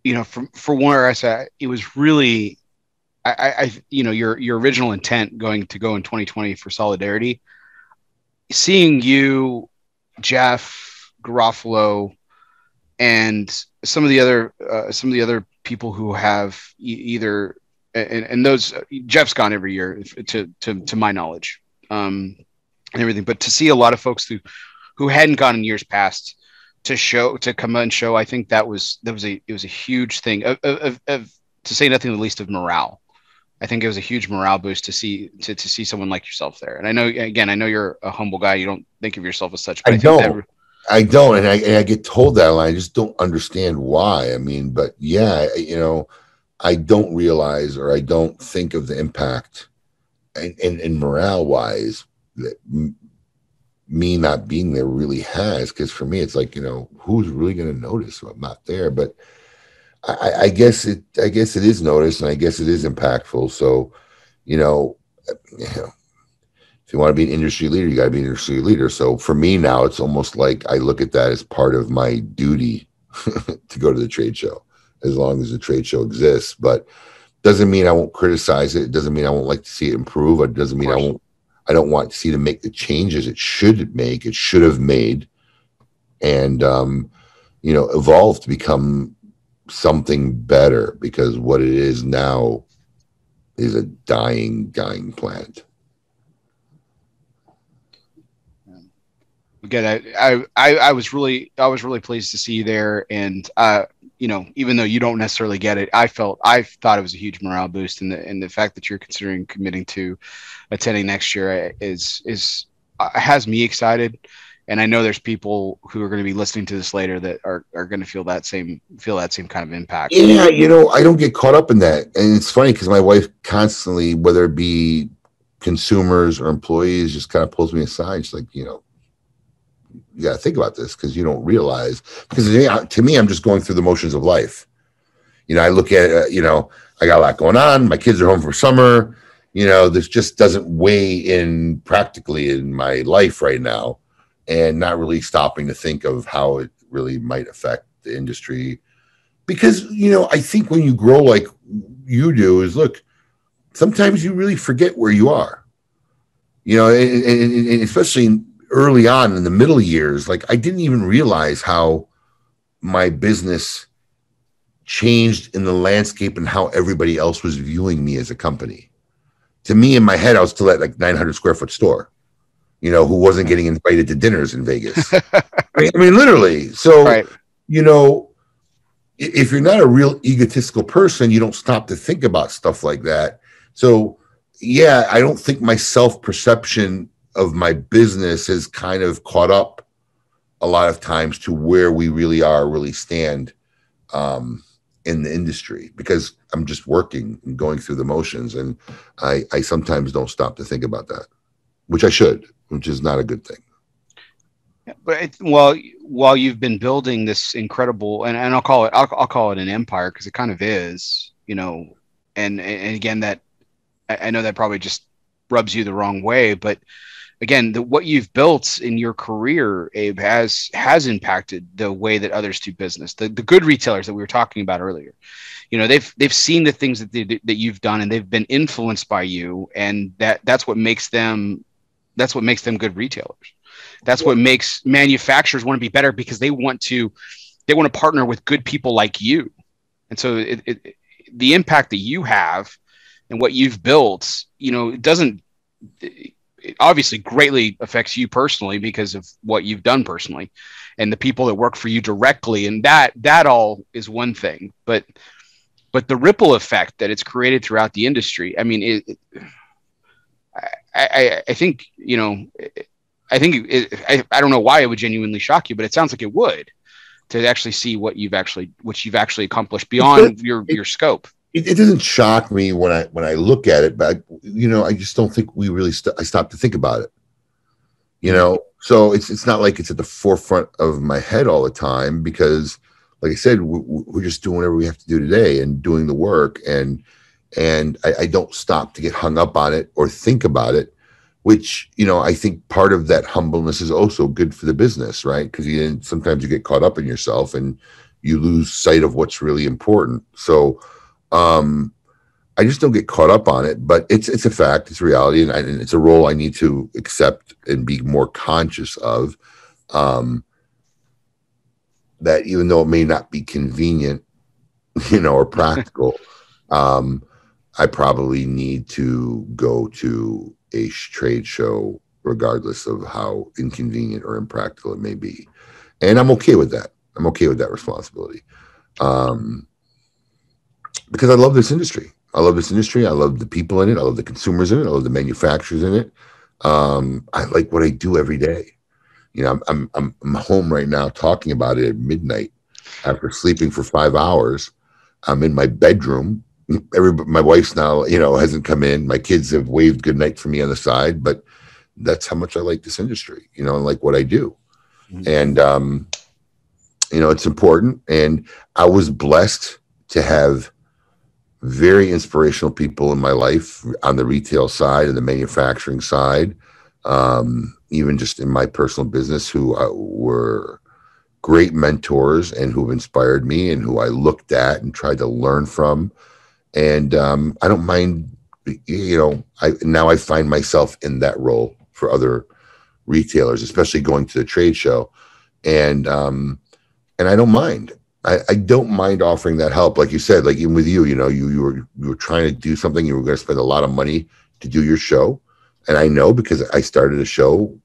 you know, for where I said, it was really, you know, your original intent going to go in 2020 for Solidarity, seeing you, Jeff, Garofalo, and some of the other people who have either, and those, Jeff's gone every year to my knowledge, and everything, but to see a lot of folks who hadn't gone in years past to come and show, I think it was a huge thing of to say nothing the least of morale. I think it was a huge morale boost to see someone like yourself there. And I know you're a humble guy. You don't think of yourself as such. But I don't. And I get told that a lot. I just don't understand why. I mean, but yeah, you know, I don't realize, or I don't think of the impact and morale wise that me not being there really has. Because for me, it's like, you know, who's really going to notice if I'm not there? But I guess it is noticed, and I guess it is impactful. So, you know, if you want to be an industry leader, you got to be an industry leader. So for me now, it's almost like I look at that as part of my duty to go to the trade show, as long as the trade show exists. But doesn't mean I won't criticize it. It doesn't mean I won't like to see it improve. It doesn't mean I don't want to see them make the changes it should have made, and you know, evolve to become something better, because what it is now is a dying plant. Again, I was really pleased to see you there, and you know, even though you don't necessarily get it, I thought it was a huge morale boost, and the fact that you're considering committing to attending next year has me excited. And I know there's people who are going to be listening to this later that are going to feel that same kind of impact. Yeah, you know, I don't get caught up in that. And it's funny because my wife constantly, whether it be consumers or employees, just kind of pulls me aside. She's like, you know, you got to think about this, because you don't realize, because to me, I'm just going through the motions of life. You know, I look at, you know, I got a lot going on. My kids are home for summer. this just doesn't weigh in practically in my life right now, and not really stopping to think of how it really might affect the industry. Because, I think when you grow like you do is, look, sometimes you really forget where you are, and especially early on in the middle years, like I didn't even realize how my business changed in the landscape and how everybody else was viewing me as a company. To me, in my head, I was still at like 900 square foot store, who wasn't getting invited to dinners in Vegas. I mean, literally. So, Right. If you're not a real egotistical person, you don't stop to think about stuff like that. So, yeah, I don't think my self-perception of my business has kind of caught up a lot of times to where we really stand in the industry, because I'm just working and going through the motions, and I sometimes don't stop to think about that, which I should, which is not a good thing. But while you've been building this incredible, and I'll call it an empire, because it kind of is, and again, that I know that probably just rubs you the wrong way, but again, what you've built in your career, Abe, has impacted the way that others do business. The good retailers that we were talking about earlier, they've seen the things that you've done, and they've been influenced by you, and that's what makes them good retailers. That's what makes manufacturers want to be better, because they want to partner with good people like you. And so the impact that you have and what you've built, it obviously greatly affects you personally because of what you've done personally and the people that work for you directly. And that all is one thing, but the ripple effect that it's created throughout the industry. I mean, I think, I don't know why it would genuinely shock you, but it sounds like it would, to actually see what you've actually accomplished beyond your scope. It doesn't shock me when I look at it, but I just don't think we really I stop to think about it. So it's not like it's at the forefront of my head all the time, because, like I said, we're just doing whatever we have to do today and doing the work, and I don't stop to get hung up on it or think about it, which, I think part of that humbleness is also good for the business, right? Because sometimes you get caught up in yourself and you lose sight of what's really important. So I just don't get caught up on it, but it's a fact, it's a reality, and it's a role I need to accept and be more conscious of, that even though it may not be convenient, or practical, I probably need to go to a trade show, regardless of how inconvenient or impractical it may be. And I'm okay with that. I'm okay with that responsibility. Because I love this industry. I love the people in it. I love the consumers in it. I love the manufacturers in it. I like what I do every day. I'm home right now talking about it at midnight after sleeping for 5 hours. I'm in my bedroom. My wife's now, hasn't come in. My kids have waved goodnight for me on the side, but that's how much I like this industry, and like what I do. Mm-hmm. And, it's important. And I was blessed to have very inspirational people in my life on the retail side and the manufacturing side, even just in my personal business, who were great mentors and who've inspired me and who I looked at and tried to learn from. And I don't mind, now I find myself in that role for other retailers, especially going to the trade show. And I don't mind. I don't mind offering that help. Like you said, like even with you, you were trying to do something, you were going to spend a lot of money to do your show. And I know, because I started a show,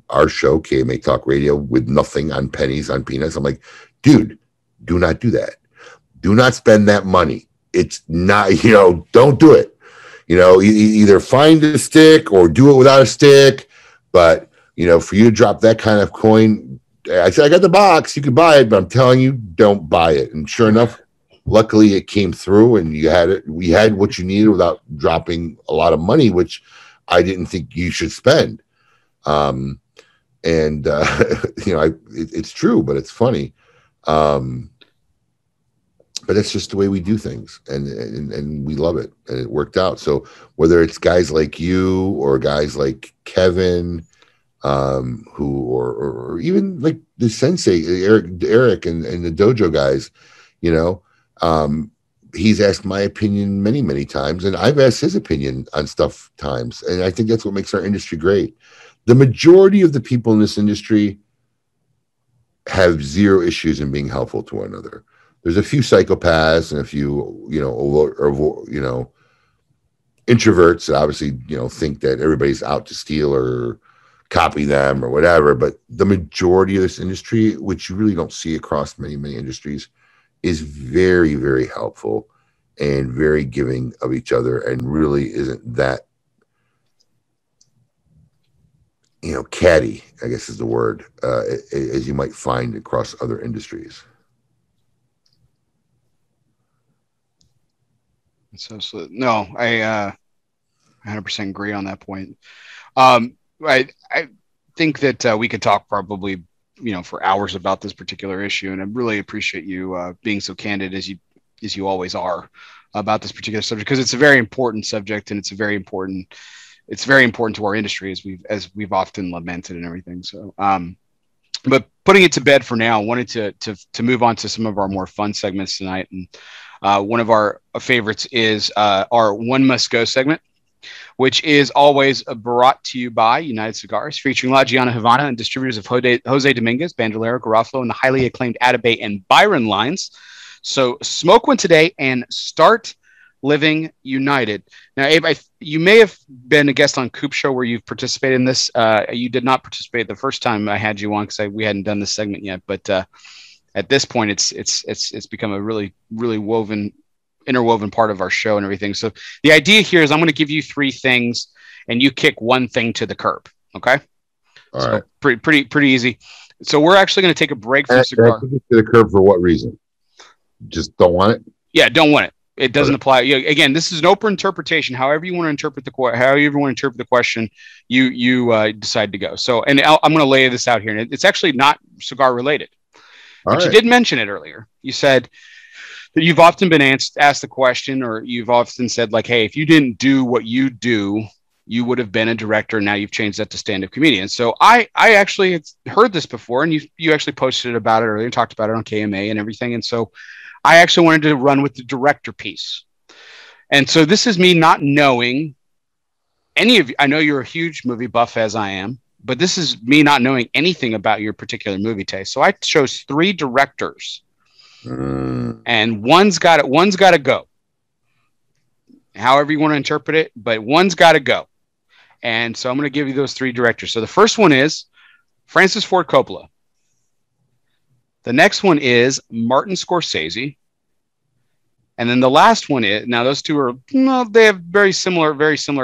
our show, KMA Talk Radio, with nothing, on pennies, on peanuts. I'm like, dude, do not do that. Do not spend that money. It's not, don't do it. Either find a stick or do it without a stick. But, for you to drop that kind of coin, I said, I got the box, you could buy it, but I'm telling you, don't buy it. And sure enough, luckily it came through and you had it. We had what you needed without dropping a lot of money, which I didn't think you should spend. It's true, but it's funny. but that's just the way we do things, and we love it, and it worked out. So whether it's guys like you or guys like Kevin, who or even like the sensei Eric and the dojo guys, you know, he's asked my opinion many times, and I've asked his opinion on stuff times, and I think that's what makes our industry great. The majority of the people in this industry have zero issues in being helpful to one another. There's a few psychopaths and a few, introverts that obviously, think that everybody's out to steal or copy them or whatever. But the majority of this industry, which you really don't see across many industries, is very, very helpful and very giving of each other, and really isn't that, catty, I guess is the word, as you might find across other industries. So no, I 100% agree on that point. I think that we could talk probably, for hours about this particular issue, and I really appreciate you being so candid as you always are about this particular subject, because it's a very important subject, and it's very important to our industry, as we've often lamented and everything. So, but putting it to bed for now, I wanted to move on to some of our more fun segments tonight, and one of our favorites is our One Must Go segment, which is always brought to you by United Cigars, featuring La Giana Havana and distributors of Jose Dominguez, Bandolero, Garofalo, and the highly acclaimed Atabey and Byron lines. So smoke one today and start living united. Now, Abe, you may have been a guest on Coop Show where you've participated in this. You did not participate the first time I had you on, because we hadn't done this segment yet. But at this point, it's become a really, really interwoven part of our show and everything. So the idea here is I'm going to give you three things, and you kick one thing to the curb. Okay. All so right. Pretty easy. So we're actually going to take a break from cigar. To the curb for what reason? Just don't want it? Yeah, don't want it. It doesn't apply. Again, this is an open interpretation. However you want to interpret the question, you decide to go. So, and I'm going to lay this out here. And it's actually not cigar related, but you did mention it earlier. You said that you've often been asked the question, or you've often said, like, hey, if you didn't do what you do, you would have been a director. Now you've changed that to stand-up comedian. So I actually had heard this before, and you actually posted about it earlier and talked about it on KMA and everything. And so I actually wanted to run with the director piece. And so this is me not knowing any of you. I know you're a huge movie buff, as I am, but this is me not knowing anything about your particular movie taste. So I chose three directors, and one's got to go. However you want to interpret it, but one's got to go. And so I'm going to give you those three directors. So the first one is Francis Ford Coppola. The next one is Martin Scorsese. And then the last one is, now those two are, they have very similar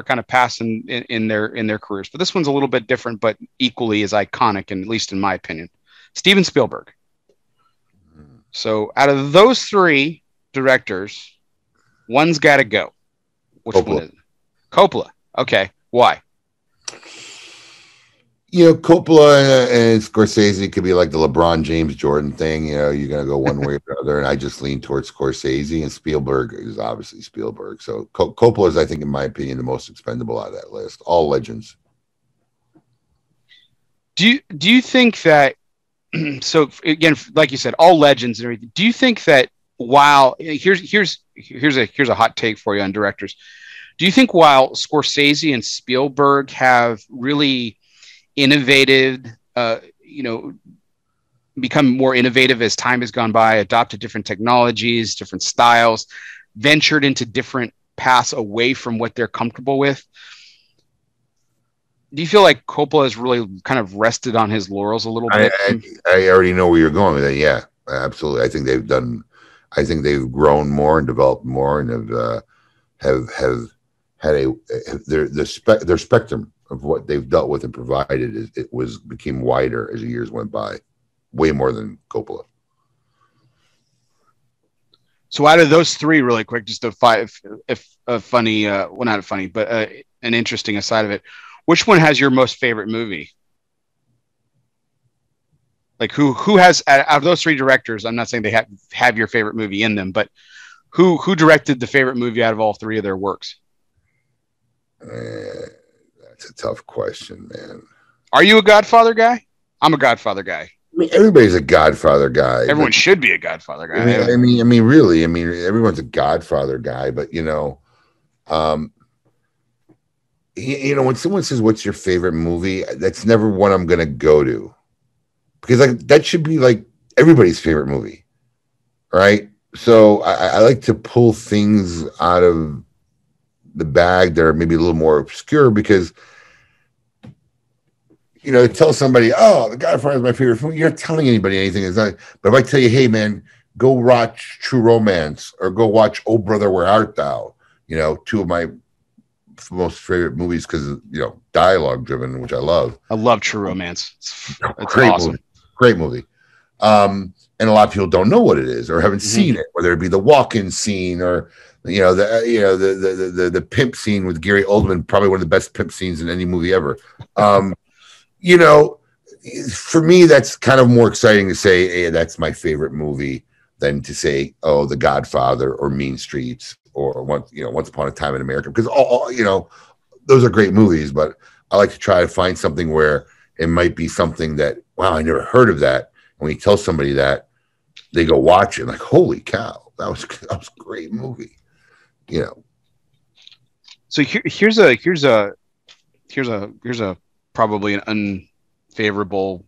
kind of paths in their careers. But this one's a little bit different, but equally as iconic, and at least in my opinion, Steven Spielberg. So out of those three directors, one's got to go. Which one is it? Coppola. Okay. Why? Coppola and Scorsese could be like the LeBron James Jordan thing. You're going to go one way or the other. And I just lean towards Scorsese, and Spielberg is obviously Spielberg. So Coppola is, I think, in my opinion, the most expendable out of that list. All legends. Do you think that, so again, like you said, all legends and everything, do you think that while here's a hot take for you on directors. Do you think while Scorsese and Spielberg have really innovated, become more innovative as time has gone by, adopted different technologies, different styles, ventured into different paths away from what they're comfortable with, do you feel like Coppola has really kind of rested on his laurels a little bit? I already know where you're going with that. Yeah, absolutely. I think they've grown more and developed more, and have had their spectrum of what they've dealt with and provided became wider as the years went by, way more than Coppola. So out of those three, really quick, just a funny, well, not funny, but an interesting aside of it, which one has your most favorite movie? Like who has out of those three directors? I'm not saying they have your favorite movie in them, but who directed the favorite movie out of all three of their works? That's a tough question, man. Are you a Godfather guy? I'm a Godfather guy. I mean, everybody's a Godfather guy. Everyone should be a Godfather guy. I mean, really, I mean, everyone's a Godfather guy. But you know, when someone says, "What's your favorite movie?" That's never one I'm going to go to, because like that should be like everybody's favorite movie, right? So I like to pull things out of the bag that are maybe a little more obscure, because you know, tell somebody, "Oh, The Godfather is my favorite film." You're not telling anybody anything. It's not. But if I tell you, "Hey, man, go watch True Romance," or "Go watch Oh Brother, Where Art Thou," you know, two of my most favorite movies because you know, dialogue driven, which I love. I love True Romance. It's great awesome. Movie. Great movie. And a lot of people don't know what it is or haven't seen it, whether it be the walk-in scene or the pimp scene with Gary Oldman, probably one of the best pimp scenes in any movie ever. You know, for me, that's kind of more exciting to say, "Hey, that's my favorite movie," than to say, "Oh, The Godfather" or Mean Streets or Once Upon a Time in America, because all you know, those are great movies. But I like to try to find something where it might be something that, wow, I never heard of that. And when you tell somebody that, they go watch it, like, holy cow, that was a great movie, you know. So here's a probably an unfavorable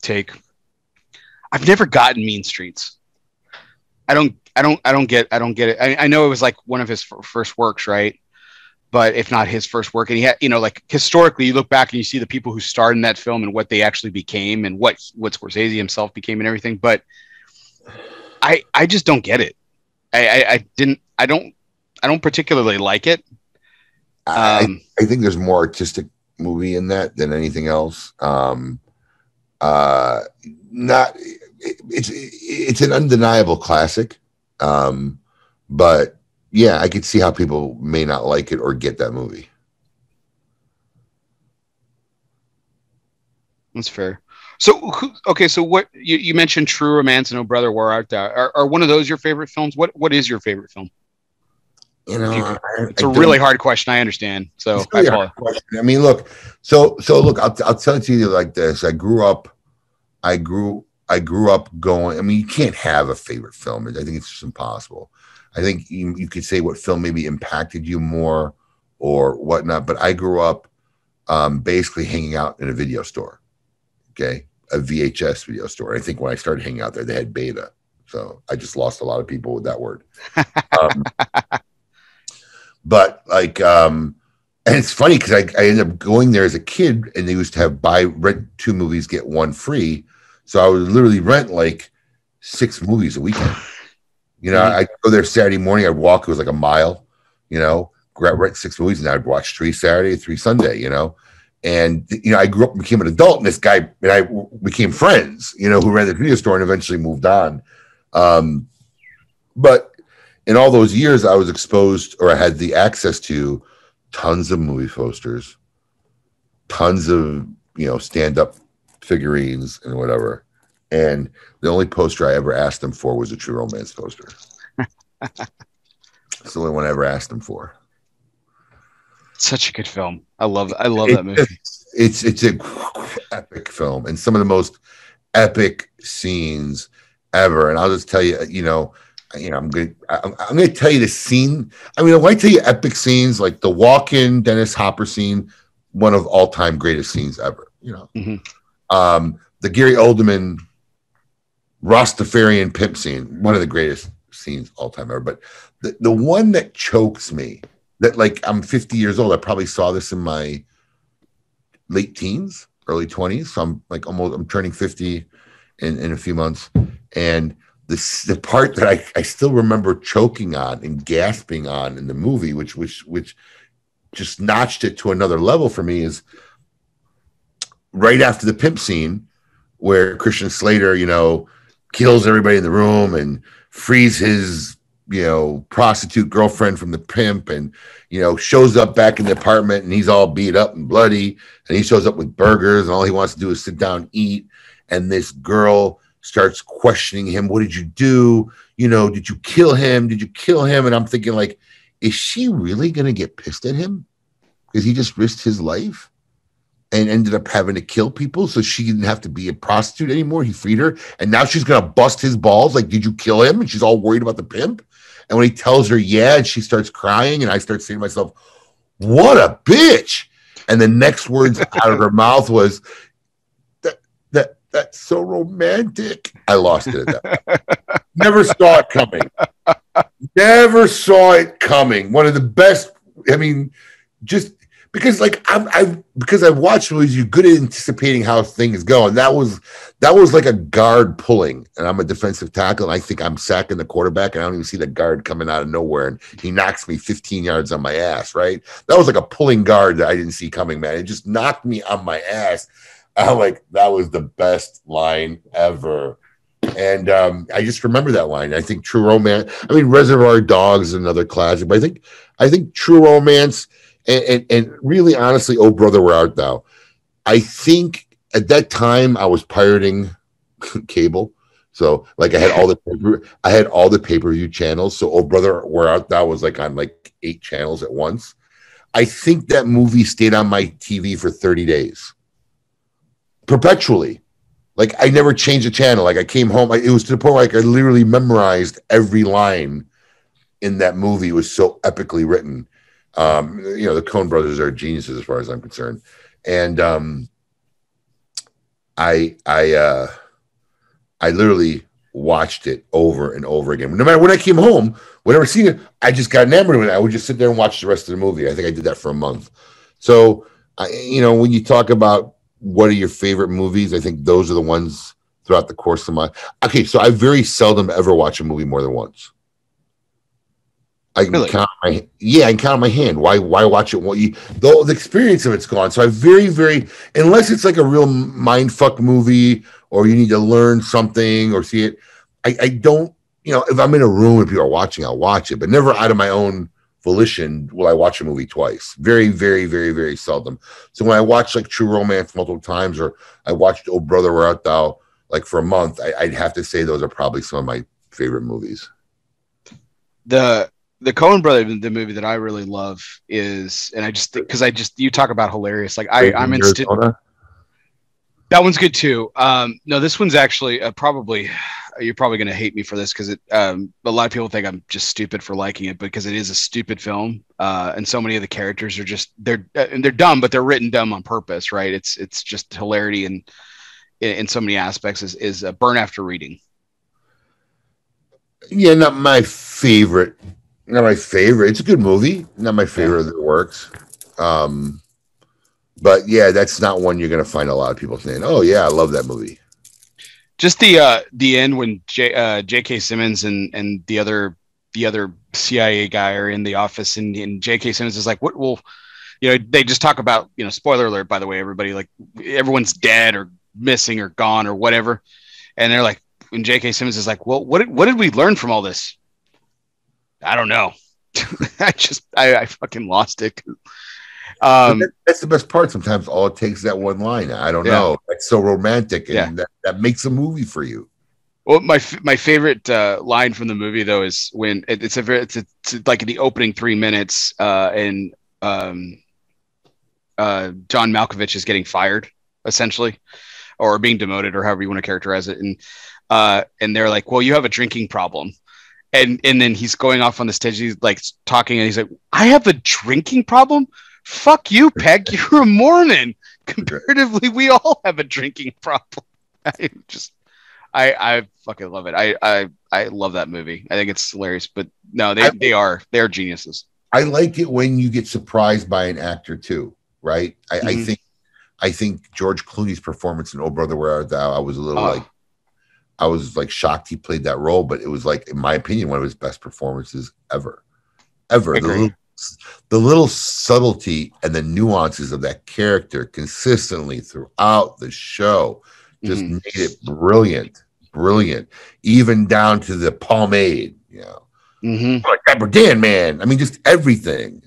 take. I've never gotten Mean Streets. I don't get it. I know it was like one of his first works, right? But if not his first work, and he had, you know, like historically, you look back and you see the people who starred in that film and what they actually became and what Scorsese himself became and everything. But I just don't get it. I don't particularly like it. I think there's more artistic movie in that than anything else. It's an undeniable classic. But yeah, I could see how people may not like it or get that movie. That's fair. So, so what you mentioned True Romance and Oh Brother, Where Art Thou? Are one of those your favorite films? What is your favorite film? You know, it's a really hard question. I understand. So really I mean, look, so look, I'll tell it to you like this. I grew up going, I mean, you can't have a favorite film. I think it's just impossible. I think you could say what film maybe impacted you more or whatnot, but I grew up basically hanging out in a video store, okay, a VHS video store. I think when I started hanging out there, they had Beta, so I just lost a lot of people with that word. But like, and it's funny because I ended up going there as a kid, and they used to have rent 2 movies, get 1 free. So I would literally rent like 6 movies a weekend. You know, I'd go there Saturday morning. I'd walk. It was like a mile. You know, rent 6 movies, and I'd watch 3 Saturday, 3 Sunday. You know, and you know, I grew up, and became an adult, and this guy and I became friends. You know, who ran the video store and eventually moved on. But in all those years, I was exposed, or I had the access to, tons of movie posters, tons of, you know, stand-up figurines and whatever. And the only poster I ever asked them for was a True Romance poster. It's the only one I ever asked them for. Such a good film. I love that movie. It's an epic film, and some of the most epic scenes ever. And I'll just tell you, I'm going to tell you the scene. I mean, when I tell you epic scenes, like the walk-in Dennis Hopper scene, one of all-time greatest scenes ever. You know, the Gary Oldman Rastafarian pimp scene, one of the greatest scenes all time ever. But the one that chokes me, that like I'm 50 years old, I probably saw this in my late teens, early 20s. So I'm turning 50 in a few months, and the part that I still remember choking on and gasping on in the movie, which just notched it to another level for me, is right after the pimp scene where Christian Slater, you know, kills everybody in the room and frees his, you know, prostitute girlfriend from the pimp, and, you know, shows up back in the apartment and he's all beat up and bloody, and he shows up with burgers and all he wants to do is sit down and eat. and this girl starts questioning him. What did you do? You know, did you kill him? Did you kill him? And I'm thinking, like, is she really going to get pissed at him because he just risked his life and ended up having to kill people so she didn't have to be a prostitute anymore? He freed her, and now she's going to bust his balls. Like, did you kill him? And she's all worried about the pimp. And when he tells her, yeah, and she starts crying, and I start saying to myself, what a bitch. And the next words out of her mouth was, that's so romantic. I lost it at that. Never saw it coming. Never saw it coming. One of the best. I mean, just because like because I've watched movies, you're good at anticipating how things go, and that was like a guard pulling, and I'm a defensive tackle, and I think I'm sacking the quarterback, and I don't even see the guard coming out of nowhere, and he knocks me 15 yards on my ass. Right? That was like a pulling guard that I didn't see coming, man. It just knocked me on my ass. I'm like, that was the best line ever. And I just remember that line. I think True Romance, I mean, Reservoir Dogs is another classic, but I think True Romance and really honestly, Oh Brother, Where Art Thou? I think at that time I was pirating cable. So like I had all the pay-per-view channels. So Oh Brother, Where Art Thou was like on like 8 channels at once. I think that movie stayed on my TV for 30 days. Perpetually. Like I never changed the channel. Like I came home, it was to the point where like I literally memorized every line in that movie. It was so epically written. You know, the Coen brothers are geniuses as far as I'm concerned. And I literally watched it over and over again. No matter when I came home, whenever I seen it, I just got enamored with it. I would just sit there and watch the rest of the movie. I think I did that for a month. So you know, when you talk about what are your favorite movies, I think those are the ones throughout the course of my. Okay, so I very seldom ever watch a movie more than once. I can count I can count on my hand. Why watch it? The experience of it's gone. So I very, unless it's like a real mind fuck movie or you need to learn something or see it, I don't, you know, if I'm in a room and people are watching, I'll watch it, but never out of my own volition will I watch a movie twice. Very seldom. So when I watch like True Romance multiple times, or I watched Oh Brother, Where Art Thou like for a month, I'd have to say those are probably some of my favorite movies. The Coen Brothers, the movie that I really love is, and I just because you talk about hilarious. Like I'm instant. That one's good too. No, this one's actually probably, you're probably going to hate me for this because a lot of people think I'm just stupid for liking it because it is a stupid film. And so many of the characters are just, they're dumb, but they're written dumb on purpose, right? It's just hilarity and in so many aspects is Burn After Reading. Yeah, not my favorite. It's a good movie. Not my favorite that works. But yeah, that's not one you're going to find a lot of people saying, "Oh yeah, I love that movie." Just the end when J.K. Simmons and the other CIA guy are in the office, and J.K. Simmons is like, "What? Well, you know, they just talk about, you know, spoiler alert, by the way, everybody, like everyone's dead or missing or gone or whatever," and they're like, and J.K. Simmons is like, "Well, what did we learn from all this?" I don't know. I fucking lost it. That's the best part. Sometimes all it takes is that one line. I don't know. That's so romantic, and that makes a movie for you. Well, my favorite line from the movie though is when it's like in the opening 3 minutes, and John Malkovich is getting fired essentially, or being demoted, or however you want to characterize it, and they're like, "Well, you have a drinking problem." And then he's going off on the stage. He's like talking, and he's like, "I have a drinking problem? Fuck you, Peg. You're a Mormon. Comparatively, we all have a drinking problem." I fucking love it. I love that movie. I think it's hilarious. But no, they're geniuses. I like it when you get surprised by an actor too, right? I think George Clooney's performance in Oh Brother, Where Art Thou? I was a little I was like shocked he played that role, but it was like, in my opinion, one of his best performances ever. The little subtlety and the nuances of that character consistently throughout the show just made it brilliant, even down to the pomade, you know, like Dapper Dan, man. I mean, just everything.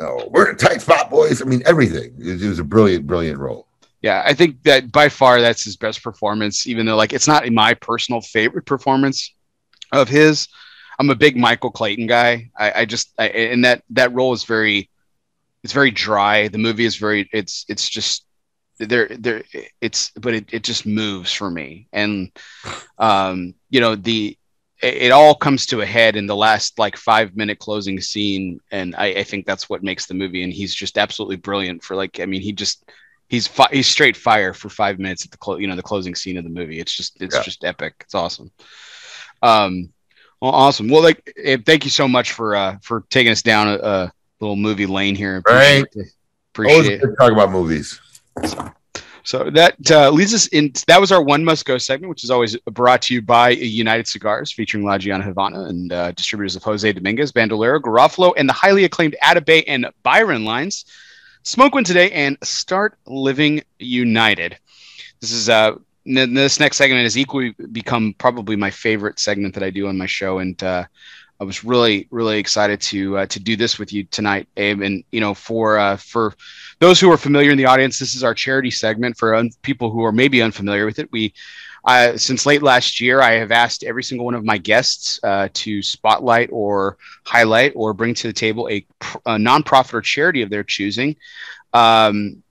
Oh, we're in a tight spot, boys. I mean, everything. It was a brilliant role. Yeah, I think that by far that's his best performance, even though like it's not my personal favorite performance of his. I'm a big Michael Clayton guy. And that role is it's very dry. The movie is very it's just there it's but it just moves for me. And you know, it all comes to a head in the last like 5 minute closing scene, and I think that's what makes the movie. And he's just absolutely brilliant for like, I mean, he's straight fire for 5 minutes at the closing scene of the movie. It's just epic. It's awesome. Um, well, awesome. Well, like, thank you so much for taking us down a little movie lane here. Right. Appreciate it. Talk about movies. So that leads us in. That was our One Must Go segment, which is always brought to you by United Cigars, featuring La Giana Havana and distributors of Jose Dominguez, Bandolero, Garofalo, and the highly acclaimed Atabey and Byron lines. Smoke one today and start living united. This is this next segment has equally become probably my favorite segment that I do on my show, and I was really, really excited to do this with you tonight, Abe. And you know, for those who are familiar in the audience, this is our charity segment. For people who are maybe unfamiliar with it, since late last year, I have asked every single one of my guests to spotlight or highlight or bring to the table a nonprofit or charity of their choosing to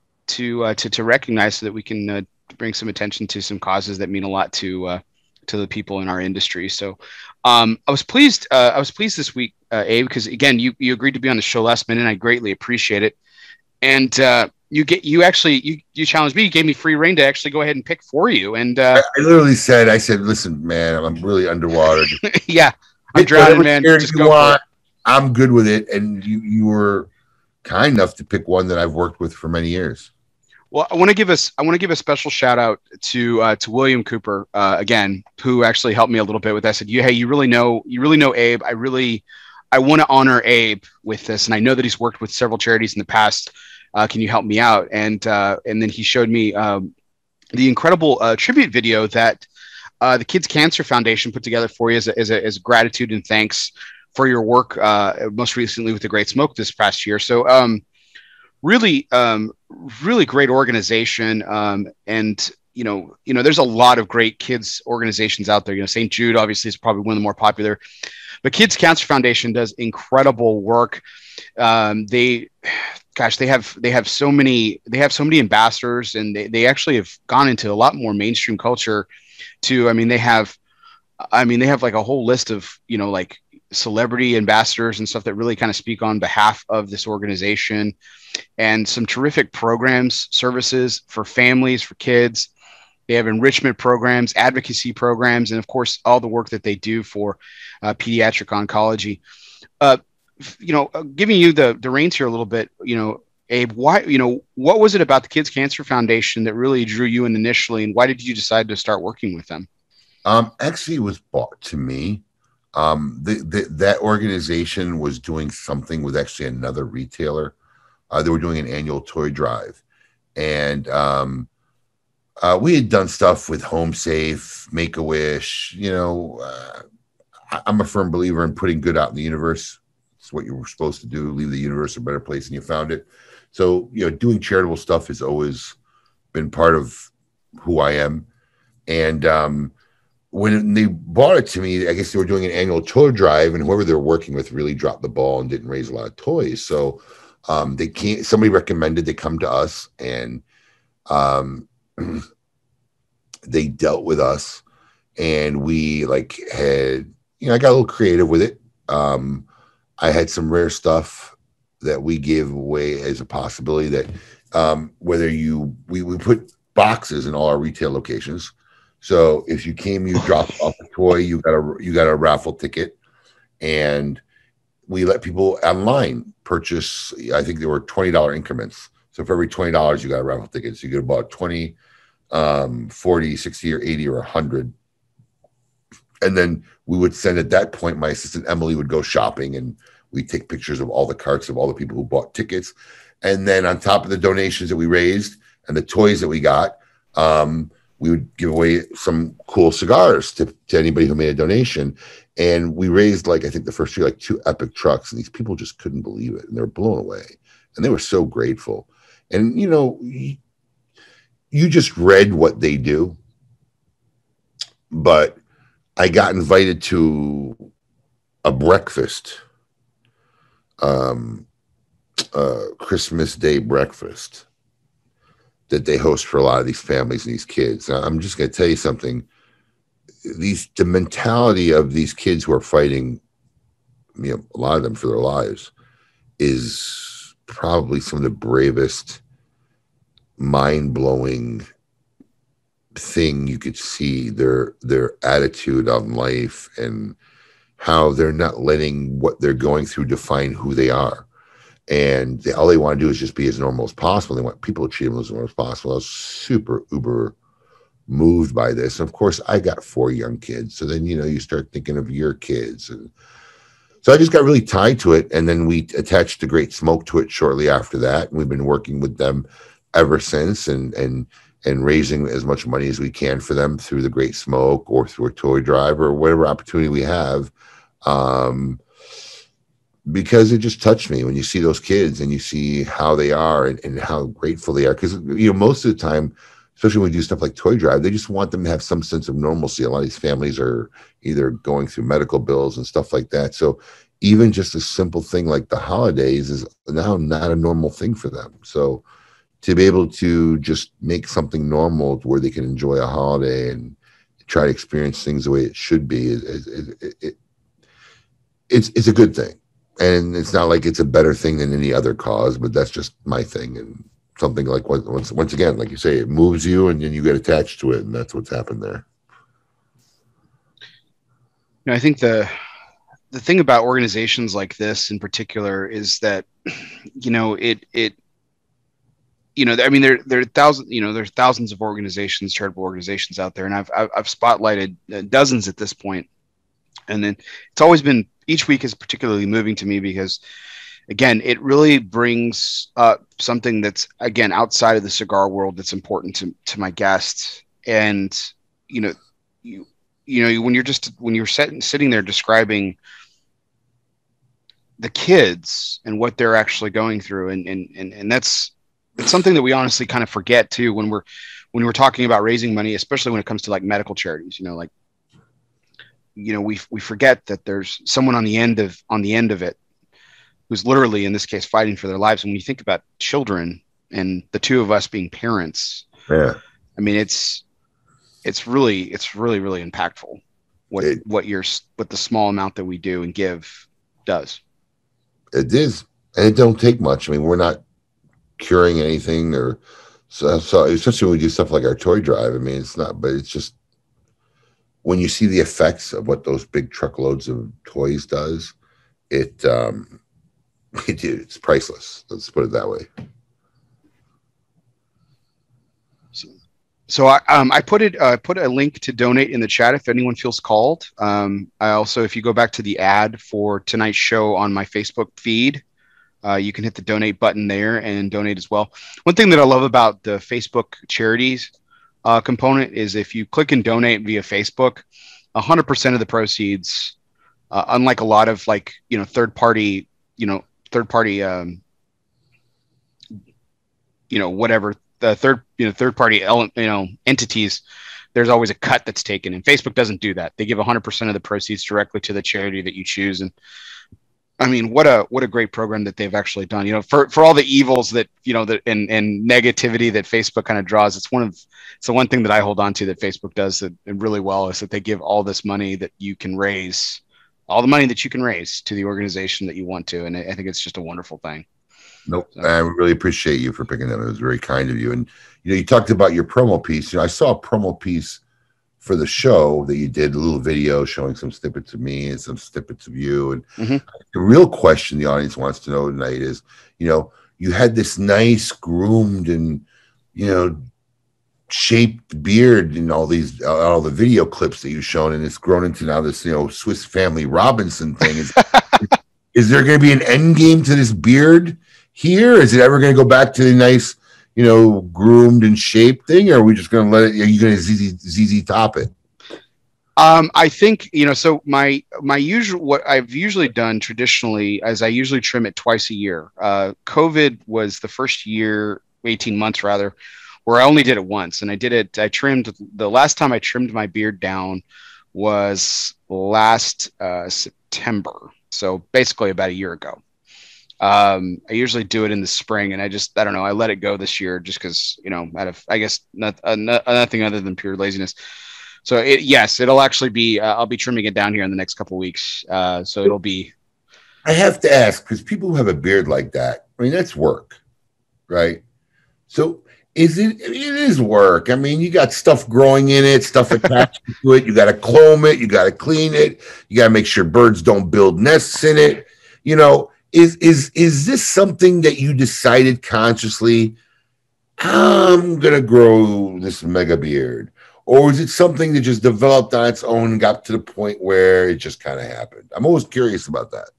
recognize, so that we can bring some attention to some causes that mean a lot to the people in our industry. So I was pleased this week, Abe, because again, you agreed to be on the show last minute, and I greatly appreciate it. And you challenged me. You gave me free reign to actually go ahead and pick for you. And I literally said, listen, man, I'm really underwater. Yeah, I'm drowning, man. Just go for it. I'm good with it. And you were kind enough to pick one that I've worked with for many years. Well, I want to give a special shout out to William Cooper again, who actually helped me a little bit with that. I said, hey, you really know Abe. I want to honor Abe with this, and I know that he's worked with several charities in the past. Can you help me out? And then he showed me the incredible tribute video that the Kids Cancer Foundation put together for you as a gratitude and thanks for your work, most recently with the Great Smoke this past year. So really great organization. And you know, there's a lot of great kids organizations out there. You know, St. Jude obviously is probably one of the more popular, but Kids Cancer Foundation does incredible work. They have so many ambassadors, and they actually have gone into a lot more mainstream culture too. I mean, they have like a whole list of, you know, like celebrity ambassadors and stuff that really kind of speak on behalf of this organization, and some terrific programs, services for families, for kids. They have enrichment programs, advocacy programs, and of course, all the work that they do for pediatric oncology. You know, giving you the reins here a little bit, you know, Abe, what was it about the Kids Cancer Foundation that really drew you in initially, and why did you decide to start working with them? Actually, it was bought to me. That organization was doing something with actually another retailer. They were doing an annual toy drive, and we had done stuff with Home Safe, Make-A-Wish. You know, I'm a firm believer in putting good out in the universe. It's what you were supposed to do, leave the universe a better place than you found it. So, you know, doing charitable stuff has always been part of who I am. And when they bought it to me, I guess they were doing an annual toy drive, and whoever they're working with really dropped the ball and didn't raise a lot of toys. So somebody recommended they come to us, and they dealt with us, and we had, you know, I got a little creative with it. I had some rare stuff that we gave away as a possibility that we put boxes in all our retail locations. So if you came, you dropped off a toy, you got a raffle ticket, and we let people online purchase. I think there were $20 increments. So for every $20, you got a raffle ticket. So you get about 20, 40, 60, or 80, or 100. And then we would send, at that point, my assistant Emily would go shopping, and we'd take pictures of all the carts of all the people who bought tickets. And then on top of the donations that we raised and the toys that we got, we would give away some cool cigars to anybody who made a donation. And we raised, I think the first year, 2 epic trucks, and these people just couldn't believe it. And they were blown away, and they were so grateful. And, you know, you just read what they do, but I got invited to a breakfast, Christmas Day breakfast that they host for a lot of these families and these kids. Now, I'm just going to tell you something. The mentality of these kids who are fighting, a lot of them for their lives, is probably some of the bravest, mind-blowing thing you could see. Their attitude on life and how they're not letting what they're going through define who they are. And all they want to do is just be as normal as possible. They want people to treat them as normal as possible. I was super uber moved by this. And of course, I got 4 young kids. So then, you start thinking of your kids. And so I just got really tied to it. And then we attached the Great Smoke to it shortly after that. And we've been working with them ever since and raising as much money as we can for them through the Great Smoke or through a toy drive or whatever opportunity we have. Because it just touched me when you see those kids and you see how they are and how grateful they are. Because, most of the time, especially when we do stuff like toy drive, they just want them to have some sense of normalcy. A lot of these families are either going through medical bills and stuff like that. So even just a simple thing like the holidays is now not a normal thing for them. So to be able to just make something normal where they can enjoy a holiday and try to experience things the way it should be, it's a good thing. And it's not like it's a better thing than any other cause, but that's just my thing. And something like once again, like you say, it moves you and then you get attached to it. And that's what's happened there. I think the thing about organizations like this in particular is that, there are thousands of organizations, charitable organizations out there. And I've spotlighted dozens at this point. And then it's always been, each week is particularly moving to me because, again, it really brings up something that's, again, outside of the cigar world that's important to my guests. And, when you're sitting there describing the kids and what they're actually going through. And it's something that we honestly kind of forget too, when we're talking about raising money, especially when it comes to like medical charities, we forget that there's someone on the end of it who's literally, in this case, fighting for their lives. And when you think about children and the two of us being parents, yeah, I mean, it's really, really impactful what the small amount that we do and give does. It is. And it don't take much. I mean, we're not curing anything so especially when we do stuff like our toy drive. I mean, it's not, but it's just, when you see the effects of what those big truckloads of toys does, it's priceless. Let's put it that way. So I put a link to donate in the chat if anyone feels called. I also, if you go back to the ad for tonight's show on my Facebook feed, you can hit the donate button there and donate as well. One thing that I love about the Facebook charities component is if you click and donate via Facebook, 100% of the proceeds, unlike a lot of third party entities, there's always a cut that's taken, and Facebook doesn't do that. They give 100% of the proceeds directly to the charity that you choose. And I mean, what a great program that they've actually done, for all the evils that, and negativity that Facebook kind of draws. It's the one thing that I hold on to that Facebook does that really well, is that they give all this money that you can raise, all the money that you can raise to the organization that you want to. And I think it's just a wonderful thing. Nope. So, I really appreciate you for picking them. It was very kind of you. And, you talked about your promo piece. I saw a promo piece for the show that you did, a little video showing some snippets of me and some snippets of you. And the real question the audience wants to know tonight is, you had this nice groomed and, shaped beard in all the video clips that you've shown, and it's grown into now this, Swiss Family Robinson thing. Is there going to be an end game to this beard here? Is it ever going to go back to the nice, groomed and shaped thing, or are we just going to let it? Are you going to ZZ top it? I think, so my usual, what I've usually done traditionally is I usually trim it twice a year. COVID was the first year, 18 months rather, where I only did it once, and I trimmed the last time I trimmed my beard down was last September. So basically about a year ago. I usually do it in the spring, and I don't know. I let it go this year just because, out of, I guess, nothing other than pure laziness. So yes, it'll actually be, I'll be trimming it down here in the next couple of weeks. So it'll be. I have to ask, because people who have a beard like that, I mean, that's work, right? So it is work. I mean, you got stuff growing in it, stuff attached to it. You got to comb it. You got to clean it. You got to make sure birds don't build nests in it. Is this something that you decided consciously, I'm going to grow this mega beard? Or is it something that just developed on its own and got to the point where it just kind of happened? I'm always curious about that.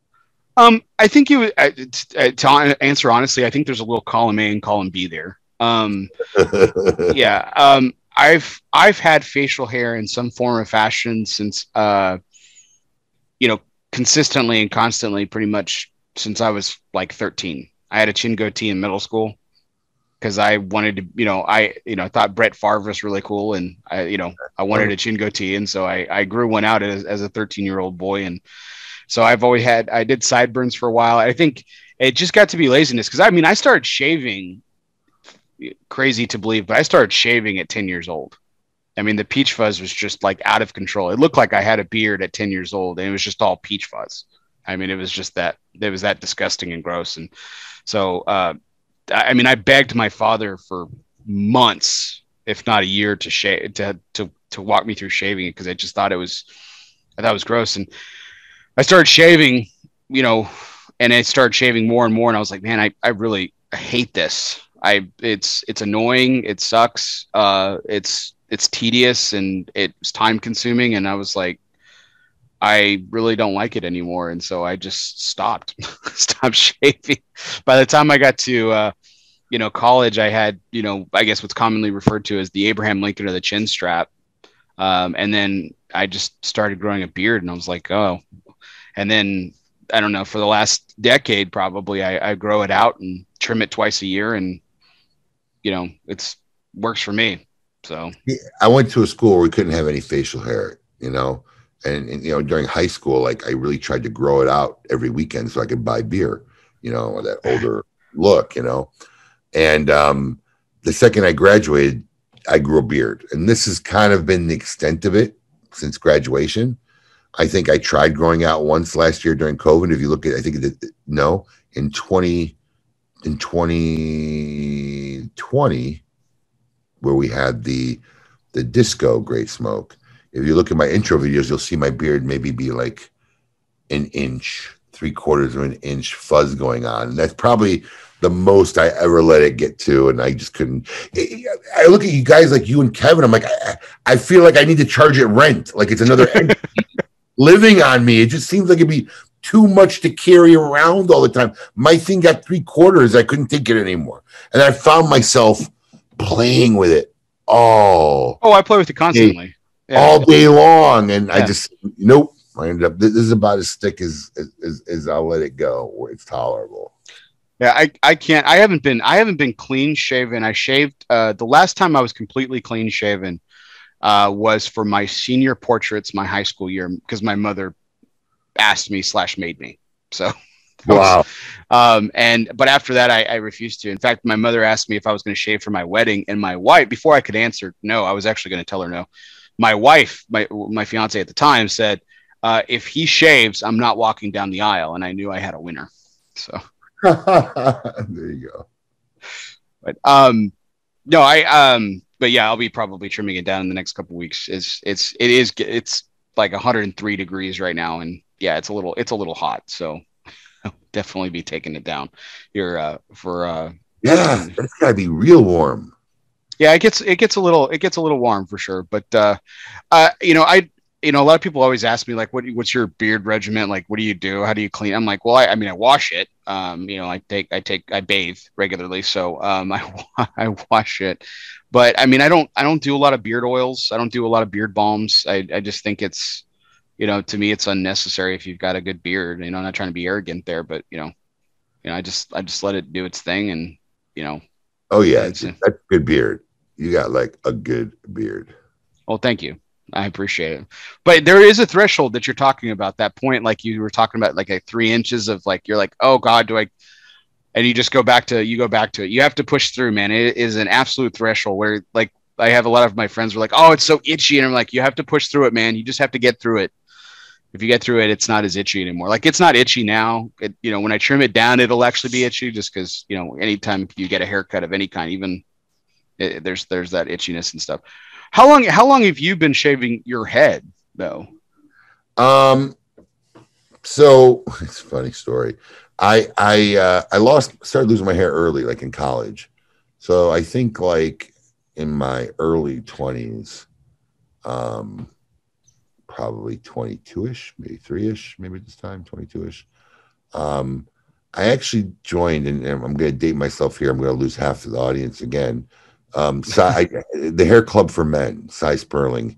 I think to answer honestly, I think there's a little column A and column B there. Yeah. I've had facial hair in some form or fashion since, consistently and constantly, pretty much since I was like 13. I had a chin goatee in middle school because I wanted to, I thought Brett Favre was really cool, and I wanted a chin goatee, and so I grew one out as a 13-year-old boy, and so I did sideburns for a while. I think it just got to be laziness because I started shaving. Crazy to believe, but I started shaving at 10 years old. I mean, the peach fuzz was just like out of control. It looked like I had a beard at 10 years old, and it was just all peach fuzz. I mean, it was that disgusting and gross. And so, I begged my father for months, if not a year, to shave, to walk me through shaving it, because I thought it was gross. And I started shaving, and I started shaving more and more. And I was like, man, I really hate this. It's annoying. It sucks. It's tedious, and it's time consuming. And I was like, I really don't like it anymore. And so I just stopped shaving. By the time I got to, college, I had, I guess what's commonly referred to as the Abraham Lincoln or the chin strap. And then I just started growing a beard, and I was like, oh, and then I don't know, for the last decade, probably I grow it out and trim it twice a year, and, it's works for me. So I went to a school where we couldn't have any facial hair, and during high school, like I really tried to grow it out every weekend so I could buy beer, that older look, and the second I graduated, I grew a beard, and this has kind of been the extent of it since graduation. I think I tried growing out once last year during COVID. If you look at, I think in 2020, where we had the disco Great Smoke. If you look at my intro videos, you'll see my beard maybe be like an inch, 3/4 of an inch fuzz going on. And that's probably the most I ever let it get to. And I just couldn't. I look at you guys like you and Kevin. I'm like, I feel like I need to charge it rent. Like it's another entity living on me. It just seems like it'd be too much to carry around all the time. My thing got 3/4. I couldn't take it anymore. And I found myself playing with it all. Oh, I play with it constantly. All day long. And I just, nope. I ended up, this is about as thick as I'll let it go, where it's tolerable. Yeah, I can't. I haven't been clean shaven. I shaved the last time I was completely clean shaven was for my senior portraits, my high school year, because my mother asked me / made me. So wow. But after that, I refused to. In fact, my mother asked me if I was going to shave for my wedding, and my wife, before I could answer no, I was actually going to tell her no. My wife, my fiance at the time, said, if he shaves, I'm not walking down the aisle. And I knew I had a winner. So there you go. But but yeah, I'll be probably trimming it down in the next couple of weeks. It's like 103 degrees right now, and yeah, it's a little hot. So I'll definitely be taking it down here for yeah, that's gotta be real warm. Yeah, it gets a little warm for sure. But a lot of people always ask me like, what's your beard regimen? Like, what do you do? How do you clean? I'm like, well, I wash it. I bathe regularly. So, I wash it, but I don't do a lot of beard oils. I don't do a lot of beard balms. I just think it's, to me, it's unnecessary if you've got a good beard. I'm not trying to be arrogant there, but I just let it do its thing. And, oh yeah, that's good beard. you got like a good beard. Well, thank you. I appreciate it. But there is a threshold that you're talking about, that point, like you were talking about, like a 3 inches of like, you're like, oh God, and you just go back to it. You have to push through, man. It is an absolute threshold where like, I have a lot of my friends were like, oh, it's so itchy. And I'm like, you have to push through it, man. You just have to get through it. If you get through it, it's not as itchy anymore. Like it's not itchy now. When I trim it down, it'll actually be itchy just because, anytime you get a haircut of any kind, even there's that itchiness and stuff. How long have you been shaving your head though? So it's a funny story. I started losing my hair early, like in college. So I think like in my early 20s, probably 22-ish, maybe 3-ish, maybe this time, 22-ish. I actually joined, and I'm going to date myself here. I'm going to lose half of the audience again. The Hair Club for Men, Cy Sperling.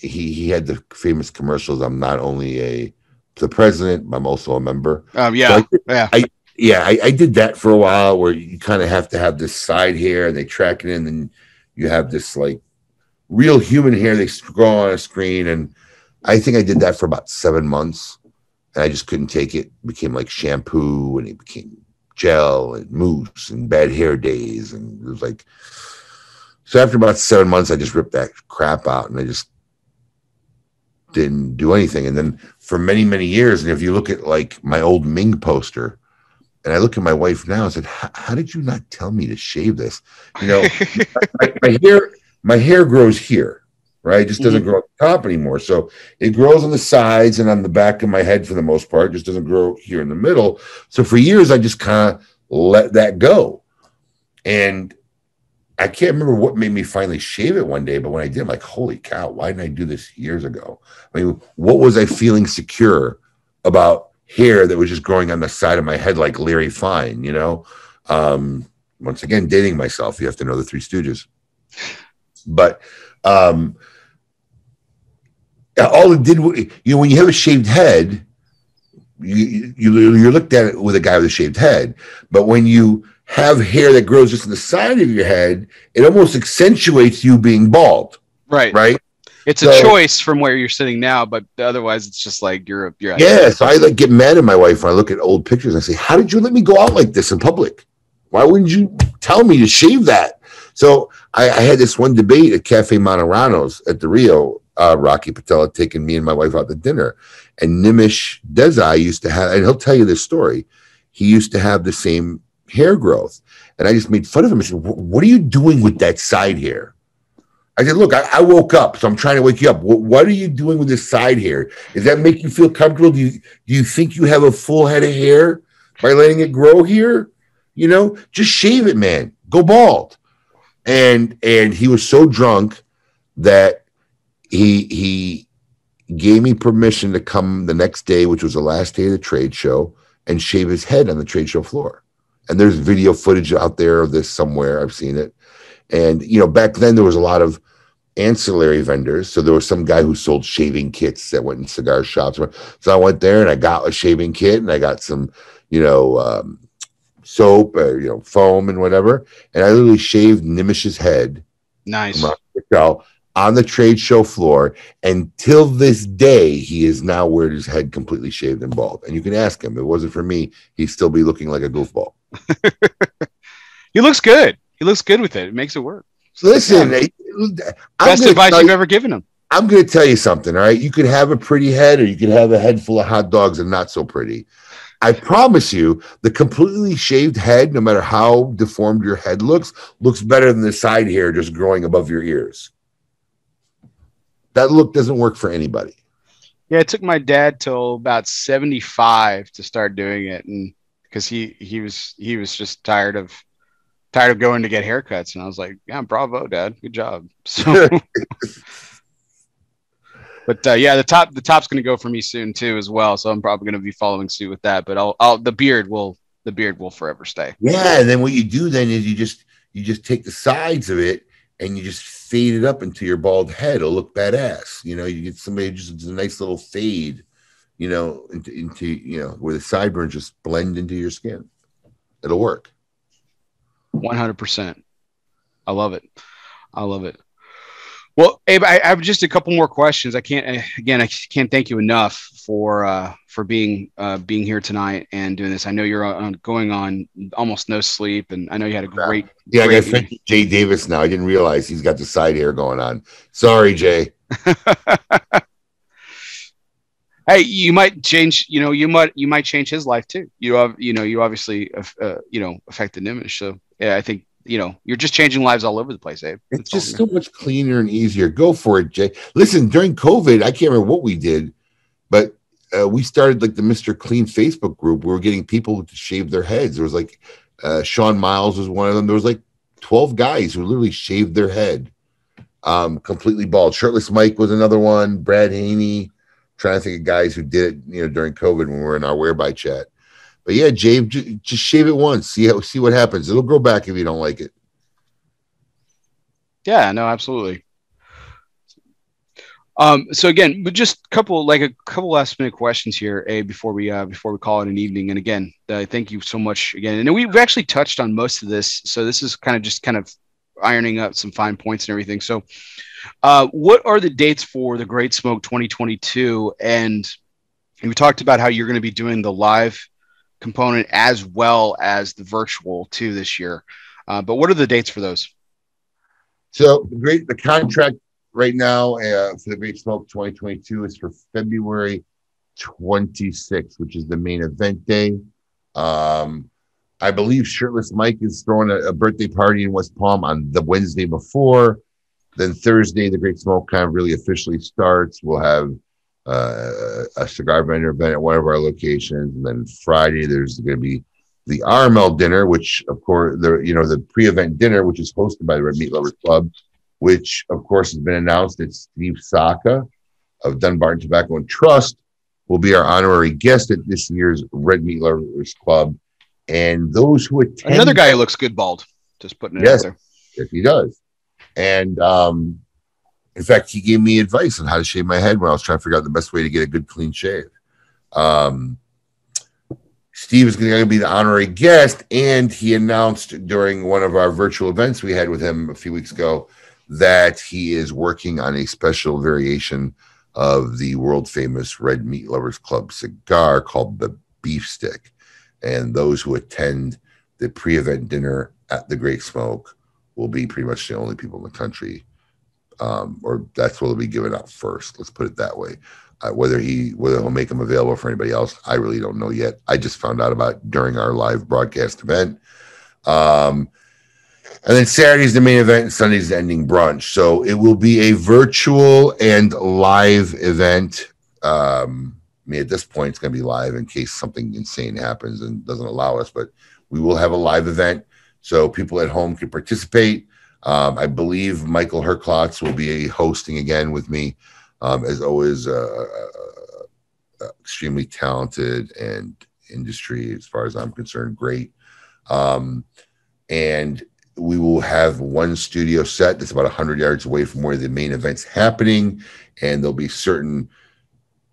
He had the famous commercials. I'm not only the president, I'm also a member. Yeah. So I did that for a while, where you kind of have to have this side hair and they track it in, and you have this like real human hair they scroll on a screen. And I think I did that for about 7 months, and I just couldn't take it. It became like shampoo, and it became gel and mousse and bad hair days. And it was like, so after about 7 months, I just ripped that crap out, and I just didn't do anything. And then for many, many years, and if you look at like my old Ming poster, and I look at my wife now and said, how did you not tell me to shave this? My hair grows here, right? It just doesn't grow at the top anymore. So it grows on the sides and on the back of my head for the most part. It just doesn't grow here in the middle. So for years, I just kind of let that go. And I can't remember what made me finally shave it one day, but when I did, I'm like, holy cow, why didn't I do this years ago? I mean, what was I feeling secure about hair that was just growing on the side of my head like Larry Fine, Once again, dating myself. You have to know the Three Stooges. But all it did, when you have a shaved head, you're looked at it with a guy with a shaved head. But when you have hair that grows just on the side of your head, it almost accentuates you being bald. Right. It's a choice from where you're sitting now, but otherwise it's just like you're yeah. So I like get mad at my wife when I look at old pictures and I say, how did you let me go out like this in public? Why wouldn't you tell me to shave that? So I had this one debate at Cafe Monterano's at the Rio. Rocky Patel had taken me and my wife out to dinner, and Nimish Desai used to have, and he'll tell you this story. He used to have the same hair growth, and I just made fun of him. I said, "What are you doing with that side hair?" I said, "Look, I woke up, so I'm trying to wake you up. What are you doing with this side hair? Does that make you feel comfortable? Do you think you have a full head of hair by letting it grow here? Just shave it, man. Go bald." And he was so drunk that he gave me permission to come the next day, which was the last day of the trade show, and shave his head on the trade show floor. And there's video footage out there of this somewhere. I've seen it. And, back then there was a lot of ancillary vendors. So there was some guy who sold shaving kits that went in cigar shops. So I went there and I got a shaving kit, and I got some, soap, foam and whatever. And I literally shaved Nimish's head. Nice. On the trade show floor. And till this day, he is now wearing his head completely shaved and bald. And you can ask him. If it wasn't for me, he'd still be looking like a goofball. He looks good. He looks good with it. It makes it work. Listen, best advice you've ever given him. I'm going to tell you something, all right? You could have a pretty head, or you could have a head full of hot dogs and not so pretty. I promise you, the completely shaved head, no matter how deformed your head looks better than the side hair just growing above your ears. That look doesn't work for anybody. Yeah, it took my dad till about 75 to start doing it, and because he was just tired of going to get haircuts, and I was like, yeah, bravo, Dad, good job. So, but yeah, the top's going to go for me soon too as well, so I'm probably going to be following suit with that. But the beard will forever stay. Yeah, and then what you do then is you just take the sides of it and you just fade it up into your bald head. It'll look badass. You get somebody just a nice little fade, into where the sideburns just blend into your skin. It'll work. 100%. I love it. I love it. Well, Abe, I have just a couple more questions. I can't thank you enough for being here tonight and doing this. I know you're going on almost no sleep, and I know you had a great Yeah, I got great Jay Davis now. I didn't realize he's got the side hair going on. Sorry, Jay. Hey, you might change. You might change his life too. You obviously affected him. So yeah, I think you're just changing lives all over the place, Abe. It's just so much cleaner and easier. Go for it, Jay. Listen, during COVID, I can't remember what we did, but we started like the Mr. Clean Facebook group. We were getting people to shave their heads. There was like Sean Miles was one of them. There was like 12 guys who literally shaved their head completely bald. Shirtless Mike was another one. Brad Haney. Trying to think of guys who did it, during COVID when we were in our Whereby chat. But yeah, Jay, just shave it once. See what happens. It'll grow back if you don't like it. Yeah, no, absolutely. So again, just a couple last minute questions here, Abe, before we call it an evening. And again, thank you so much again. And we've actually touched on most of this, so this is kind of ironing up some fine points and everything. So, what are the dates for the Great Smoke 2022? And we talked about how you're going to be doing the live component as well as the virtual too this year. But what are the dates for those? So the contract right now for the Great Smoke 2022 is for February 26th, which is the main event day. I believe Shirtless Mike is throwing a birthday party in West Palm on the Wednesday before. Then Thursday, the Great Smoke kind of really officially starts. We'll have a cigar vendor event at one of our locations. And then Friday, there's going to be the RML dinner, which, of course, the pre-event dinner, which is hosted by the Red Meat Lovers Club, which, of course, has been announced that Steve Saka of Dunbarton Tobacco and Trust will be our honorary guest at this year's Red Meat Lovers Club. And those who attend... Another guy who looks good bald. Just putting it out there. Yes, he does. And in fact, he gave me advice on how to shave my head when I was trying to figure out the best way to get a good clean shave. Steve is going to be the honorary guest, and he announced during one of our virtual events we had with him a few weeks ago that he is working on a special variation of the world famous Red Meat Lovers Club cigar called the Beef Stick. And those who attend the pre-event dinner at the Great Smoke will be pretty much the only people in the country, or that's what will be given out first. Let's put it that way. Whether he'll make them available for anybody else, I really don't know yet. I just found out about it during our live broadcast event. And then Saturday's the main event, and Sunday's the ending brunch. So it will be a virtual and live event. I mean, at this point, it's going to be live in case something insane happens and doesn't allow us. But we will have a live event, so people at home can participate. I believe Michael Herklotz will be hosting again with me. As always, extremely talented and industry, as far as I'm concerned, great. And we will have one studio set that's about 100 yards away from where the main event's happening, and there'll be certain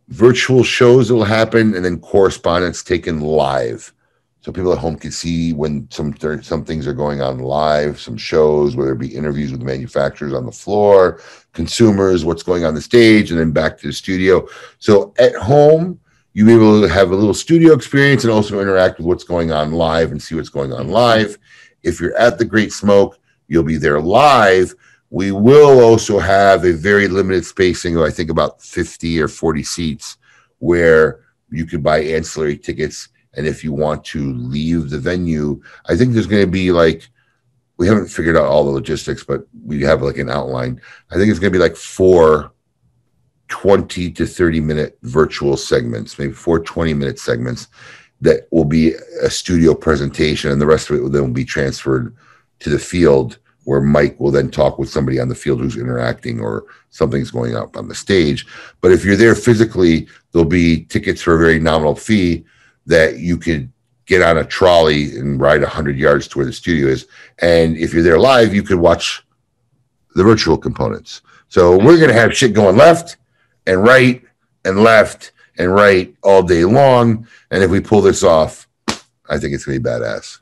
virtual shows that will happen, and then correspondence taken live. So people at home can see when some things are going on live, some shows, whether it be interviews with the manufacturers on the floor, consumers, what's going on the stage, and then back to the studio. So at home, you'll be able to have a little studio experience and also interact with what's going on live and see what's going on live. If you're at the Great Smoke, you'll be there live. We will also have a very limited spacing of, I think, about 50 or 40 seats where you could buy ancillary tickets. And if you want to leave the venue, I think there's going to be we haven't figured out all the logistics, but we have an outline. I think it's going to be 4 20 to 30 minute virtual segments, maybe 4 20-minute segments that will be a studio presentation, and the rest of it will then be transferred to the field, where Mike will then talk with somebody on the field who's interacting or something's going up on the stage. But if you're there physically, there'll be tickets for a very nominal fee that you could get on a trolley and ride 100 yards to where the studio is. And if you're there live, you could watch the virtual components. So we're going to have shit going left and right and left and right all day long. And if we pull this off, I think it's going to be badass.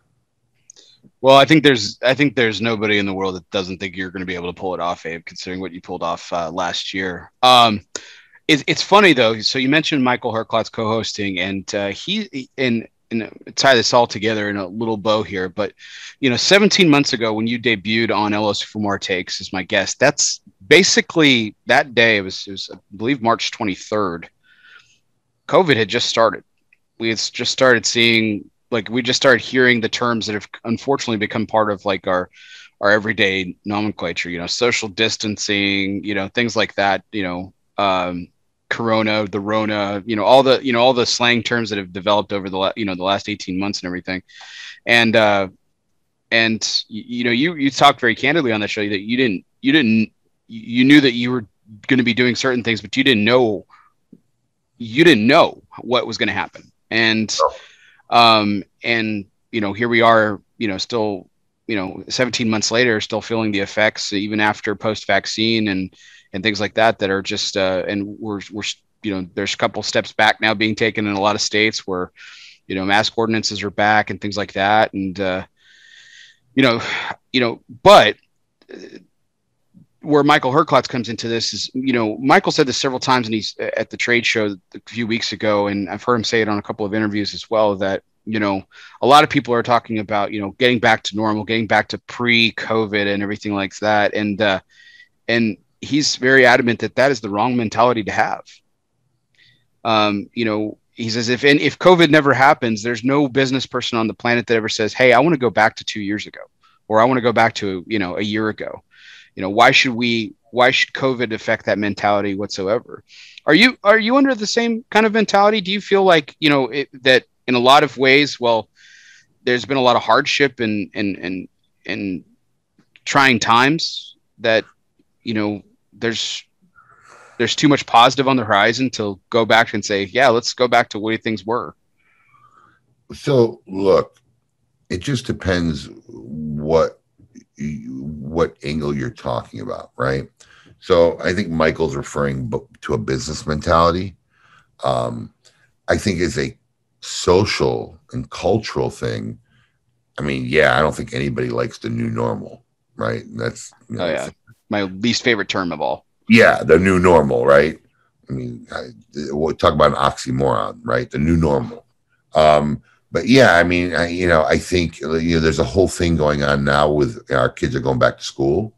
Well, I think there's nobody in the world that doesn't think you're going to be able to pull it off, Abe, considering what you pulled off last year. It's funny though. So you mentioned Michael Herklots co-hosting, and he and tie this all together in a little bow here. But 17 months ago when you debuted on ELOSOFUMARTAKES as my guest, that's basically that day. It was I believe March 23rd. COVID had just started. We had just started seeing, like, we just started hearing the terms that have unfortunately become part of like our everyday nomenclature. Social distancing, things like that. Corona, the Rona, all the slang terms that have developed over the last 18 months and everything. And you talked very candidly on the show that you knew that you were going to be doing certain things, but you didn't know what was going to happen. And here we are, still, 17 months later, still feeling the effects even after post-vaccine and things like that are just and we're there's a couple steps back now being taken in a lot of states where mask ordinances are back and things like that. And but where Michael Herklots comes into this is, Michael said this several times, and he's at the trade show a few weeks ago, and I've heard him say it on a couple of interviews as well, that a lot of people are talking about getting back to normal, getting back to pre-COVID and everything like that, and he's very adamant that that is the wrong mentality to have. He says if COVID never happens, there's no business person on the planet that ever says, "Hey, I want to go back to 2 years ago," or "I want to go back to a year ago." Why should COVID affect that mentality whatsoever? Are you under the same kind of mentality? Do you feel like that in a lot of ways, well, there's been a lot of hardship and trying times that there's too much positive on the horizon to go back and say, yeah, let's go back to the way things were? So look, it just depends what angle you're talking about, right? So I think Michael's referring to a business mentality. I think as a social and cultural thing, I mean, yeah, I don't think anybody likes the new normal, right? That's my least favorite term of all. Yeah, the new normal, right? I mean, we'll talk about an oxymoron, right? The new normal. But yeah, I mean, I think there's a whole thing going on now with our kids are going back to school.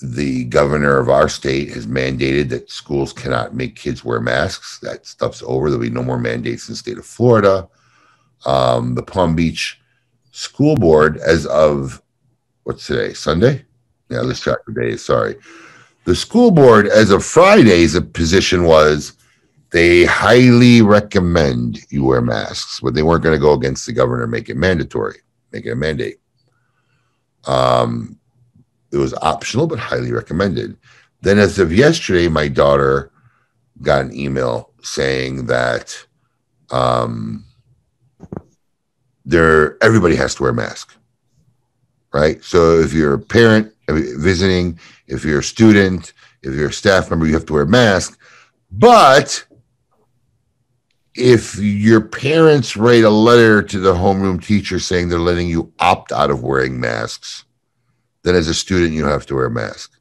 The governor of our state has mandated that schools cannot make kids wear masks. That stuff's over. There'll be no more mandates in the state of Florida. The Palm Beach School Board, as of what's today? Sunday? Yeah, let's track the days. Sorry. The school board, as of Friday's position was they highly recommend you wear masks, but they weren't going to go against the governor, make it mandatory, make it a mandate. It was optional, but highly recommended. Then as of yesterday, my daughter got an email saying that everybody has to wear a mask, right? So if you're a parent visiting, if you're a student, if you're a staff member, you have to wear a mask. But if your parents write a letter to the homeroom teacher saying they're letting you opt out of wearing masks, then as a student, you have to wear a mask.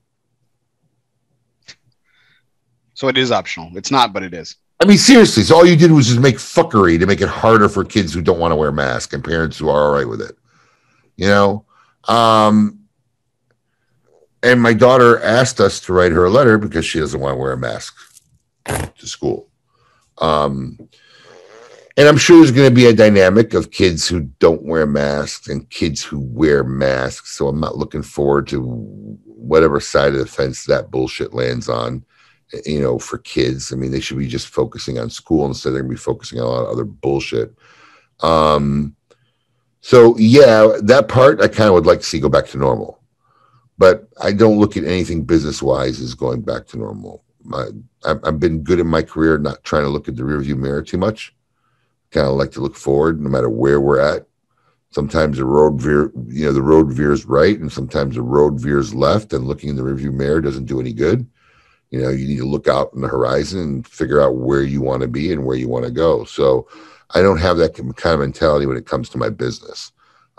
So it is optional. It's not, but it is. I mean, seriously. So all you did was just make fuckery to make it harder for kids who don't want to wear masks and parents who are all right with it. And my daughter asked us to write her a letter because she doesn't want to wear a mask to school. And I'm sure there's going to be a dynamic of kids who don't wear masks and kids who wear masks. So I'm not looking forward to whatever side of the fence that bullshit lands on, for kids. I mean, they should be just focusing on school instead they're going to be focusing on a lot of other bullshit. So yeah, that part I kind of would like to see go back to normal. But I don't look at anything business-wise as going back to normal. I've been good in my career not trying to look at the rearview mirror too much. Kind of like to look forward no matter where we're at. Sometimes the road veers right, and sometimes the road veers left, and looking in the rearview mirror doesn't do any good. You need to look out on the horizon and figure out where you want to be and where you want to go. So I don't have that kind of mentality when it comes to my business.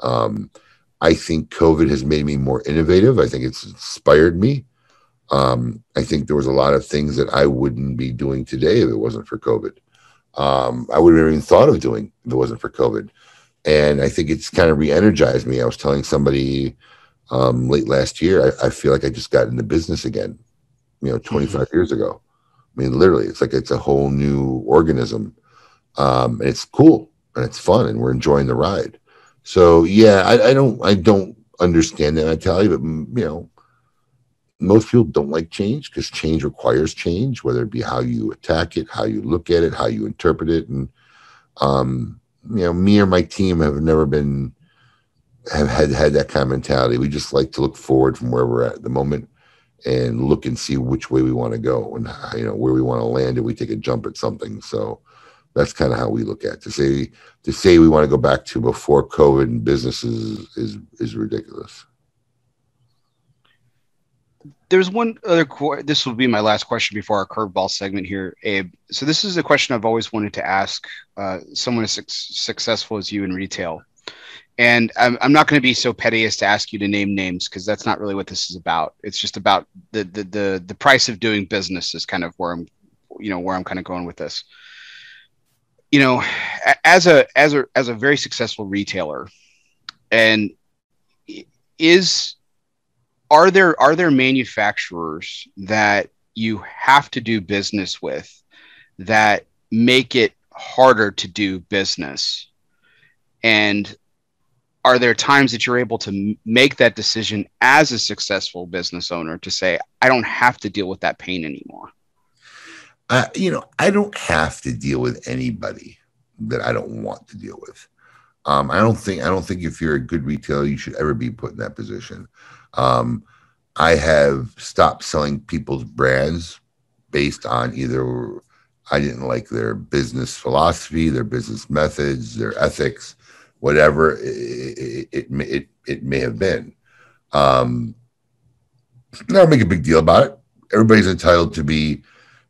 I think COVID has made me more innovative. I think it's inspired me. I think there was a lot of things that I wouldn't be doing today if it wasn't for COVID. I wouldn't have even thought of doing if it wasn't for COVID. And I think it's kind of re-energized me. I was telling somebody late last year, I feel like I just got into business again, 25 years ago. I mean, literally, it's like it's a whole new organism. And it's cool and it's fun and we're enjoying the ride. So yeah, I don't understand that mentality, but most people don't like change because change requires change, whether it be how you attack it, how you look at it, how you interpret it. And me or my team have never had that kind of mentality. We just like to look forward from where we're at the moment and look and see which way we want to go and where we want to land if we take a jump at something. So that's kind of how we look at it. To say we want to go back to before COVID and business is ridiculous. There's one other, this will be my last question before our curveball segment here, Abe. So this is a question I've always wanted to ask someone as successful as you in retail. And I'm not going to be so petty as to ask you to name names because that's not really what this is about. It's just about the price of doing business is kind of where I'm kind of going with this. As a very successful retailer, and are there manufacturers that you have to do business with that make it harder to do business? And are there times that you're able to make that decision as a successful business owner to say, I don't have to deal with that pain anymore? I don't have to deal with anybody that I don't want to deal with. I don't think if you're a good retailer, you should ever be put in that position. I have stopped selling people's brands based on either I didn't like their business philosophy, their business methods, their ethics, whatever it may have been. Never make a big deal about it. Everybody's entitled to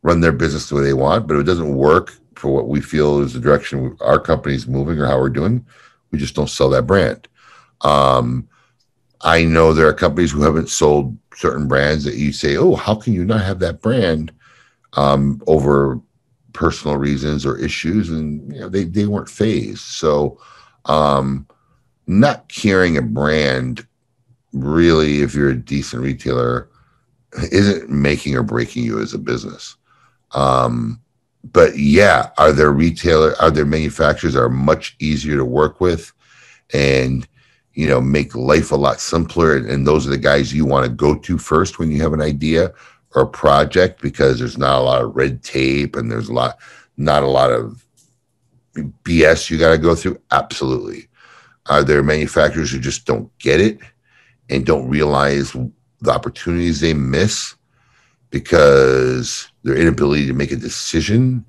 run their business the way they want, but if it doesn't work for what we feel is the direction our company's moving or how we're doing, we just don't sell that brand. I know there are companies who haven't sold certain brands that you say, oh, how can you not have that brand over personal reasons or issues? And they weren't phased. So not carrying a brand really, if you're a decent retailer, isn't making or breaking you as a business. But yeah, are there manufacturers that are much easier to work with and make life a lot simpler, and those are the guys you want to go to first when you have an idea or a project, because there's not a lot of red tape and there's not a lot of BS you got to go through? Absolutely. Are there manufacturers who just don't get it and don't realize the opportunities they miss because their inability to make a decision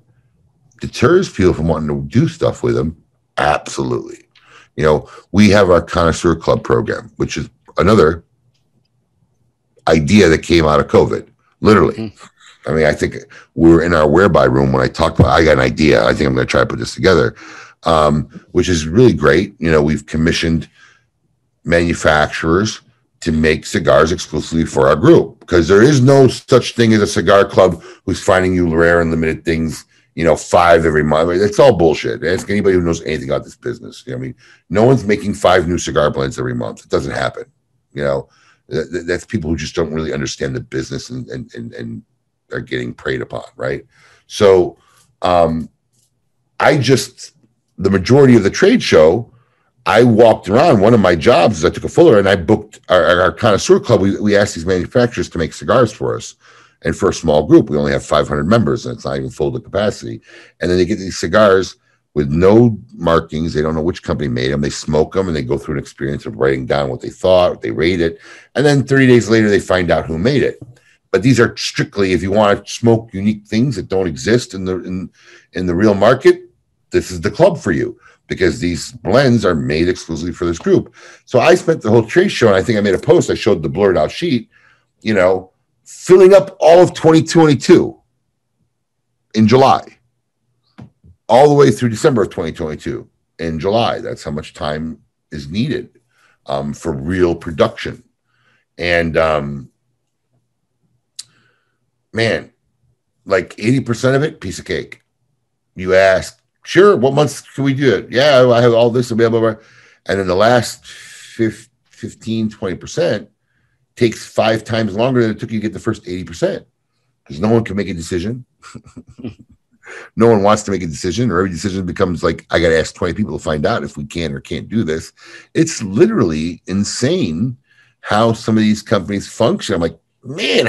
deters people from wanting to do stuff with them? Absolutely. We have our Connoisseur Club program, which is another idea that came out of COVID, literally. Mm-hmm. I mean, I think we were in our whereby room when I talked about, I got an idea. I think I'm going to try to put this together, which is really great. We've commissioned manufacturers to make cigars exclusively for our group, because there is no such thing as a cigar club who's finding you rare and limited things, 5 every month. It's all bullshit. Ask anybody who knows anything about this business. No one's making 5 new cigar blends every month. It doesn't happen. That's people who just don't really understand the business and are getting preyed upon, right? So the majority of the trade show, I walked around. One of my jobs is I took a fuller and I booked our Connoisseur Club. We asked these manufacturers to make cigars for us. And for a small group, we only have 500 members, and it's not even full to capacity. And then they get these cigars with no markings. They don't know which company made them. They smoke them, and they go through an experience of writing down what they thought, what they rate it. And then 30 days later, they find out who made it. But these are strictly, if you want to smoke unique things that don't exist in the real market, this is the club for you, because these blends are made exclusively for this group. So I spent the whole trade show, and I think I made a post. I showed the blurred out sheet, filling up all of 2022 in July, all the way through December of 2022 in July. That's how much time is needed for real production. And man, like 80% of it, piece of cake. You ask, sure, what months can we do it? Yeah, I have all this available. And then the last 15, 20% takes 5 times longer than it took you to get the first 80%, because no one can make a decision. No one wants to make a decision, or every decision becomes like, I got to ask 20 people to find out if we can or can't do this. It's literally insane how some of these companies function. I'm like, man,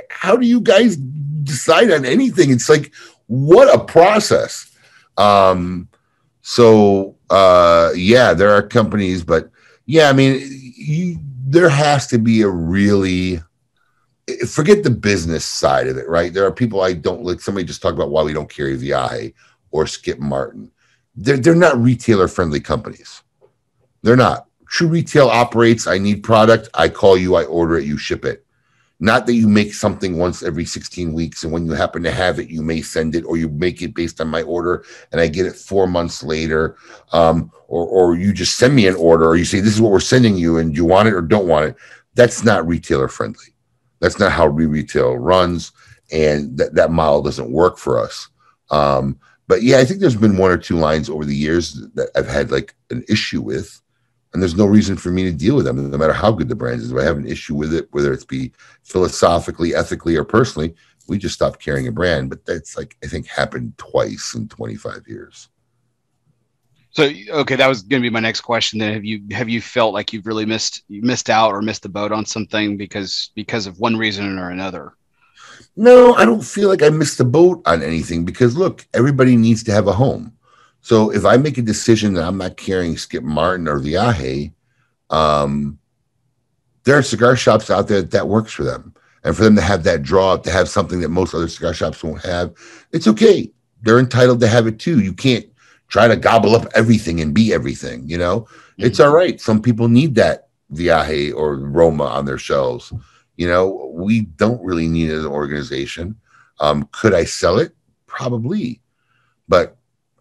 how do you guys decide on anything? It's like, what a process. Yeah, there are companies, but yeah, I mean, there has to be a really, forget the business side of it, right? There are people I don't like. Somebody just talked about why we don't carry Viaje or Skip Martin. They're not retailer friendly companies. They're not. True Retail operates. I need product. I call you, I order it, you ship it. Not that you make something once every 16 weeks, and when you happen to have it, you may send it, or you make it based on my order and I get it 4 months later. Or you just send me an order, or you say, this is what we're sending you and you want it or don't want it. That's not retailer friendly. That's not how retail runs, and that model doesn't work for us. But yeah, I think there's been 1 or 2 lines over the years that I've had like an issue with, and there's no reason for me to deal with them, no matter how good the brand is. If I have an issue with it, whether it's be philosophically, ethically, or personally, we just stop carrying a brand. But that's like, I think, happened twice in 25 years. So, okay, that was going to be my next question. Then, have you felt like you've really missed out or missed the boat on something because of one reason or another? No, I don't feel like I missed the boat on anything, because look, everybody needs to have a home. So if I make a decision that I'm not carrying Skip Martin or Viaje, there are cigar shops out there that works for them, and for them to have that draw, to have something that most other cigar shops won't have, it's okay. They're entitled to have it too. You can't try to gobble up everything and be everything, you know. Mm-hmm. It's all right. Some people need that Viaje or Roma on their shelves. You know, we don't really need it as an organization. Could I sell it? Probably. But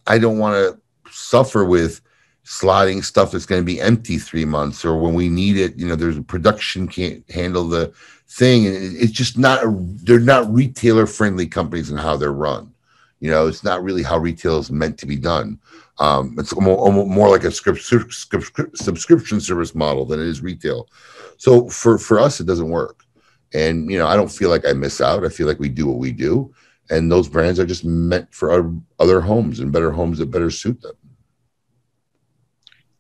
I don't want to suffer with slotting stuff that's going to be empty 3 months, or when we need it, you know, there's production can't handle the thing. And it's just they're not retailer friendly companies in how they're run. You know, it's not really how retail is meant to be done. It's more like a subscription service model than it is retail. So for us, it doesn't work. And, you know, I don't feel like I miss out. I feel like we do what we do. And those brands are just meant for other homes, and better homes that better suit them.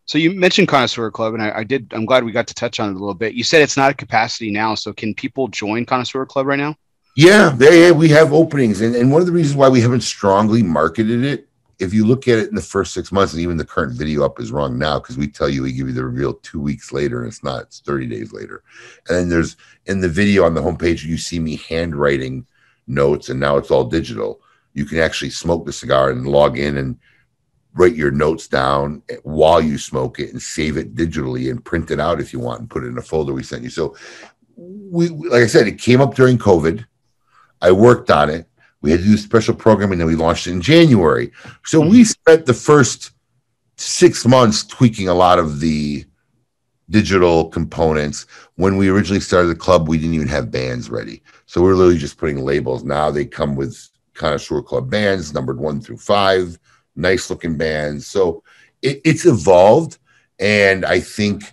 So you mentioned Connaisseur Club, and I'm glad we got to touch on it a little bit. You said it's not a capacity now. So can people join Connaisseur Club right now? Yeah, we have openings. And one of the reasons why we haven't strongly marketed it, if you look at it in the first 6 months, and even the current video up is wrong now, because we tell you, we give you the reveal 2 weeks later, and it's not, it's 30 days later. And then there's, in the video on the homepage, you see me handwriting notes, and now it's all digital. You can actually smoke the cigar and log in and write your notes down while you smoke it, and save it digitally and print it out if you want, and put it in a folder we sent you. So we, like I said, it came up during COVID. I worked on it. We had to do a special program, and then we launched it in January. So we spent the first 6 months tweaking a lot of the digital components. When we originally started the club, we didn't even have bands ready. So we're literally just putting labels. Now they come with Connaisseur Club bands, numbered 1 through 5, nice looking bands. So it's evolved. And I think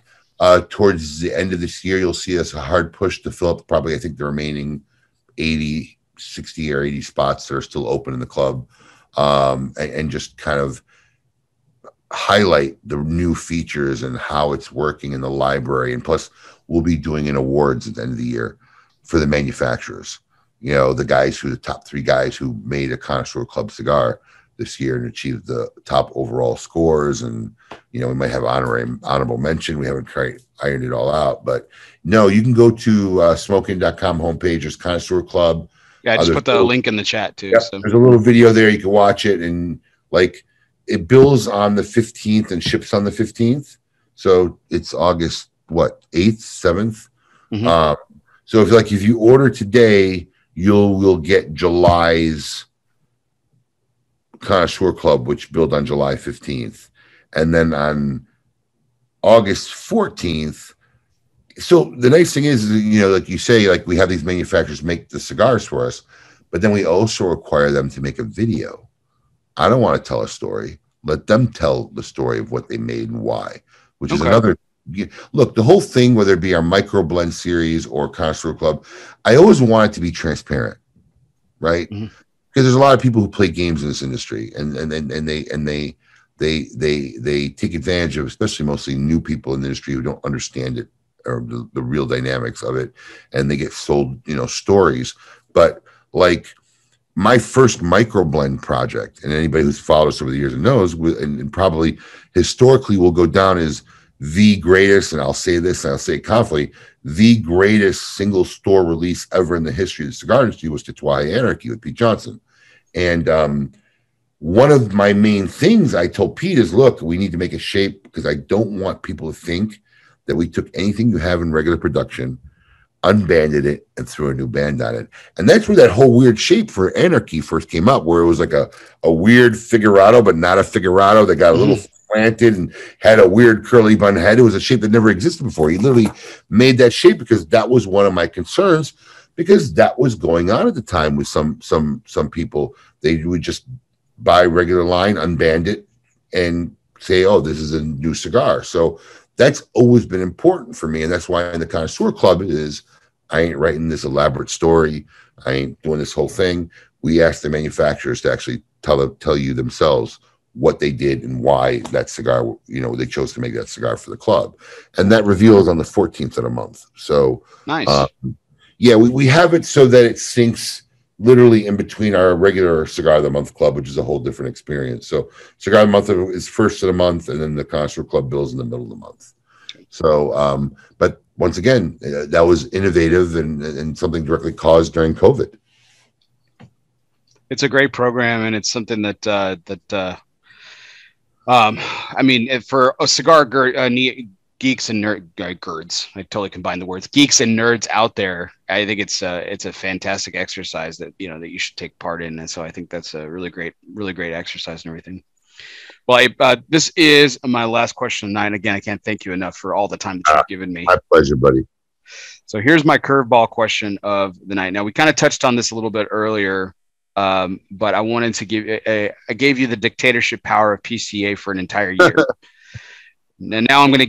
towards the end of this year, you'll see us a hard push to fill up probably, I think, the remaining 60 or 80 spots that are still open in the club, and just kind of highlight the new features and how it's working in the library. And plus, we'll be doing an awards at the end of the year for the manufacturers. You know, the top 3 guys who made a Connaisseur Club cigar this year and achieved the top overall scores. And, you know, we might have honorable mention. We haven't quite ironed it all out, but no, you can go to smoking.com homepage. There's Connaisseur Club. Yeah, I just put the link in the chat too. Yep, so there's a little video there. You can watch it, and like, it bills on the 15th and ships on the 15th. So it's August, 8th, 7th. Mm-hmm. So if you order today, you'll get July's Connaisseur Club, which billed on July 15th. And then on August 14th. So the nice thing is, you know, like you say, like we have these manufacturers make the cigars for us, but then we also require them to make a video. I don't want to tell a story. Let them tell the story of what they made and why, which is another. Look, the whole thing, whether it be our micro blend series or Connaisseur Club, I always want it to be transparent, right? Because there's a lot of people who play games in this industry, and they take advantage of, especially mostly new people in the industry who don't understand it or the real dynamics of it, and they get sold, you know, stories. But like my first micro blend project, and anybody who's followed us over the years and knows, and probably historically will go down as the greatest, and I'll say this, and I'll say it confidently, the greatest single store release ever in the history of the cigar industry was Tatuaje Anarchy with Pete Johnson. And one of my main things I told Pete is, look, we need to make a shape, because I don't want people to think that we took anything you have in regular production, unbanded it, and threw a new band on it. And that's where that whole weird shape for Anarchy first came up, where it was like a weird figurado, but not a figurado, that got a little slanted and had a weird curly bun head. It was a shape that never existed before. He literally made that shape because that was one of my concerns, because that was going on at the time with some people. They would just buy regular line, unband it, and say, oh, this is a new cigar. So that's always been important for me. And that's why in the Connaisseur Club it is, I ain't writing this elaborate story. I ain't doing this whole thing. We ask the manufacturers to actually tell you themselves what they did and why that cigar, you know, they chose to make that cigar for the club. And that reveals on the 14th of the month. So nice. Yeah, we have it so that it syncs literally in between our regular Cigar of the Month Club, which is a whole different experience. So Cigar of the Month is first of the month, and then the Connaisseur Club bills in the middle of the month. So, but once again, that was innovative and something directly caused during COVID. It's a great program, and it's something that I mean, for a cigar geeks and nerds, I totally combined the words, geeks and nerds out there, I think it's a fantastic exercise that, you know, that you should take part in. And so I think that's a really great exercise and everything. Well, this is my last question tonight. And again, I can't thank you enough for all the time that you've given me. My pleasure, buddy. So here's my curveball question of the night. Now, we kind of touched on this a little bit earlier, but I wanted to I gave you the dictatorship power of PCA for an entire year. And now I'm going to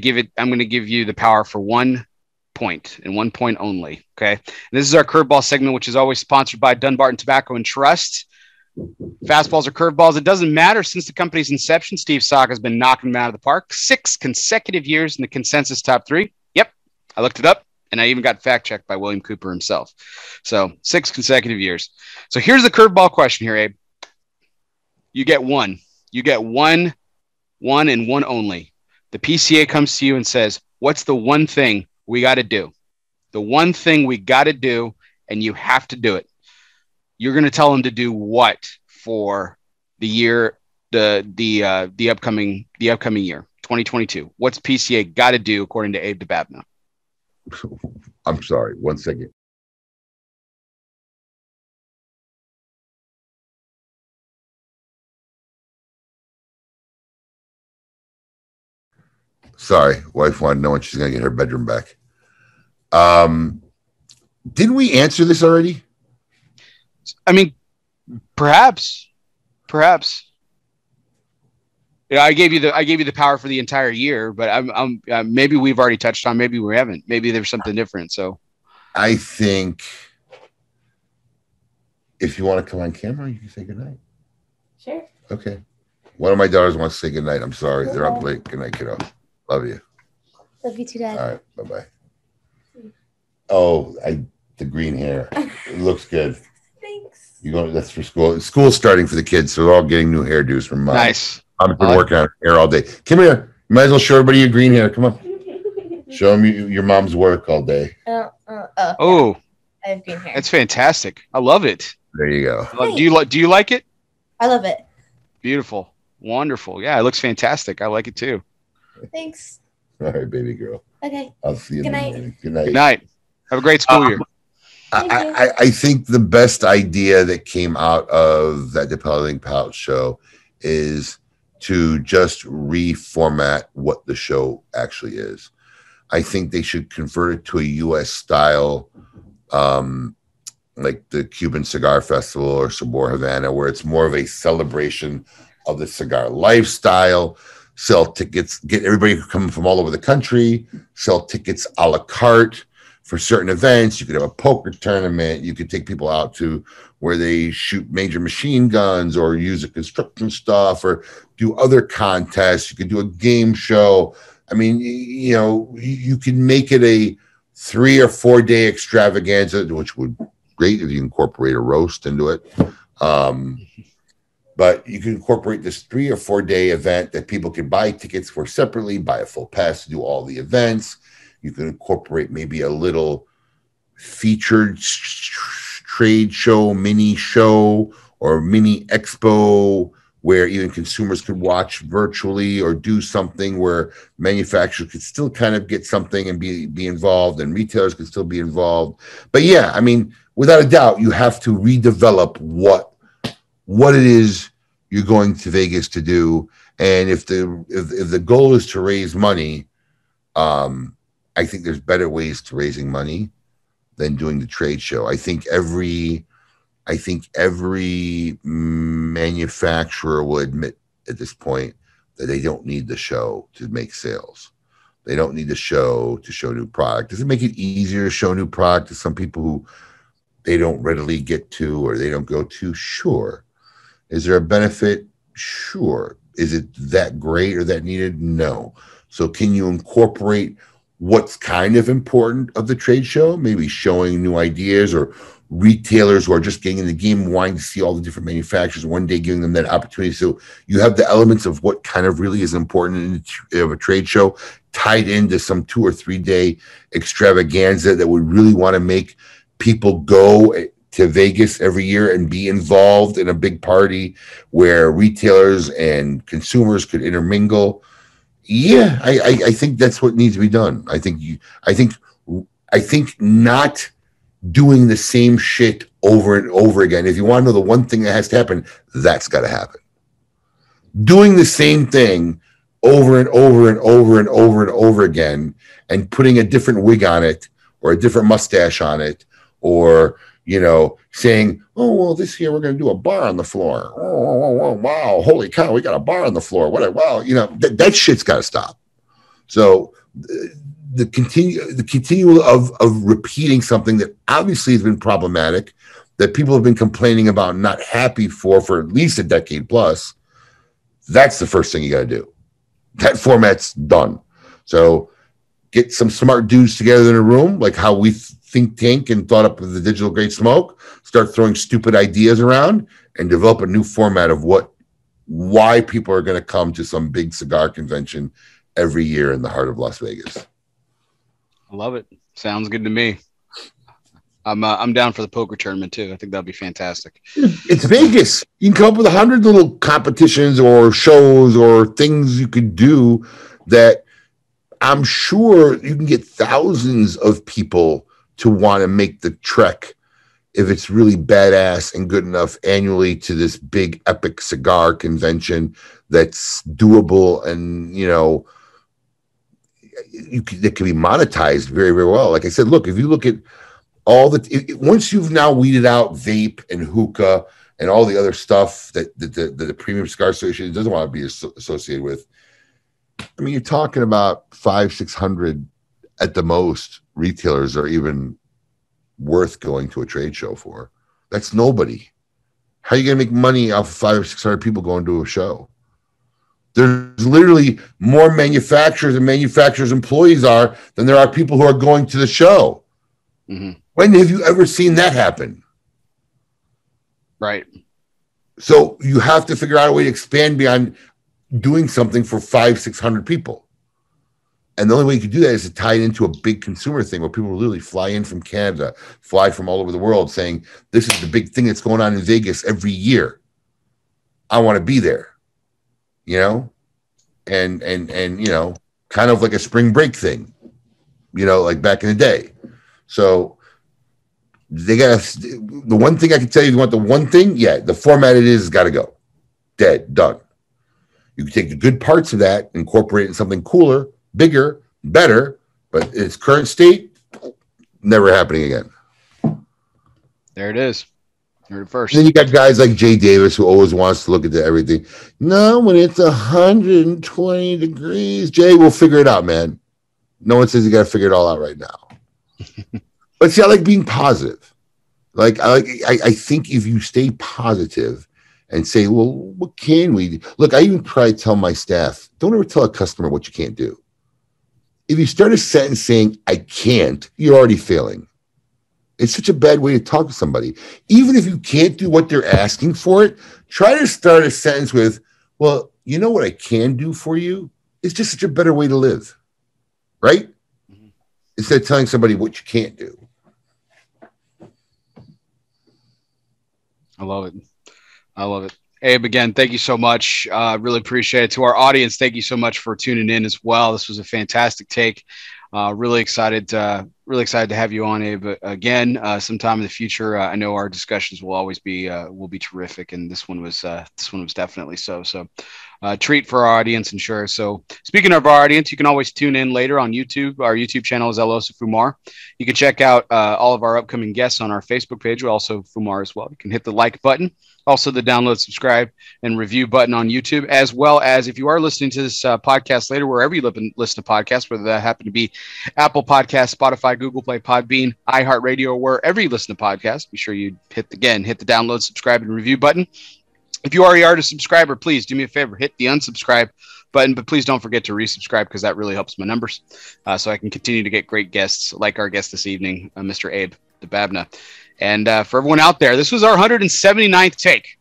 give you the power for 1 point and 1 point only. Okay. And this is our curveball segment, which is always sponsored by Dunbarton Tobacco and Trust. Fastballs or curveballs, it doesn't matter. Since the company's inception, Steve Saka has been knocking them out of the park 6 consecutive years in the consensus top 3. Yep. I looked it up, and I even got fact checked by William Cooper himself. So 6 consecutive years. So here's the curveball question here, Abe. You get one. You get one and one only. The PCA comes to you and says, what's the one thing we got to do? The one thing we got to do, and you have to do it. You're going to tell them to do what for the year, the upcoming year, 2022? What's PCA got to do according to Abe Dababneh? I'm sorry. 1 second. Sorry, wife wanted to know when she's going to get her bedroom back. Didn't we answer this already? I mean, perhaps. Yeah, I gave you the power for the entire year, but I'm maybe we've already touched on. Maybe we haven't. Maybe there's something different. So, I think if you want to come on camera, you can say goodnight. Sure. Okay. One of my daughters wants to say goodnight. I'm sorry, they're up late. Good night, kiddo. Love you. Love you too, Dad. All right. Bye-bye. Oh, the green hair. It looks good. Thanks. That's for school. School's starting for the kids, so they're all getting new hairdos from mom. Nice. I've been working on hair all day. Come here. You might as well show everybody your green hair. Come on. Show them your mom's work all day. Oh. I have green hair. That's fantastic. I love it. There you go. Do you like it? I love it. Beautiful. Wonderful. Yeah, it looks fantastic. I like it too. Thanks. All right, baby girl. Okay. I'll see you in the morning. Good night. Good night. Have a great school year. I think the best idea that came out of that Depeling Pouch show is to just reformat what the show actually is. I think they should convert it to a U.S. style, like the Cuban Cigar Festival or Sabor Havana, where it's more of a celebration of the cigar lifestyle. Sell tickets, get everybody coming from all over the country, sell tickets a la carte for certain events. You could have a poker tournament. You could take people out to where they shoot major machine guns or use a construction stuff or do other contests. You could do a game show. I mean, you know, you can make it a 3 or 4 day extravaganza, which would be great if you incorporate a roast into it. But you can incorporate this 3 or 4 day event that people can buy tickets for separately, buy a full pass to do all the events. You can incorporate maybe a little featured trade show, mini show, or mini expo where even consumers could watch virtually, or do something where manufacturers could still kind of get something and be involved, and retailers could still be involved. But yeah, I mean, without a doubt, you have to redevelop what it is you're going to Vegas to do. And if the goal is to raise money, I think there's better ways to raising money than doing the trade show. I think every manufacturer will admit at this point that they don't need the show to make sales. They don't need the show to show new product. Does it make it easier to show new product to some people who they don't readily get to or they don't go to? Sure. Is there a benefit? Sure. Is it that great or that needed? No. So can you incorporate what's kind of important of the trade show? Maybe showing new ideas, or retailers who are just getting in the game wanting to see all the different manufacturers, one day giving them that opportunity. So you have the elements of what kind of really is important of a trade show tied into some 2 or 3 day extravaganza that would really want to make people go to Vegas every year and be involved in a big party where retailers and consumers could intermingle. Yeah, I think that's what needs to be done. I think not doing the same shit over and over again. If you want to know the one thing that has to happen, that's got to happen. Doing the same thing over and over and over and over and over again, and putting a different wig on it or a different mustache on it, or, you know, saying, oh, well, this year we're going to do a bar on the floor. Oh, wow, holy cow, we got a bar on the floor. What? Well, you know, that shit's got to stop. So the continual of repeating something that obviously has been problematic, that people have been complaining about, not happy for at least a decade plus, that's the first thing you got to do. That format's done. So get some smart dudes together in a room, like how we think tank and thought up of the digital great smoke, start throwing stupid ideas around and develop a new format of why people are going to come to some big cigar convention every year in the heart of Las Vegas. I love it. Sounds good to me. I'm down for the poker tournament too. I think that'd be fantastic. It's Vegas. You can come up with 100 little competitions or shows or things you could do that I'm sure you can get thousands of people to want to make the trek if it's really badass and good enough annually to this big epic cigar convention that's doable and, you know, that can be monetized very, very well. Like I said, look, if you look at all once you've now weeded out vape and hookah and all the other stuff that the Premium Cigar Association doesn't want to be associated with, I mean, you're talking about 500-600 at the most retailers are even worth going to a trade show for. That's nobody. How are you going to make money off of 500 or 600 people going to a show? There's literally more manufacturers and manufacturers' employees are than there are people who are going to the show. Mm-hmm. When have you ever seen that happen? Right. So you have to figure out a way to expand beyond doing something for 500-600 people. And the only way you can do that is to tie it into a big consumer thing where people will literally fly in from Canada, fly from all over the world saying, this is the big thing that's going on in Vegas every year. I want to be there, you know, and, you know, kind of like a spring break thing, you know, like back in the day. So they got the one thing I can tell you, if you want the one thing, yeah, the format it is got to go. Dead, done. You can take the good parts of that, incorporate it in something cooler, bigger, better, but its current state, never happening again. There it is. You're the first. And then you got guys like Jay Davis who always wants to look at everything. No, when it's 120 degrees, Jay, we'll figure it out, man. No one says you got to figure it all out right now. But see, I like being positive. I think if you stay positive and say, well, what can we do? Look, I even try to tell my staff, don't ever tell a customer what you can't do. If you start a sentence saying, I can't, you're already failing. It's such a bad way to talk to somebody. Even if you can't do what they're asking for it, try to start a sentence with, well, you know what I can do for you? It's just such a better way to live, right? Mm-hmm. Instead of telling somebody what you can't do. I love it. I love it. Abe, again, thank you so much. Really appreciate it. To our audience, thank you so much for tuning in as well. This was a fantastic take. Really excited to have you on, Abe, again sometime in the future. I know our discussions will always be terrific, and this one was definitely so. So, treat for our audience, and sure. So, speaking of our audience, you can always tune in later on YouTube. Our YouTube channel is ELOSOFUMAR. You can check out all of our upcoming guests on our Facebook page. We're also Fumar as well. You can hit the like button, also the download, subscribe, and review button on YouTube, as well as if you are listening to this podcast later, wherever you listen to podcasts, whether that happen to be Apple Podcasts, Spotify, Google Play, Podbean, iHeartRadio, or wherever you listen to podcasts, be sure you hit the download, subscribe, and review button. If you already are a subscriber, please do me a favor, hit the unsubscribe button, but please don't forget to resubscribe because that really helps my numbers, so I can continue to get great guests like our guest this evening, Mr. Abe Dababneh. And for everyone out there, this was our 179th take.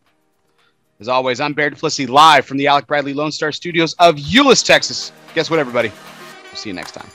As always, I'm Barry Duplessis, live from the Alec Bradley Lone Star Studios of Euless, Texas. Guess what, everybody? We'll see you next time.